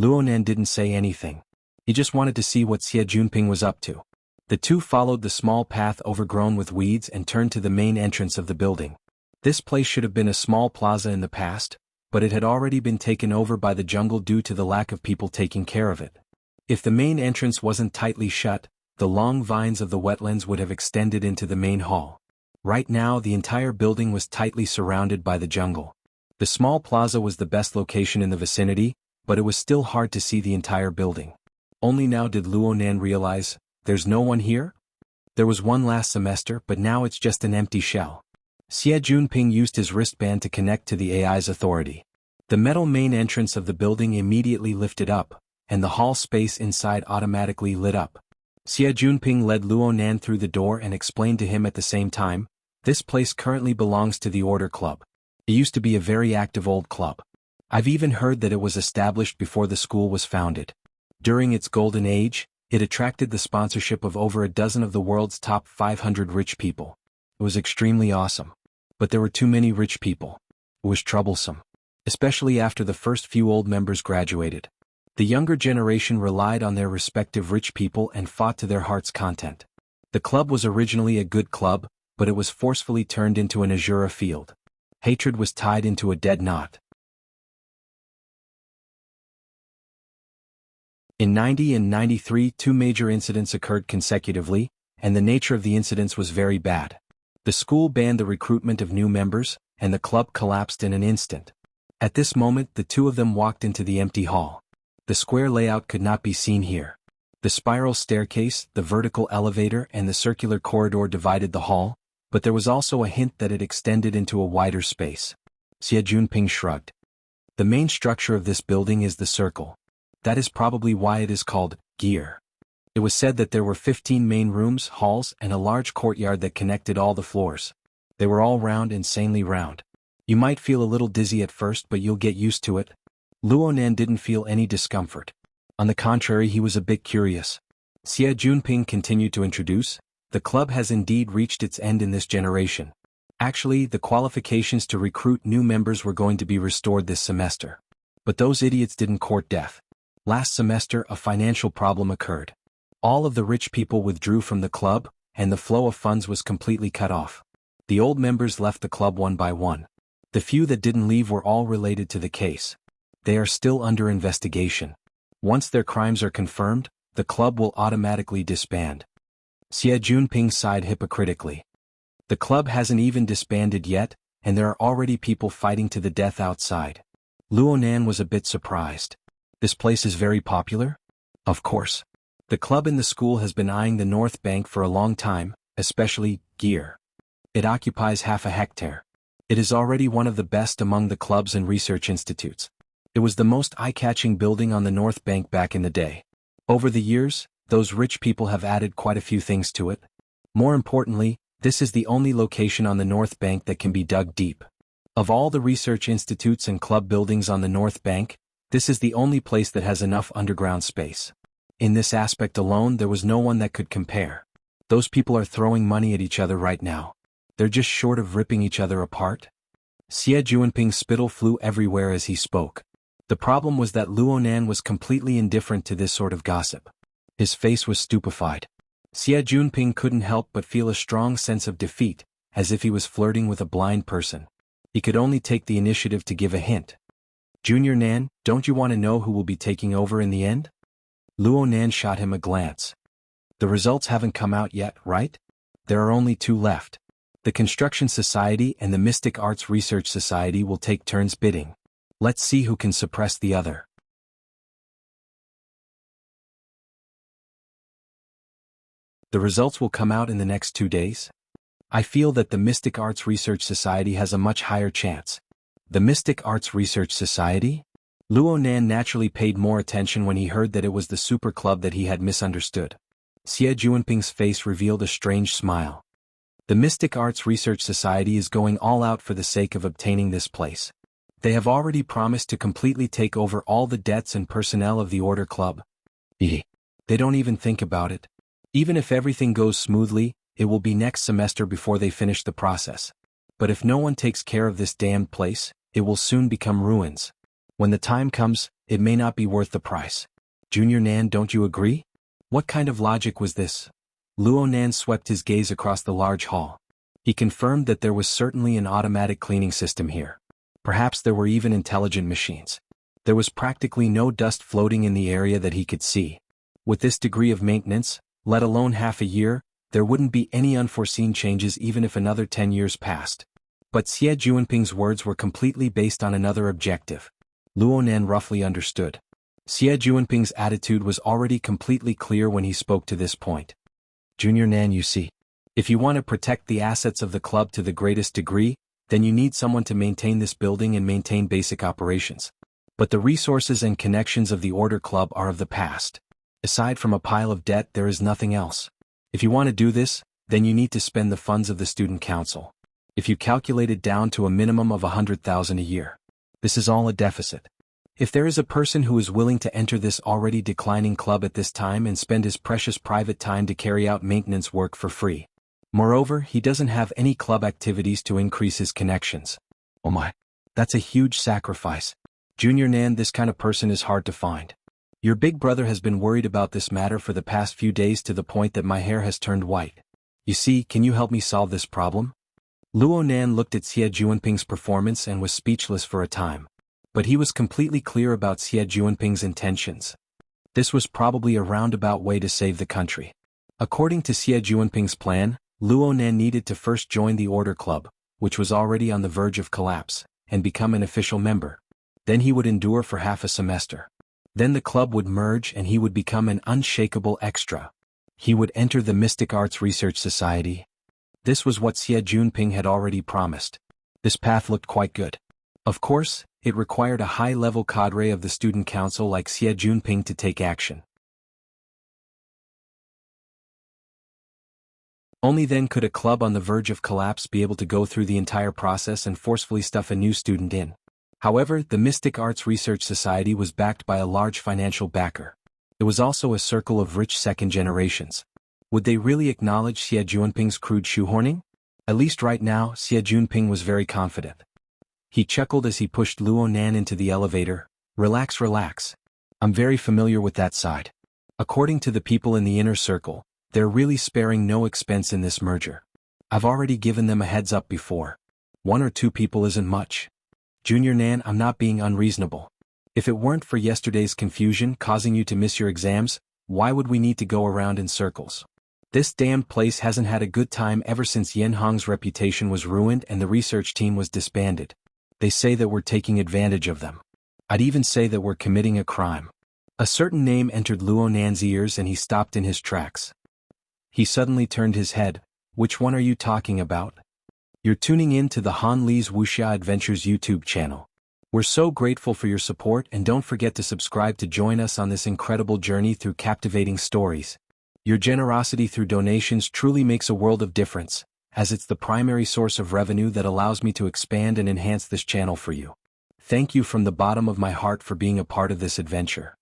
Luonan didn't say anything. He just wanted to see what Xie Junping was up to. The two followed the small path overgrown with weeds and turned to the main entrance of the building. This place should have been a small plaza in the past, but it had already been taken over by the jungle due to the lack of people taking care of it. If the main entrance wasn't tightly shut, the long vines of the wetlands would have extended into the main hall. Right now the entire building was tightly surrounded by the jungle. The small plaza was the best location in the vicinity, but it was still hard to see the entire building. Only now did Luonan realize, there's no one here? There was one last semester, but now it's just an empty shell. Xie Junping used his wristband to connect to the AI's authority. The metal main entrance of the building immediately lifted up, and the hall space inside automatically lit up. Xie Junping led Luonan through the door and explained to him at the same time, "This place currently belongs to the Order Club. It used to be a very active old club. I've even heard that it was established before the school was founded. During its golden age, it attracted the sponsorship of over a dozen of the world's top 500 rich people. It was extremely awesome. But there were too many rich people. It was troublesome. Especially after the first few old members graduated. The younger generation relied on their respective rich people and fought to their heart's content. The club was originally a good club, but it was forcefully turned into an Azura field. Hatred was tied into a dead knot. In 90 and 93, two major incidents occurred consecutively, and the nature of the incidents was very bad. The school banned the recruitment of new members, and the club collapsed in an instant. At this moment, the two of them walked into the empty hall. The square layout could not be seen here. The spiral staircase, the vertical elevator, and the circular corridor divided the hall, but there was also a hint that it extended into a wider space. Xie Junping shrugged. The main structure of this building is the circle. That is probably why it is called gear. It was said that there were 15 main rooms, halls, and a large courtyard that connected all the floors. They were all round, insanely round. You might feel a little dizzy at first, but you'll get used to it. Luonan didn't feel any discomfort. On the contrary, he was a bit curious. Xie Junping continued to introduce, the club has indeed reached its end in this generation. Actually, the qualifications to recruit new members were going to be restored this semester. But those idiots didn't court death. Last semester, a financial problem occurred. All of the rich people withdrew from the club, and the flow of funds was completely cut off. The old members left the club one by one. The few that didn't leave were all related to the case. They are still under investigation. Once their crimes are confirmed, the club will automatically disband. Xie Junping sighed hypocritically. The club hasn't even disbanded yet, and there are already people fighting to the death outside. Luonan was a bit surprised. This place is very popular? Of course. The club in the school has been eyeing the North Bank for a long time, especially gear. It occupies half a hectare. It is already one of the best among the clubs and research institutes. It was the most eye-catching building on the North Bank back in the day. Over the years, those rich people have added quite a few things to it. More importantly, this is the only location on the North Bank that can be dug deep. Of all the research institutes and club buildings on the North Bank, this is the only place that has enough underground space. In this aspect alone, there was no one that could compare. Those people are throwing money at each other right now. They're just short of ripping each other apart. Xie Junping's spittle flew everywhere as he spoke. The problem was that Luonan was completely indifferent to this sort of gossip. His face was stupefied. Xie Junping couldn't help but feel a strong sense of defeat, as if he was flirting with a blind person. He could only take the initiative to give a hint. Junior Nan, don't you want to know who will be taking over in the end? Luonan shot him a glance. The results haven't come out yet, right? There are only two left. The Construction Society and the Mystic Arts Research Society will take turns bidding. Let's see who can suppress the other. The results will come out in the next 2 days. I feel that the Mystic Arts Research Society has a much higher chance. The Mystic Arts Research Society? Luonan naturally paid more attention when he heard that it was the super club that he had misunderstood. Xie Junping's face revealed a strange smile. The Mystic Arts Research Society is going all out for the sake of obtaining this place. They have already promised to completely take over all the debts and personnel of the Order Club. They don't even think about it. Even if everything goes smoothly, it will be next semester before they finish the process. But if no one takes care of this damned place, it will soon become ruins. When the time comes, it may not be worth the price. Junior Nan, don't you agree? What kind of logic was this? Luonan swept his gaze across the large hall. He confirmed that there was certainly an automatic cleaning system here. Perhaps there were even intelligent machines. There was practically no dust floating in the area that he could see. With this degree of maintenance, let alone half a year, there wouldn't be any unforeseen changes even if another 10 years passed. But Xie Junping's words were completely based on another objective. Luonan roughly understood. Xie Junping's attitude was already completely clear when he spoke to this point. Junior Nan, you see, if you want to protect the assets of the club to the greatest degree, then you need someone to maintain this building and maintain basic operations. But the resources and connections of the Order Club are of the past. Aside from a pile of debt, there is nothing else. If you want to do this, then you need to spend the funds of the Student Council. If you calculate it down to a minimum of 100,000 a year. This is all a deficit. If there is a person who is willing to enter this already declining club at this time and spend his precious private time to carry out maintenance work for free. Moreover, he doesn't have any club activities to increase his connections. Oh my, that's a huge sacrifice. Junior Nan, this kind of person is hard to find. Your big brother has been worried about this matter for the past few days to the point that my hair has turned white. You see, can you help me solve this problem? Luo Nan looked at Xie Juanping's performance and was speechless for a time. But he was completely clear about Xie Juanping's intentions. This was probably a roundabout way to save the country. According to Xie Juanping's plan, Luo Nan needed to first join the Order Club, which was already on the verge of collapse, and become an official member. Then he would endure for half a semester. Then the club would merge and he would become an unshakable extra. He would enter the Mystic Arts Research Society. This was what Xie Juanping had already promised. This path looked quite good. Of course, it required a high-level cadre of the student council like Xie Juanping to take action. Only then could a club on the verge of collapse be able to go through the entire process and forcefully stuff a new student in. However, the Mystic Arts Research Society was backed by a large financial backer. It was also a circle of rich second generations. Would they really acknowledge Xie Juanping's crude shoehorning? At least right now, Xie Juanping was very confident. He chuckled as he pushed Luo Nan into the elevator. Relax, relax. I'm very familiar with that side. According to the people in the inner circle, they're really sparing no expense in this merger. I've already given them a heads up before. 1 or 2 people isn't much. Junior Nan, I'm not being unreasonable. If it weren't for yesterday's confusion causing you to miss your exams, why would we need to go around in circles? This damned place hasn't had a good time ever since Yen Hong's reputation was ruined and the research team was disbanded. They say that we're taking advantage of them. I'd even say that we're committing a crime. A certain name entered Luo Nan's ears and he stopped in his tracks. He suddenly turned his head. Which one are you talking about? You're tuning in to the Han Li's Wuxia Adventures YouTube channel. We're so grateful for your support and don't forget to subscribe to join us on this incredible journey through captivating stories. Your generosity through donations truly makes a world of difference, as it's the primary source of revenue that allows me to expand and enhance this channel for you. Thank you from the bottom of my heart for being a part of this adventure.